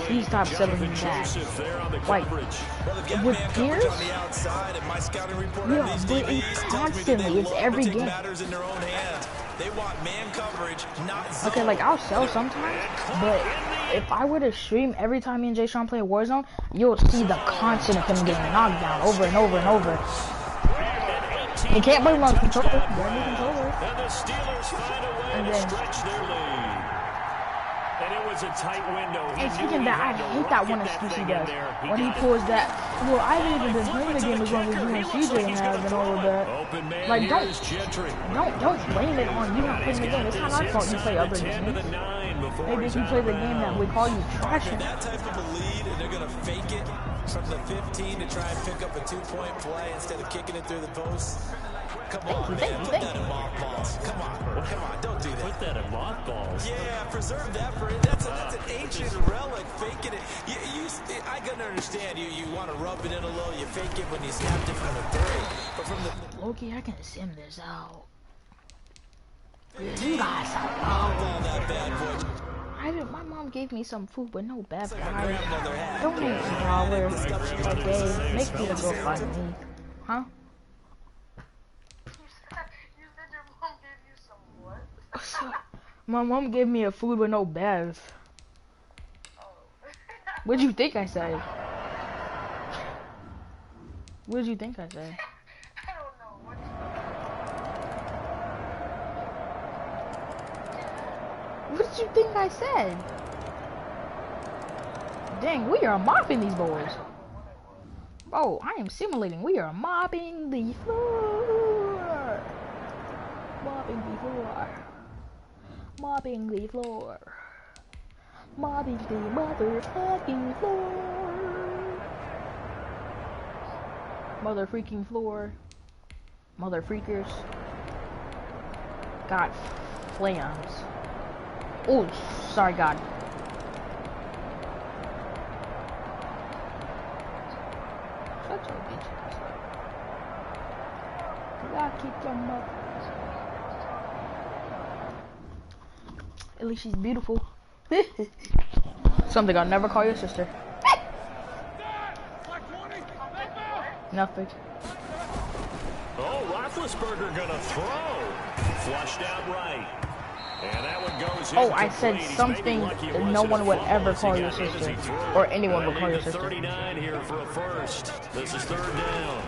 he stopped selling his dad. Like, with Pierce, yeah, but it's constantly, it's every game. They want man coverage, not zone. Okay, like, I'll sell sometimes, but if I were to stream every time me and Jay Sean play Warzone, you'll see the constant of him getting knocked down over and over and over. You can't blame him on controller. And the Steelers find a way to stretch their lead. And it was a tight window. And speaking of that, I hate that one excuse he does. When he pulls that, well, I haven't even been playing the game as long as you and CJ have and all of that. Like, don't blame it on you not playing the game. It's not our fault you play other games. Maybe if you play the game that we call you trash. That type of a lead, and they're going to fake it from the 15 to try and pick up a 2-point play instead of kicking it through the post. Come on, man. Put that in mothballs. Come on. Don't do that. Put that in mothballs. Yeah, preserve that for it. That's an ancient relic. Faking it. I can understand you want to rub it in a little. You fake it when you snapped it from the 3. But from the... Okay, I can sim this out. You guys are my mom gave me some food, but no bad guys. Don't make $1, okay? Make me a go find me. Huh? My mom gave me a food with no bev. What'd you think I said? What did you think I said? What did you think I said? Dang, we are mopping these boys. Oh, I am simulating. We are mopping the floor. Mopping the floor. Mopping the floor. Mopping the motherfucking floor. Mother freaking floor. Mother freakers. God flams. Oh, sorry, God. Such a bitch. Yeah, kick your mother. At least she's beautiful. Something I'll never call your sister. Nothing. Oh, Roethlisberger gonna throw. Flushed out right. And that one goes Oh, I said something that no one would ever call your sister. Or anyone would call your sister. 39 here for a first. This is third down.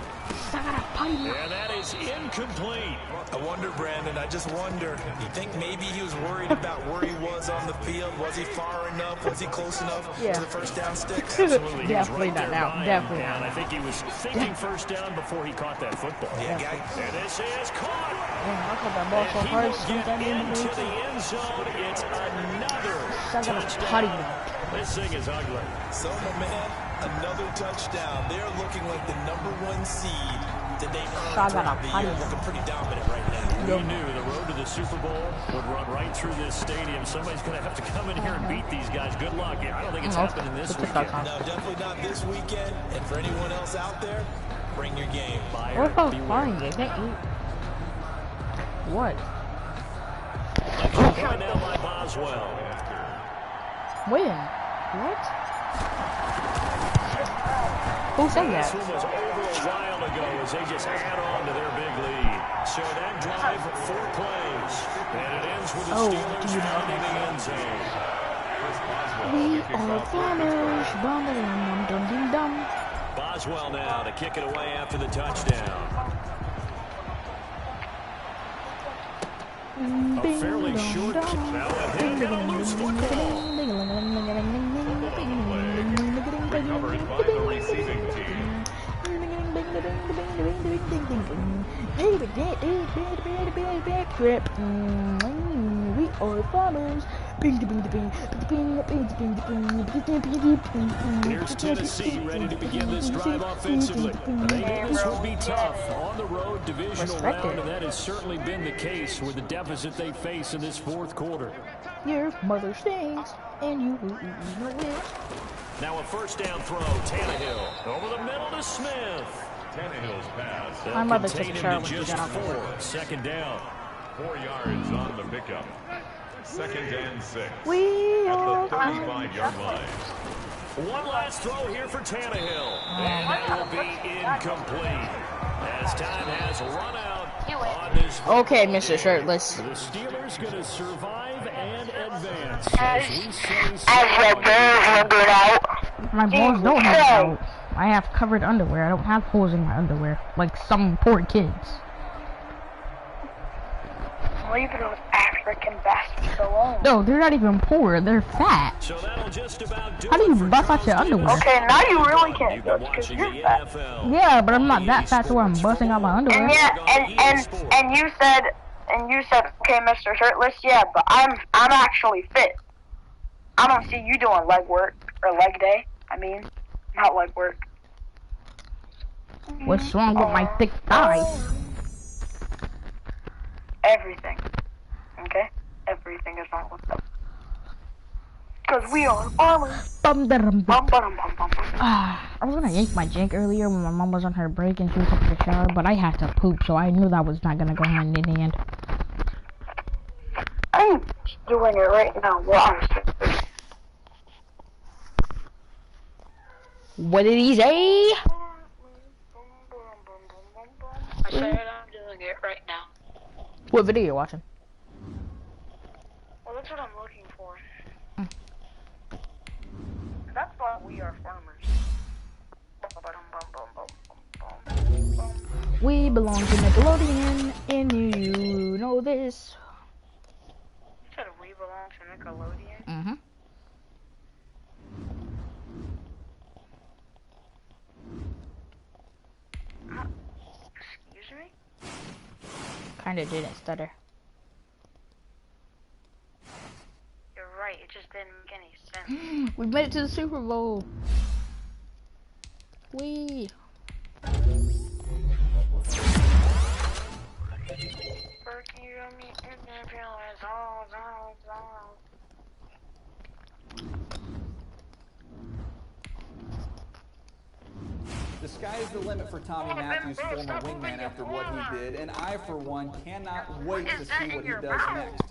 And that is incomplete. I wonder, Brandon, I just wonder. You think maybe he was worried about where he was on the field? Was he far enough? Was he close enough to the first down sticks? Absolutely. Definitely not now. Definitely not. I think he was thinking first down before he caught that football. Yeah, and this is caught. I caught that ball so hard. Get into the end zone. It's another touchdown. This thing is ugly. So, my man, another touchdown. They're looking like the #1 seed. Did they earn throughout the year? Looking pretty dominant right now. We knew the road to the Super Bowl would run right through this stadium. Somebody's going to have to come in here and beat these guys. Good luck. I don't think it's happening this weekend. No, definitely not this weekend. And for anyone else out there, bring your game. We're fine. They can't eat. What? Right now by Boswell. When? What? Who said that? This one was over a while ago as they just add on to their big lead. So that drive, 4 plays. And it ends with the Steelers finding the end zone. We are farmers. Dum-dum-dum-dum-dum-dum. Boswell now to kick it away after the touchdown. A fairly short now ahead and a loose football. Recovered by the receiving team. We are farmers. Here's Tennessee ready to begin this drive offensively. They knew this would be tough on the road, divisional round, and that has certainly been the case with the deficit they face in this fourth quarter. Your mother stinks, and you know it. Now a first down throw, Tannehill over the middle to Smith. Tannehill's pass. My mother took a shower when she just got off. 4. Second down. 4 yards on the pickup. 2nd and 6. We at are the 35-yard line. One last throw here for Tannehill. And that will be incomplete. As time has run out on this. Okay, Mr. Shirtless. The Steelers going to survive and advance. My balls don't have out. I have covered underwear. I don't have holes in my underwear. Like some poor kids. Leave those African bastards alone. No, they're not even poor. They're fat. So that'll just about do How do you bust out your underwear? Okay, now you really can't do it because you're fat. Yeah, but I'm not that fat to where I'm busting out my underwear. And yeah, and you said, okay, Mr. Shirtless, yeah, but I'm actually fit. I don't see you doing leg work or leg day. I mean, not leg work. What's wrong with my thick thighs? Everything. Okay? Everything is wrong with them. Because we are farmers. I was gonna yank my jank earlier when my mom was on her break and she was taking a shower, but I had to poop, so I knew that was not gonna go hand in hand. I'm doing it right now. What did he say? I said I'm doing it right now. What video are you watching? Well, that's what I'm looking for. That's why we are farmers. We belong to Nickelodeon, and you know this. You said we belong to Nickelodeon? Mm-hmm. Excuse me? Kinda didn't stutter. You're right, it just didn't make any sense. We made it to the Super Bowl. Wee. The sky is the limit for Tommy Matthews, former wingman, after what he did, and I, for one, cannot wait to see what he does next.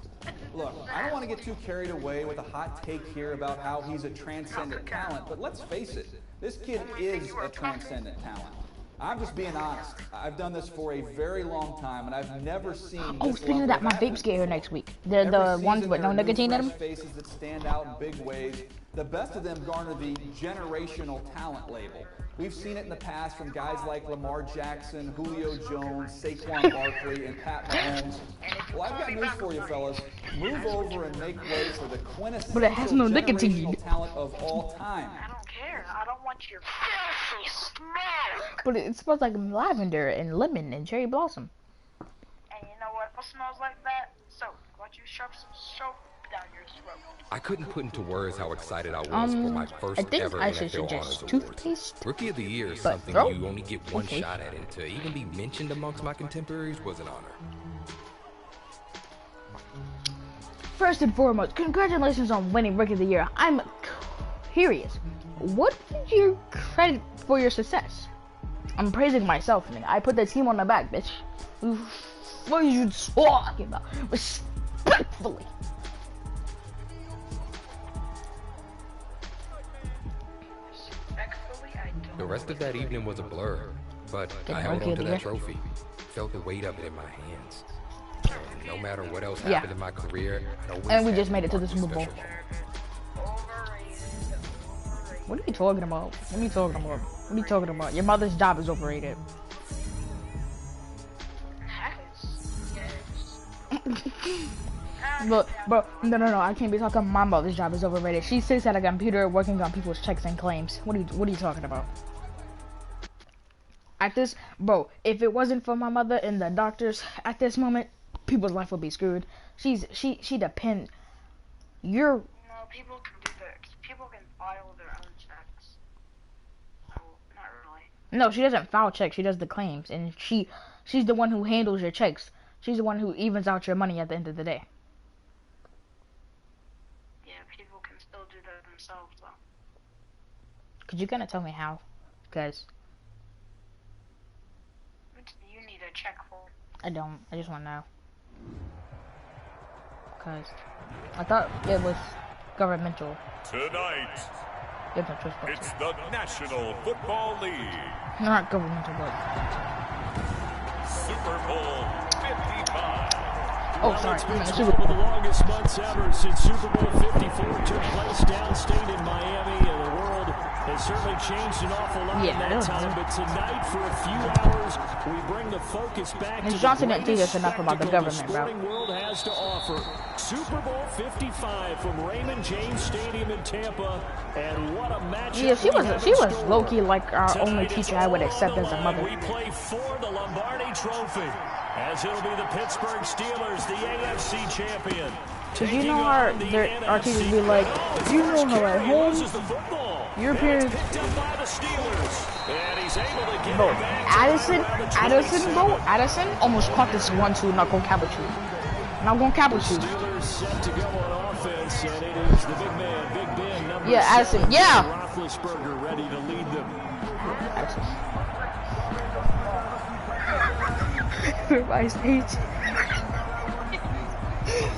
Look, I don't want to get too carried away with a hot take here about how he's a transcendent talent, but let's face it, this kid is a transcendent talent. I'm just being honest. I've done this for a very long time, and I've never seen. Oh, speaking of that, my vapes get here next week. They're the ones with no nicotine in them. Faces that stand out in big ways. The best of them garner the generational talent label. We've seen it in the past from guys like Lamar Jackson, Julio Jones, Saquon Barkley, and Pat Mahomes. Well, I've got news for you, fellas. Move over and make way for the quintessential but it has no nicotine. Talent of all time. I don't care. I don't want your filthy smell. But it smells like lavender and lemon and cherry blossom. And you know what else smells like that? Soap. Why don't you shove some soap down your throat? I couldn't put into words how excited I was for my first ever NFL Honors Awards. Rookie of the Year is something you only get one shot at, and to even be mentioned amongst my contemporaries was an honor. First and foremost, congratulations on winning Rookie of the Year. I'm curious. What did you credit for your success? I'm praising myself, nigga. I put the team on the back, bitch. What are you talking about? Respectfully. The rest of that evening was a blur, but I held on to that trophy. Felt the weight of it in my hands. And no matter what else happened in my career, and we just made it to the Super Bowl. What are you talking about? What are you talking about? What are you talking about? Your mother's job is overrated. But no, I can't be talking. My mother's job is overrated. She sits at a computer working on people's checks and claims. What are you talking about? At this, bro, if it wasn't for my mother and the doctors at this moment, people's life would be screwed. She depend. No, people can do that. People can file their own checks. Oh, not really. No, she doesn't file checks. She does the claims, and she's the one who handles your checks. She's the one who evens out your money at the end of the day. Yeah, people can still do that themselves, though. Could you kind of tell me how? Because you need a check for. I don't. I just want to know. Because I thought it was governmental. Tonight, it's the National Football League. Not governmental, but Super Bowl 55. Oh, sorry. It's been two of the longest months ever since Super Bowl 54 took place downstate in Miami, and the world has certainly changed an awful lot in that time. But tonight, for a few hours, we bring the focus back to Johnson didn't teach us enough about the government, bro. The world has to offer. Super Bowl 55 from Raymond James Stadium in Tampa, and what a matchup! Yeah, she was low key like our only teacher I would accept as a mother. We play for the Lombardi Trophy, as it'll be the Pittsburgh Steelers, the AFC champion. Cause you know our teachers be like, you know how at home your parents. Bro, Addison almost caught this 1-2. Not gonna cap with you. Not gonna cap with you. Set to go on offense, and it is the big man, Big Ben, number Addison. 7, Yeah. Roethlisberger ready to lead them. Addison. My stage.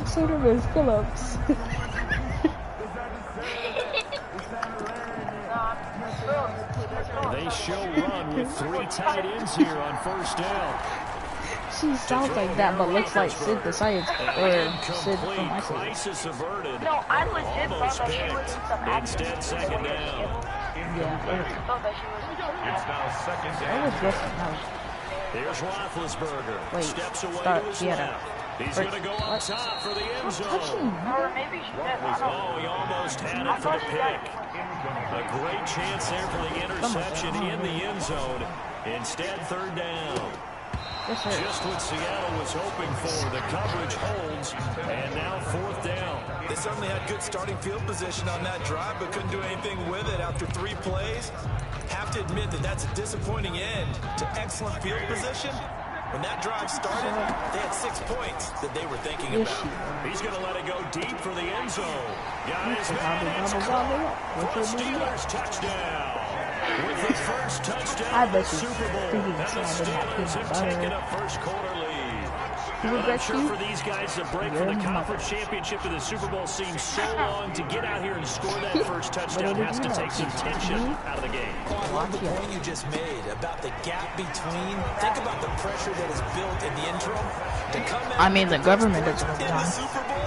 So do Miss Phillips. They show run with 3 tight ends here on first down. She sounds like that, but looks like Sid the Science or Sid from my crisis averted. No, I legit thought that she was in some Instead, second down. It's now second down. Here's Roethlisberger. Wait, steps away start, to his yeah. left. He's going to go up top for the end zone. Or maybe she did. Oh, he almost had it for the pick. A great chance there for the interception in the end zone. Instead, third down. Just what Seattle was hoping for. The coverage holds, and now fourth down. They certainly had good starting field position on that drive, but couldn't do anything with it after 3 plays. Have to admit that that's a disappointing end to excellent field position. When that drive started, they had 6 points that they were thinking about. He's going to let it go deep for the end zone. Got his man. It's caught for a Steelers touchdown. With the first touchdown of the Super Bowl, and the Steelers have taken a first quarter lead. But I'm sure for these guys, the break from the conference championship to the Super Bowl seems so long. To get out here and score that first touchdown has to take some tension out of the game. Oh, I love the point you just made about the gap between. Think about the pressure that is built in the interim to come out. I mean, the government doesn't have in the Super Bowl.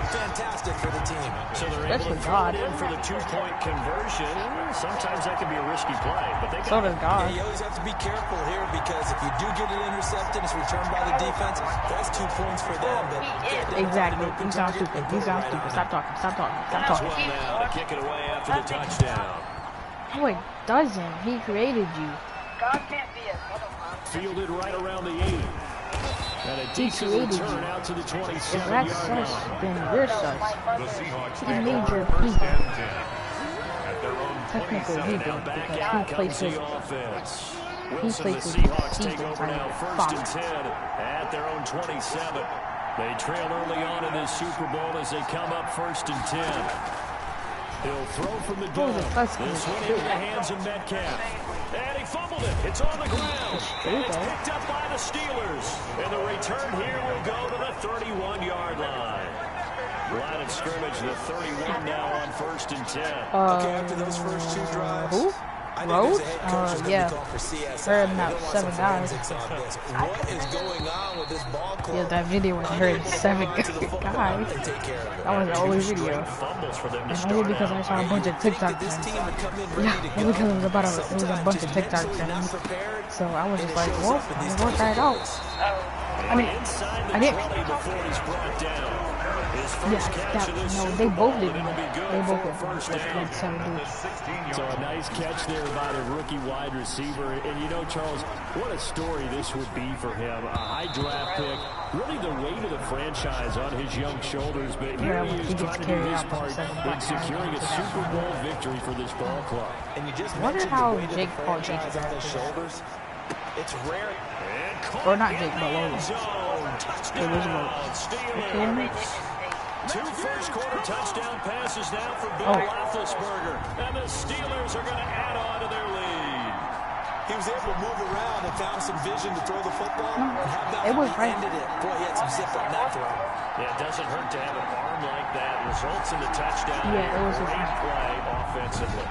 Fantastic for the team. So they're able to throw it in for the 2-point conversion. Sometimes that can be a risky play, but they so does God. Yeah, you always have to be careful here because if you do get an interception, it's returned by the defense. That's 2 points for them. But exactly. You sound stupid. You sound stupid. Stop talking. Stop talking. Stop talking. Well now to kick it away after the touchdown. No, it doesn't. He created you. God can't be a pedophile. Fielded right around the 8. And a decent return out to the 27-yard line. If that's sus, then you're sus. The Seahawks He take made over your first people. and 10. At their own Technically, he did, Back because out he played comes his, the offense. he Wilson, played the his Seahawks take season over now first and 10 at their own 27. They trail early on in this Super Bowl as they come up first and 10. He'll throw from the gun. This one into the hands of Metcalf. And he fumbled it. It's on the ground. And it's picked up by the Steelers. And the return here will go to the 31-yard line. Line of scrimmage, the 31 now on first and 10. Okay, after those first 2 drives. Who? Road? Yeah. Heard about 7 guys. What is going on with this ball club? Yeah, that video was heard 7 guys. That was the only video. And only because I saw a bunch of TikTok trends. Yeah, only because it was a bunch of TikTok trends. So I was just like, well, I'm gonna try it out. I didn't. No, they both did. They both did. Like 7 dudes. So a nice catch there by the rookie wide receiver. And you know, Charles, what a story this would be for him. A high draft pick, really the weight of the franchise on his young shoulders. But here he is trying to do his part in securing a Super Bowl victory for this ball club. And you just wonder how Jake Paul takes on his shoulders. It's rare. Or not Jake, but Logan. It was Logan. 2 first-quarter touchdown passes now for Bill Roethlisberger. And the Steelers are going to add on to their lead. He was able to move around and found some vision to throw the football. And how about it was right. Ended it. Boy, he had some zip on that throw. Yeah, it doesn't hurt to have an arm like that. Results in the touchdown. Yeah, it was a great play offensively.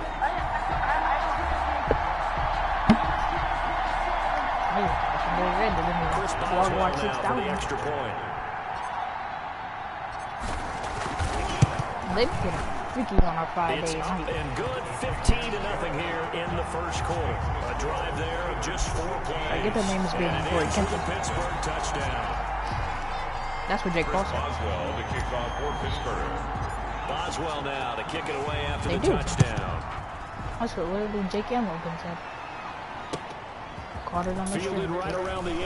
Chris Boswell now for the extra point. They get freaky on our Fridays. It's up and good, 15-0 here in the first quarter. A drive there of just 4 plays. I get the names being before he can. The Pittsburgh touchdown. That's what Jake Paul said. Boswell to kick off for Pittsburgh. Boswell now to kick it away after the touchdown. That's what literally Jake and Logan said. Caught it on the fielded right around the 8.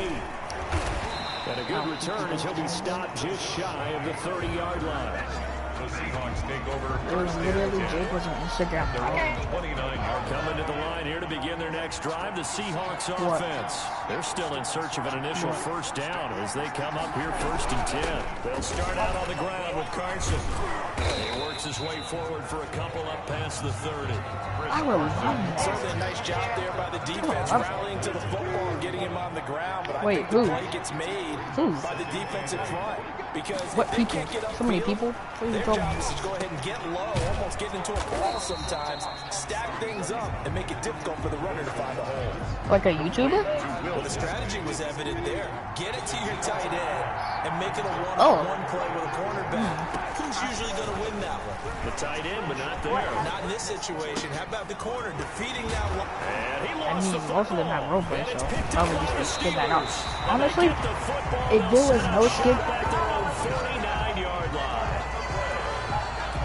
And a good return as he'll be stopped just shy of the 30-yard line. The Seahawks take over. It was literally Jake was on Instagram. Coming to the line here to begin their next drive, the Seahawks offense. They're still in search of an initial first down as they come up here first and 10. They'll start out on the ground with Carson. He works his way forward for a couple up past the 30. I will love that. Certainly a nice job there by the defense, rallying to the football and getting him on the ground. But I think the play gets made by the defensive front. Because what people? So many people? Their job is to go ahead and get low, almost get into a ball sometimes, stack things up, and make it difficult for the runner to find a hole. Like a YouTuber? Well, the strategy was evident there. Get it to your tight end and make it a one-on-one play with a cornerback. Who's usually going to win that one? The tight end, but not there. Not in this situation. How about the corner defeating that one? And he I lost mean, the most of them have rope breaks, so probably just skip that out. Steelers. Honestly, if there was no skip, 49-yard line.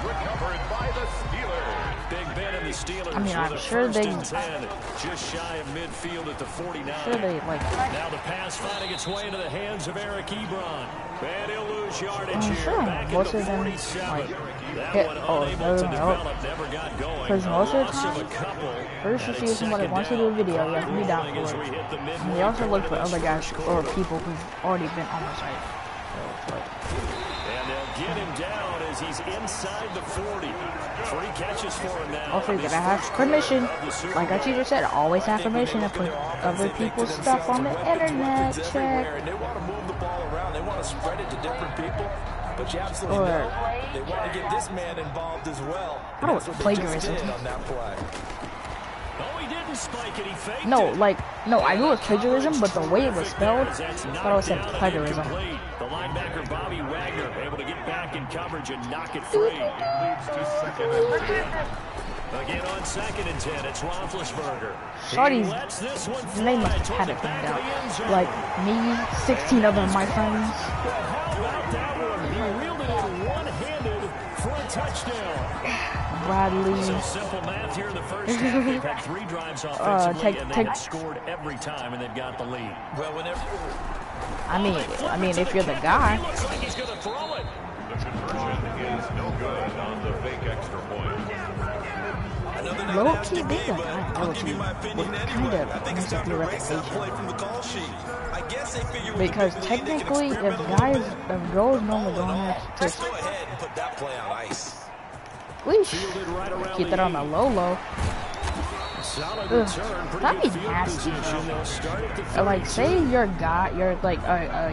Recovered by the Steelers. Big Ben and the Steelers I mean, I'm with a sure first they. and 10, just shy of midfield at the 49. Sure they like. Now the pass finding its way into the hands of Eric Ebron. And he'll lose yardage I'm here. sure Back most at of the them 47. like That hit. one Oh, unable to develop, never got going. Because most of the Loss of time, a couple. first you see somebody wants to do a video, you have to be down for it. And they also look for other guys or people who've already been on the site. So it's like. And they'll get him down as he's inside the 40. 3 catches for him now. Also, you gotta have permission. Like our teacher said, always have permission to put other people's stuff on the internet. Check. And they want to move the ball around. They want to spread it to different people. But you absolutely know they want to get this man involved as well. I don't plagiarism. On that play. Oh, he didn't spike it. He faked No, it. like, no, I knew it was plagiarism, but the way it was spelled, I thought it said plagiarism. The linebacker Bobby Wagner able to get back in coverage and knock it free. Leads to 2nd and 10. Again on 2nd and 10, it's Roethlisberger. Shorty's name must have had it figured out. Like me, 16 other my friends. How about that one? He reeled it in one-handed for a touchdown. Bradley. Some simple math here in the first half. They've had 3 drives offensively, and they have scored every time, and they've got the lead. Well, whenever. I mean, if you're the guy. Looks like he's gonna throw it. The conversion is no good on the fake extra point. Low key, being a guy, low key, would kind of mess up your reputation. Because technically, if girls normally don't have to. Leash. Keep it on the low. That'd be nasty, bro. Like, say your guy,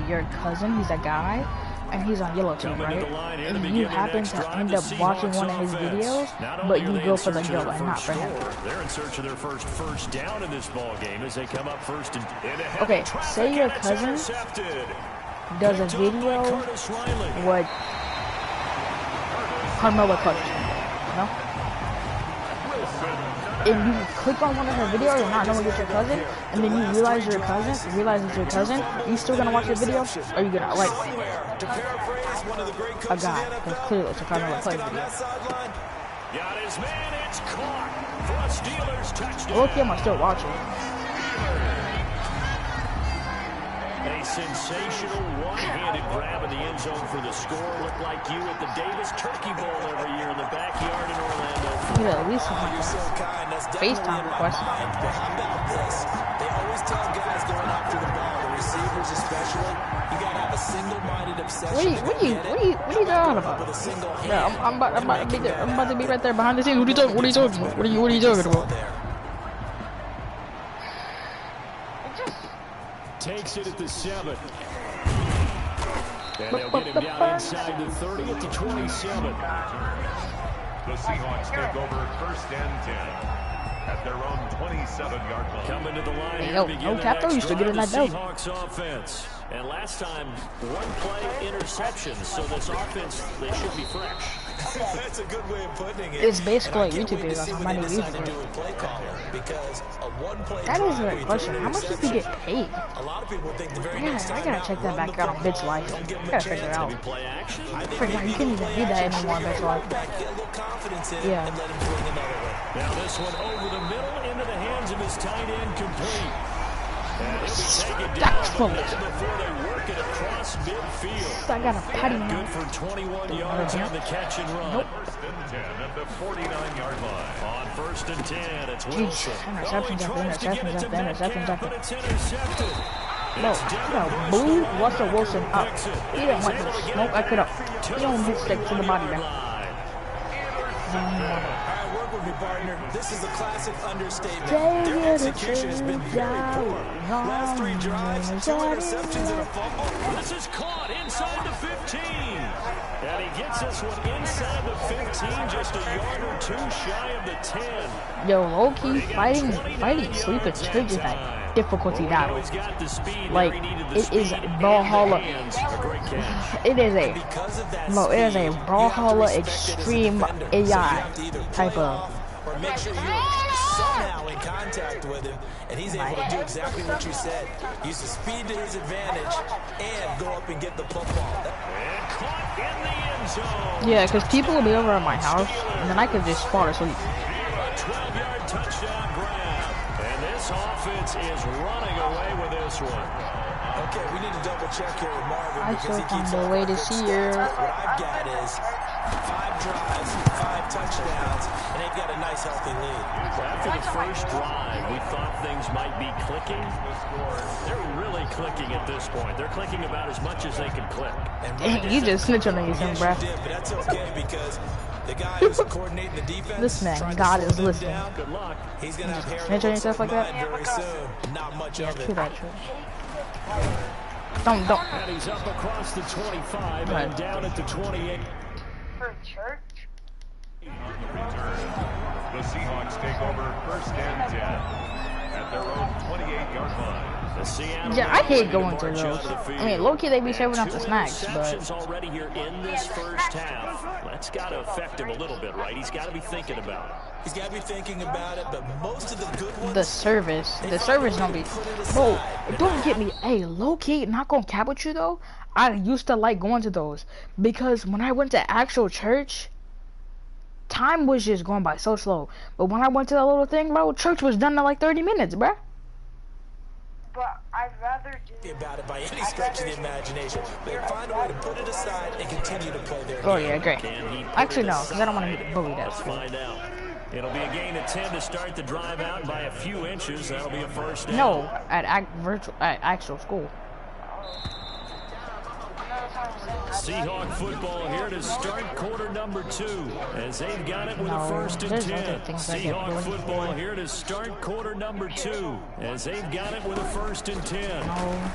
your cousin, he's a guy, and he's on yellow team, right? And you happen to end up watching one of his videos, but you go for the girl and not for him. They're in search of their first down in this ball game as they come up first and okay, say your cousin does a video with Carmella Clutch, you know? And you click on one of her videos and not knowing it's your cousin, and then you realize it's your cousin, you still gonna watch the video? Or are you gonna, like, a guy, because clearly it's a Carmella Clutch video. Got his man, it's caught for a Steelers touchdown. Okay, I'm still watching. A sensational one-handed grab in the end zone for the score. Looked like you at the Davis Turkey Bowl every year in the backyard in Orlando. Yeah, at least like FaceTime request. How about this? They always tell guys going after the ball, the receivers especially, you gotta have a single-minded obsession. What are you talking about? Yeah, I'm about to be right there behind the scenes. What are you talking about? What are you talking about? Takes it at the 7. And they'll get him down inside the 30 at the 27. The Seahawks take over 1st and 10 at their own 27-yard line. Coming to the line hey, yo, Capo used to get in that dope. Seahawks offense. And last time, 1 play interception, so this offense, they should be fresh. That's a good way of putting it. It's basically like YouTube videos on my new YouTube. That is a question. How much does he get paid? A lot of people think the very Yeah, I gotta check that back out on Bitch Life. I gotta figure it out. I forgot you can't even do that anymore on Bitch Life. Yeah. Now this one over the middle into the hands of his tight end complete. And he'll be taken down, but not before they work it across midfield. I got a patty now. Good for 21 yards on the catch and run. Nope. 1st and 10 at the 49-yard line. On 1st and 10, it's Wilson. Interceptions after. But it's intercepted. No, blew Russell Wilson up. He didn't want to smoke. I could have thrown his stick to the body there. Work with me, partner. This is a classic understatement. Their execution has been very poor. Last 3 drives, 2 interceptions and a fumble. This is caught inside the 15. And he gets this one inside the 15, just a yard or 2 shy of the 10. Yo, low-key fighting sleeping church is a difficulty battle. Like, it is Brawlhalla. It is a Brawlhalla extreme AI type of. Or make sure you're somehow in contact with him, and he's able to do exactly what you said. Use the speed to his advantage and go up and get the football. And caught in the end zone. Yeah, because people will be over at my house, and then I could just fall asleep. 12-yard touchdown grab. And this offense is running away with this one. Okay, we need to double check here with Marvin I because he still keeps find a way to see her. What I've got is 5 drives, 5 touchdowns, and they've got a nice healthy lead. After the first drive, we thought things might be clicking. They're really clicking at this point. They're clicking about as much as they can click. Dang, you just snitch on me, son, bruh. But that's okay because the guy who's coordinating the defense. This man, God is listening. Good luck. He's gonna have hair snitch on yourself like that? very soon. Not much of it. True that, true. Don't. And he's up across the 25 and down at the 28. For church? The Seahawks take over first and 10 at their own 28-yard line. Yeah, I hate going through those. I mean, low-key they be serving up the snacks, but already here in this first half. That's got to affect him a little bit, right? He's got to be thinking about it. He's got to be thinking about it, but most of the good ones... the service don't be... Bro, don't get me... Hey, low-key, not gonna cap with you, though. I used to like going to those. Because when I went to actual church, time was just going by so slow. But when I went to that little thing, bro, church was done in like 30 minutes, bruh. But I'd rather do... about it by any stretch of the imagination. They find a way to put it aside and continue to play their Oh, game. yeah, great. Actually, no, because I don't want to get bullied at school. Find out. It'll be a gain of 10 to start the drive out by a few inches. That'll be a first down. No, at actual school. Seahawk football here to start quarter number 2 as they've got it with a first and 10. Seahawk football here to start quarter number 2 as they've got it with a first and 10. No.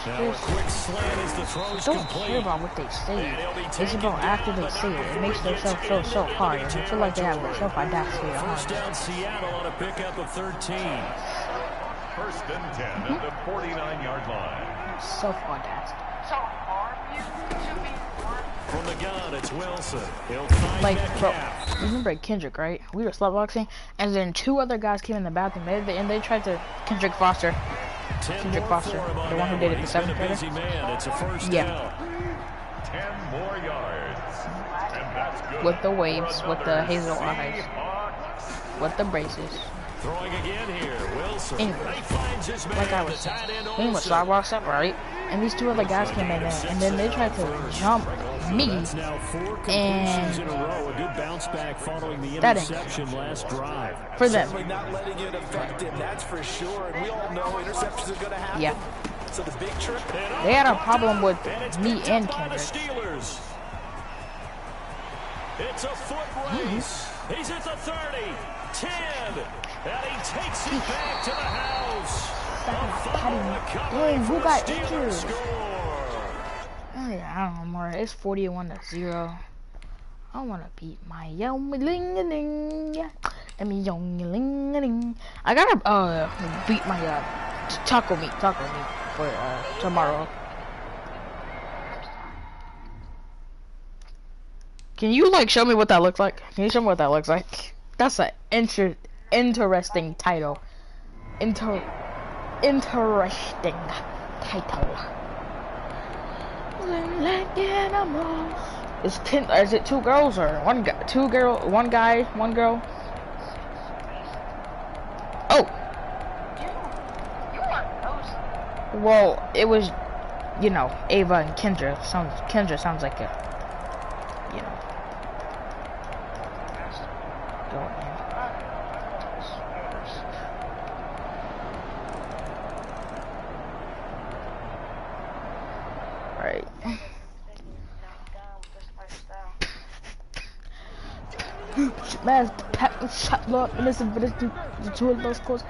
Now a quick slant as the throw's Don't complete. care about what they say. It's about after they say it. It makes themselves feel so hard. I feel like they have a self-audacity at First home. down Seattle on a pickup of 13. First and 10 at the 49-yard line. Self-audacity. So harm you to be harmed. From the gun, it's Wilson. He'll find Like, bro, Metcalf. you remember Kendrick, right? We were slutboxing, and then 2 other guys came in the bathroom, and they tried to Kendrick Foster, the one who did it the 7th grader. It's a first Yeah. down. 10 more yards. And that's good. With the waves, with the hazel eyes, with the braces. Throwing again here, Wilson. Anyway, He finds his man, like I was saying, we were slutboxing, right? And these 2 other guys came in there, and then they tried to jump me, That's now 4 completions and in a row. A good bounce back following the that ain't interception last drive. for them. Certainly not letting it affect him, that's for sure. And we all know interceptions are going to happen. Yeah. So the big trick... They had a problem with me and The Kendrick. Steelers. It's a foot race. He's at the 30, 10, and he takes it back to the house. Dang, who got injured? I don't know more. It's 41-0. I wanna beat my young-a-ling-a-ling. Young-a-ling-a-ling. I gotta beat my taco meat for tomorrow. Can you like show me what that looks like? Can you show me what that looks like? That's an interesting title. Interesting title. Like animals. Is it 2 girls or 1 guy? 2 girl, 1 guy, 1 girl. Oh. You want those? Well, it was, you know, Ava and Kendra. Kendra sounds like a, you know. Go on. Right. Man, shot block, and listen for this the 2 of those scores.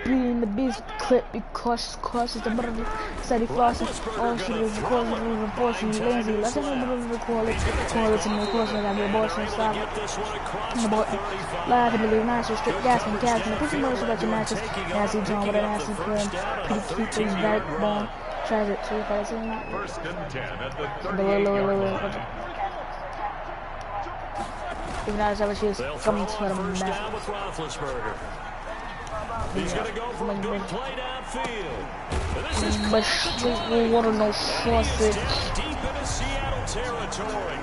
Being the beast clip, be cautious, the brother, steady flossing. All she is the cause of the portion, lazy. Let's have a bit of the quality, and the course, and the abortion stop. And the boy, live and believe nice, strict gas and gas, and the pussy motion about your matches. Nasty John with a nasty friend, pretty keep things backbone. Tries it too fast. First and 10 at the 38-yard line. Even though I she was coming to the first mess. down with Roethlisberger. He's going to go for a good play downfield. And this is But we want to know sausage. deep into Seattle territory.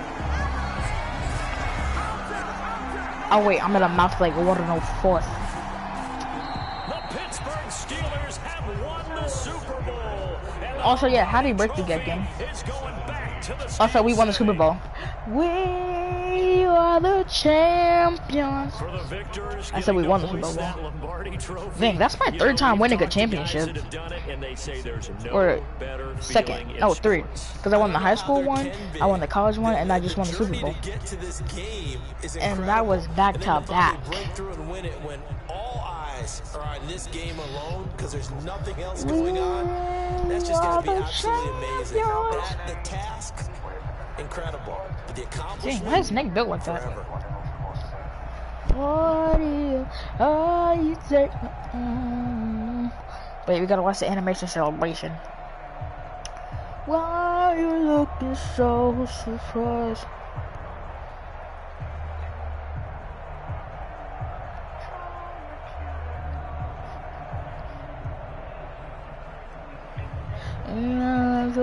Oh wait, I'm in a mouth like 104th. The Pittsburgh Steelers have won the Super Bowl. Also, yeah, happy birthday, Getkin. Also, we won the Super Bowl. We are the champions. For the victors, I said we won the Super Bowl. Dang, that's my third time winning a championship. Or second. No, third. Because I won the high school one, I won the college one, and I just won the Super Bowl. And that was back to back. All eyes are on this game alone because there's nothing else going on. That's just going to be absolutely amazing. The task, incredible. But the accomplishment, dang, why is Nick built like that? What are you take? Wait, we gotta watch the animation celebration. Why are you looking so surprised? And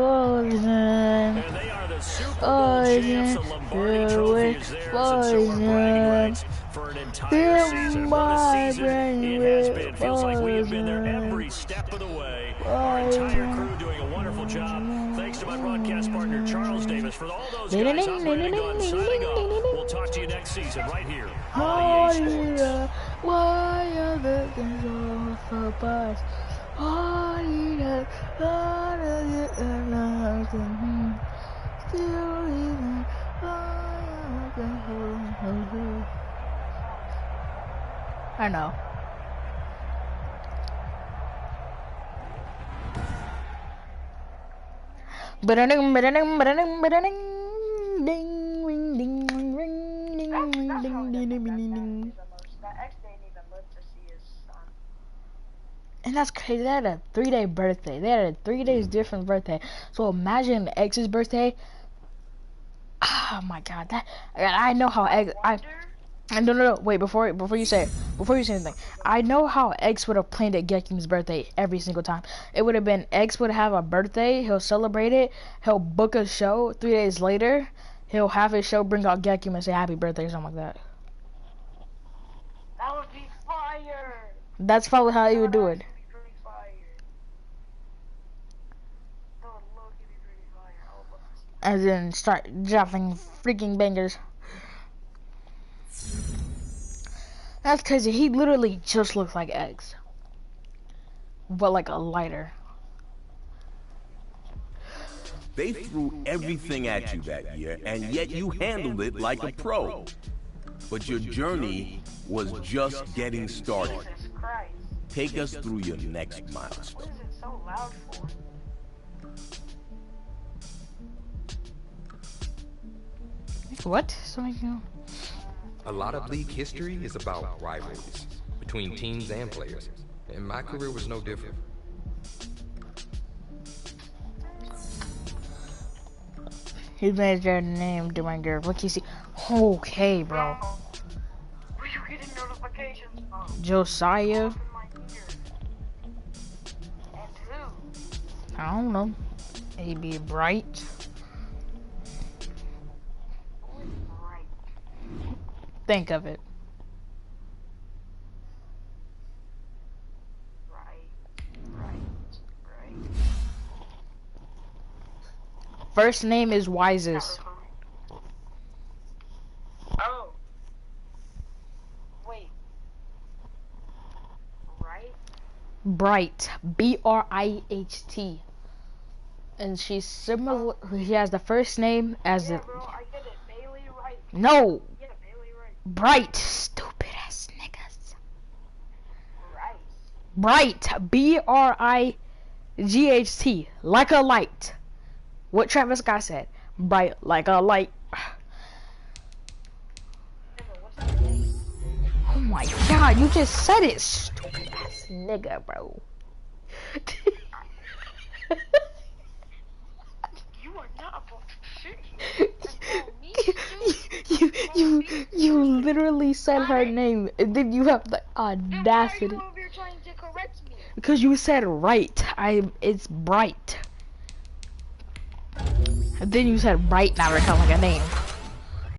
they are the Super Bowl champs. The Lombardi Trophy is theirs. And so our bragging rights for an entire season. What a season it has been. Feels like we have been there every step of the way. Our entire crew doing a wonderful job. Thanks to my broadcast partner, Charles Davis. For all those guys, I'm Brandon Gunn signing off. We'll talk to you next season right here on EA Sports. Why are the things so fast? I know. And that's crazy. They had a 3-day birthday. They had a 3 days different birthday. So imagine X's birthday. Oh my god, that I know how X. No. Wait, before you say anything, I know how X would have planned at Gekim's birthday every single time. It would have been X would have a birthday. He'll celebrate it. He'll book a show 3 days later. He'll have his show, bring out Gekim and say happy birthday or something like that. That would be fire. That's probably how he would do it. And then start dropping freaking bangers. That's crazy. He literally just looks like X, but like a lighter. They threw everything at you that year, and yet you handled it like a pro. But your journey was just getting started. Take us through your next milestone. What is it so loud for? What? A lot of league history is about rivalries between teams and players, and my career was no different. He made their name to my girl. What you see? Okay, bro. Were you getting notifications from? Josiah. And who? I don't know. A.B. Bright. Think of it. Right. First name is Wisest. Oh. Wait. Right? Bright. B-R-I-H-T. And she's similar. He has the first name as the. Bro, I get it. Bailey Wright. No. Yeah, Bailey Wright. Bright. Stupid ass niggas. Right. Bright. B-R-I-G-H-T. Like a light. What Travis Scott said. Bright like a light. Oh my god, you just said it. Stupid ass nigga, bro. You are not supposed to You literally said her name, and then you have the audacity. Then why are you over here trying to correct me? Because you said right. It's bright. And then you said bright, now we're calling like a name.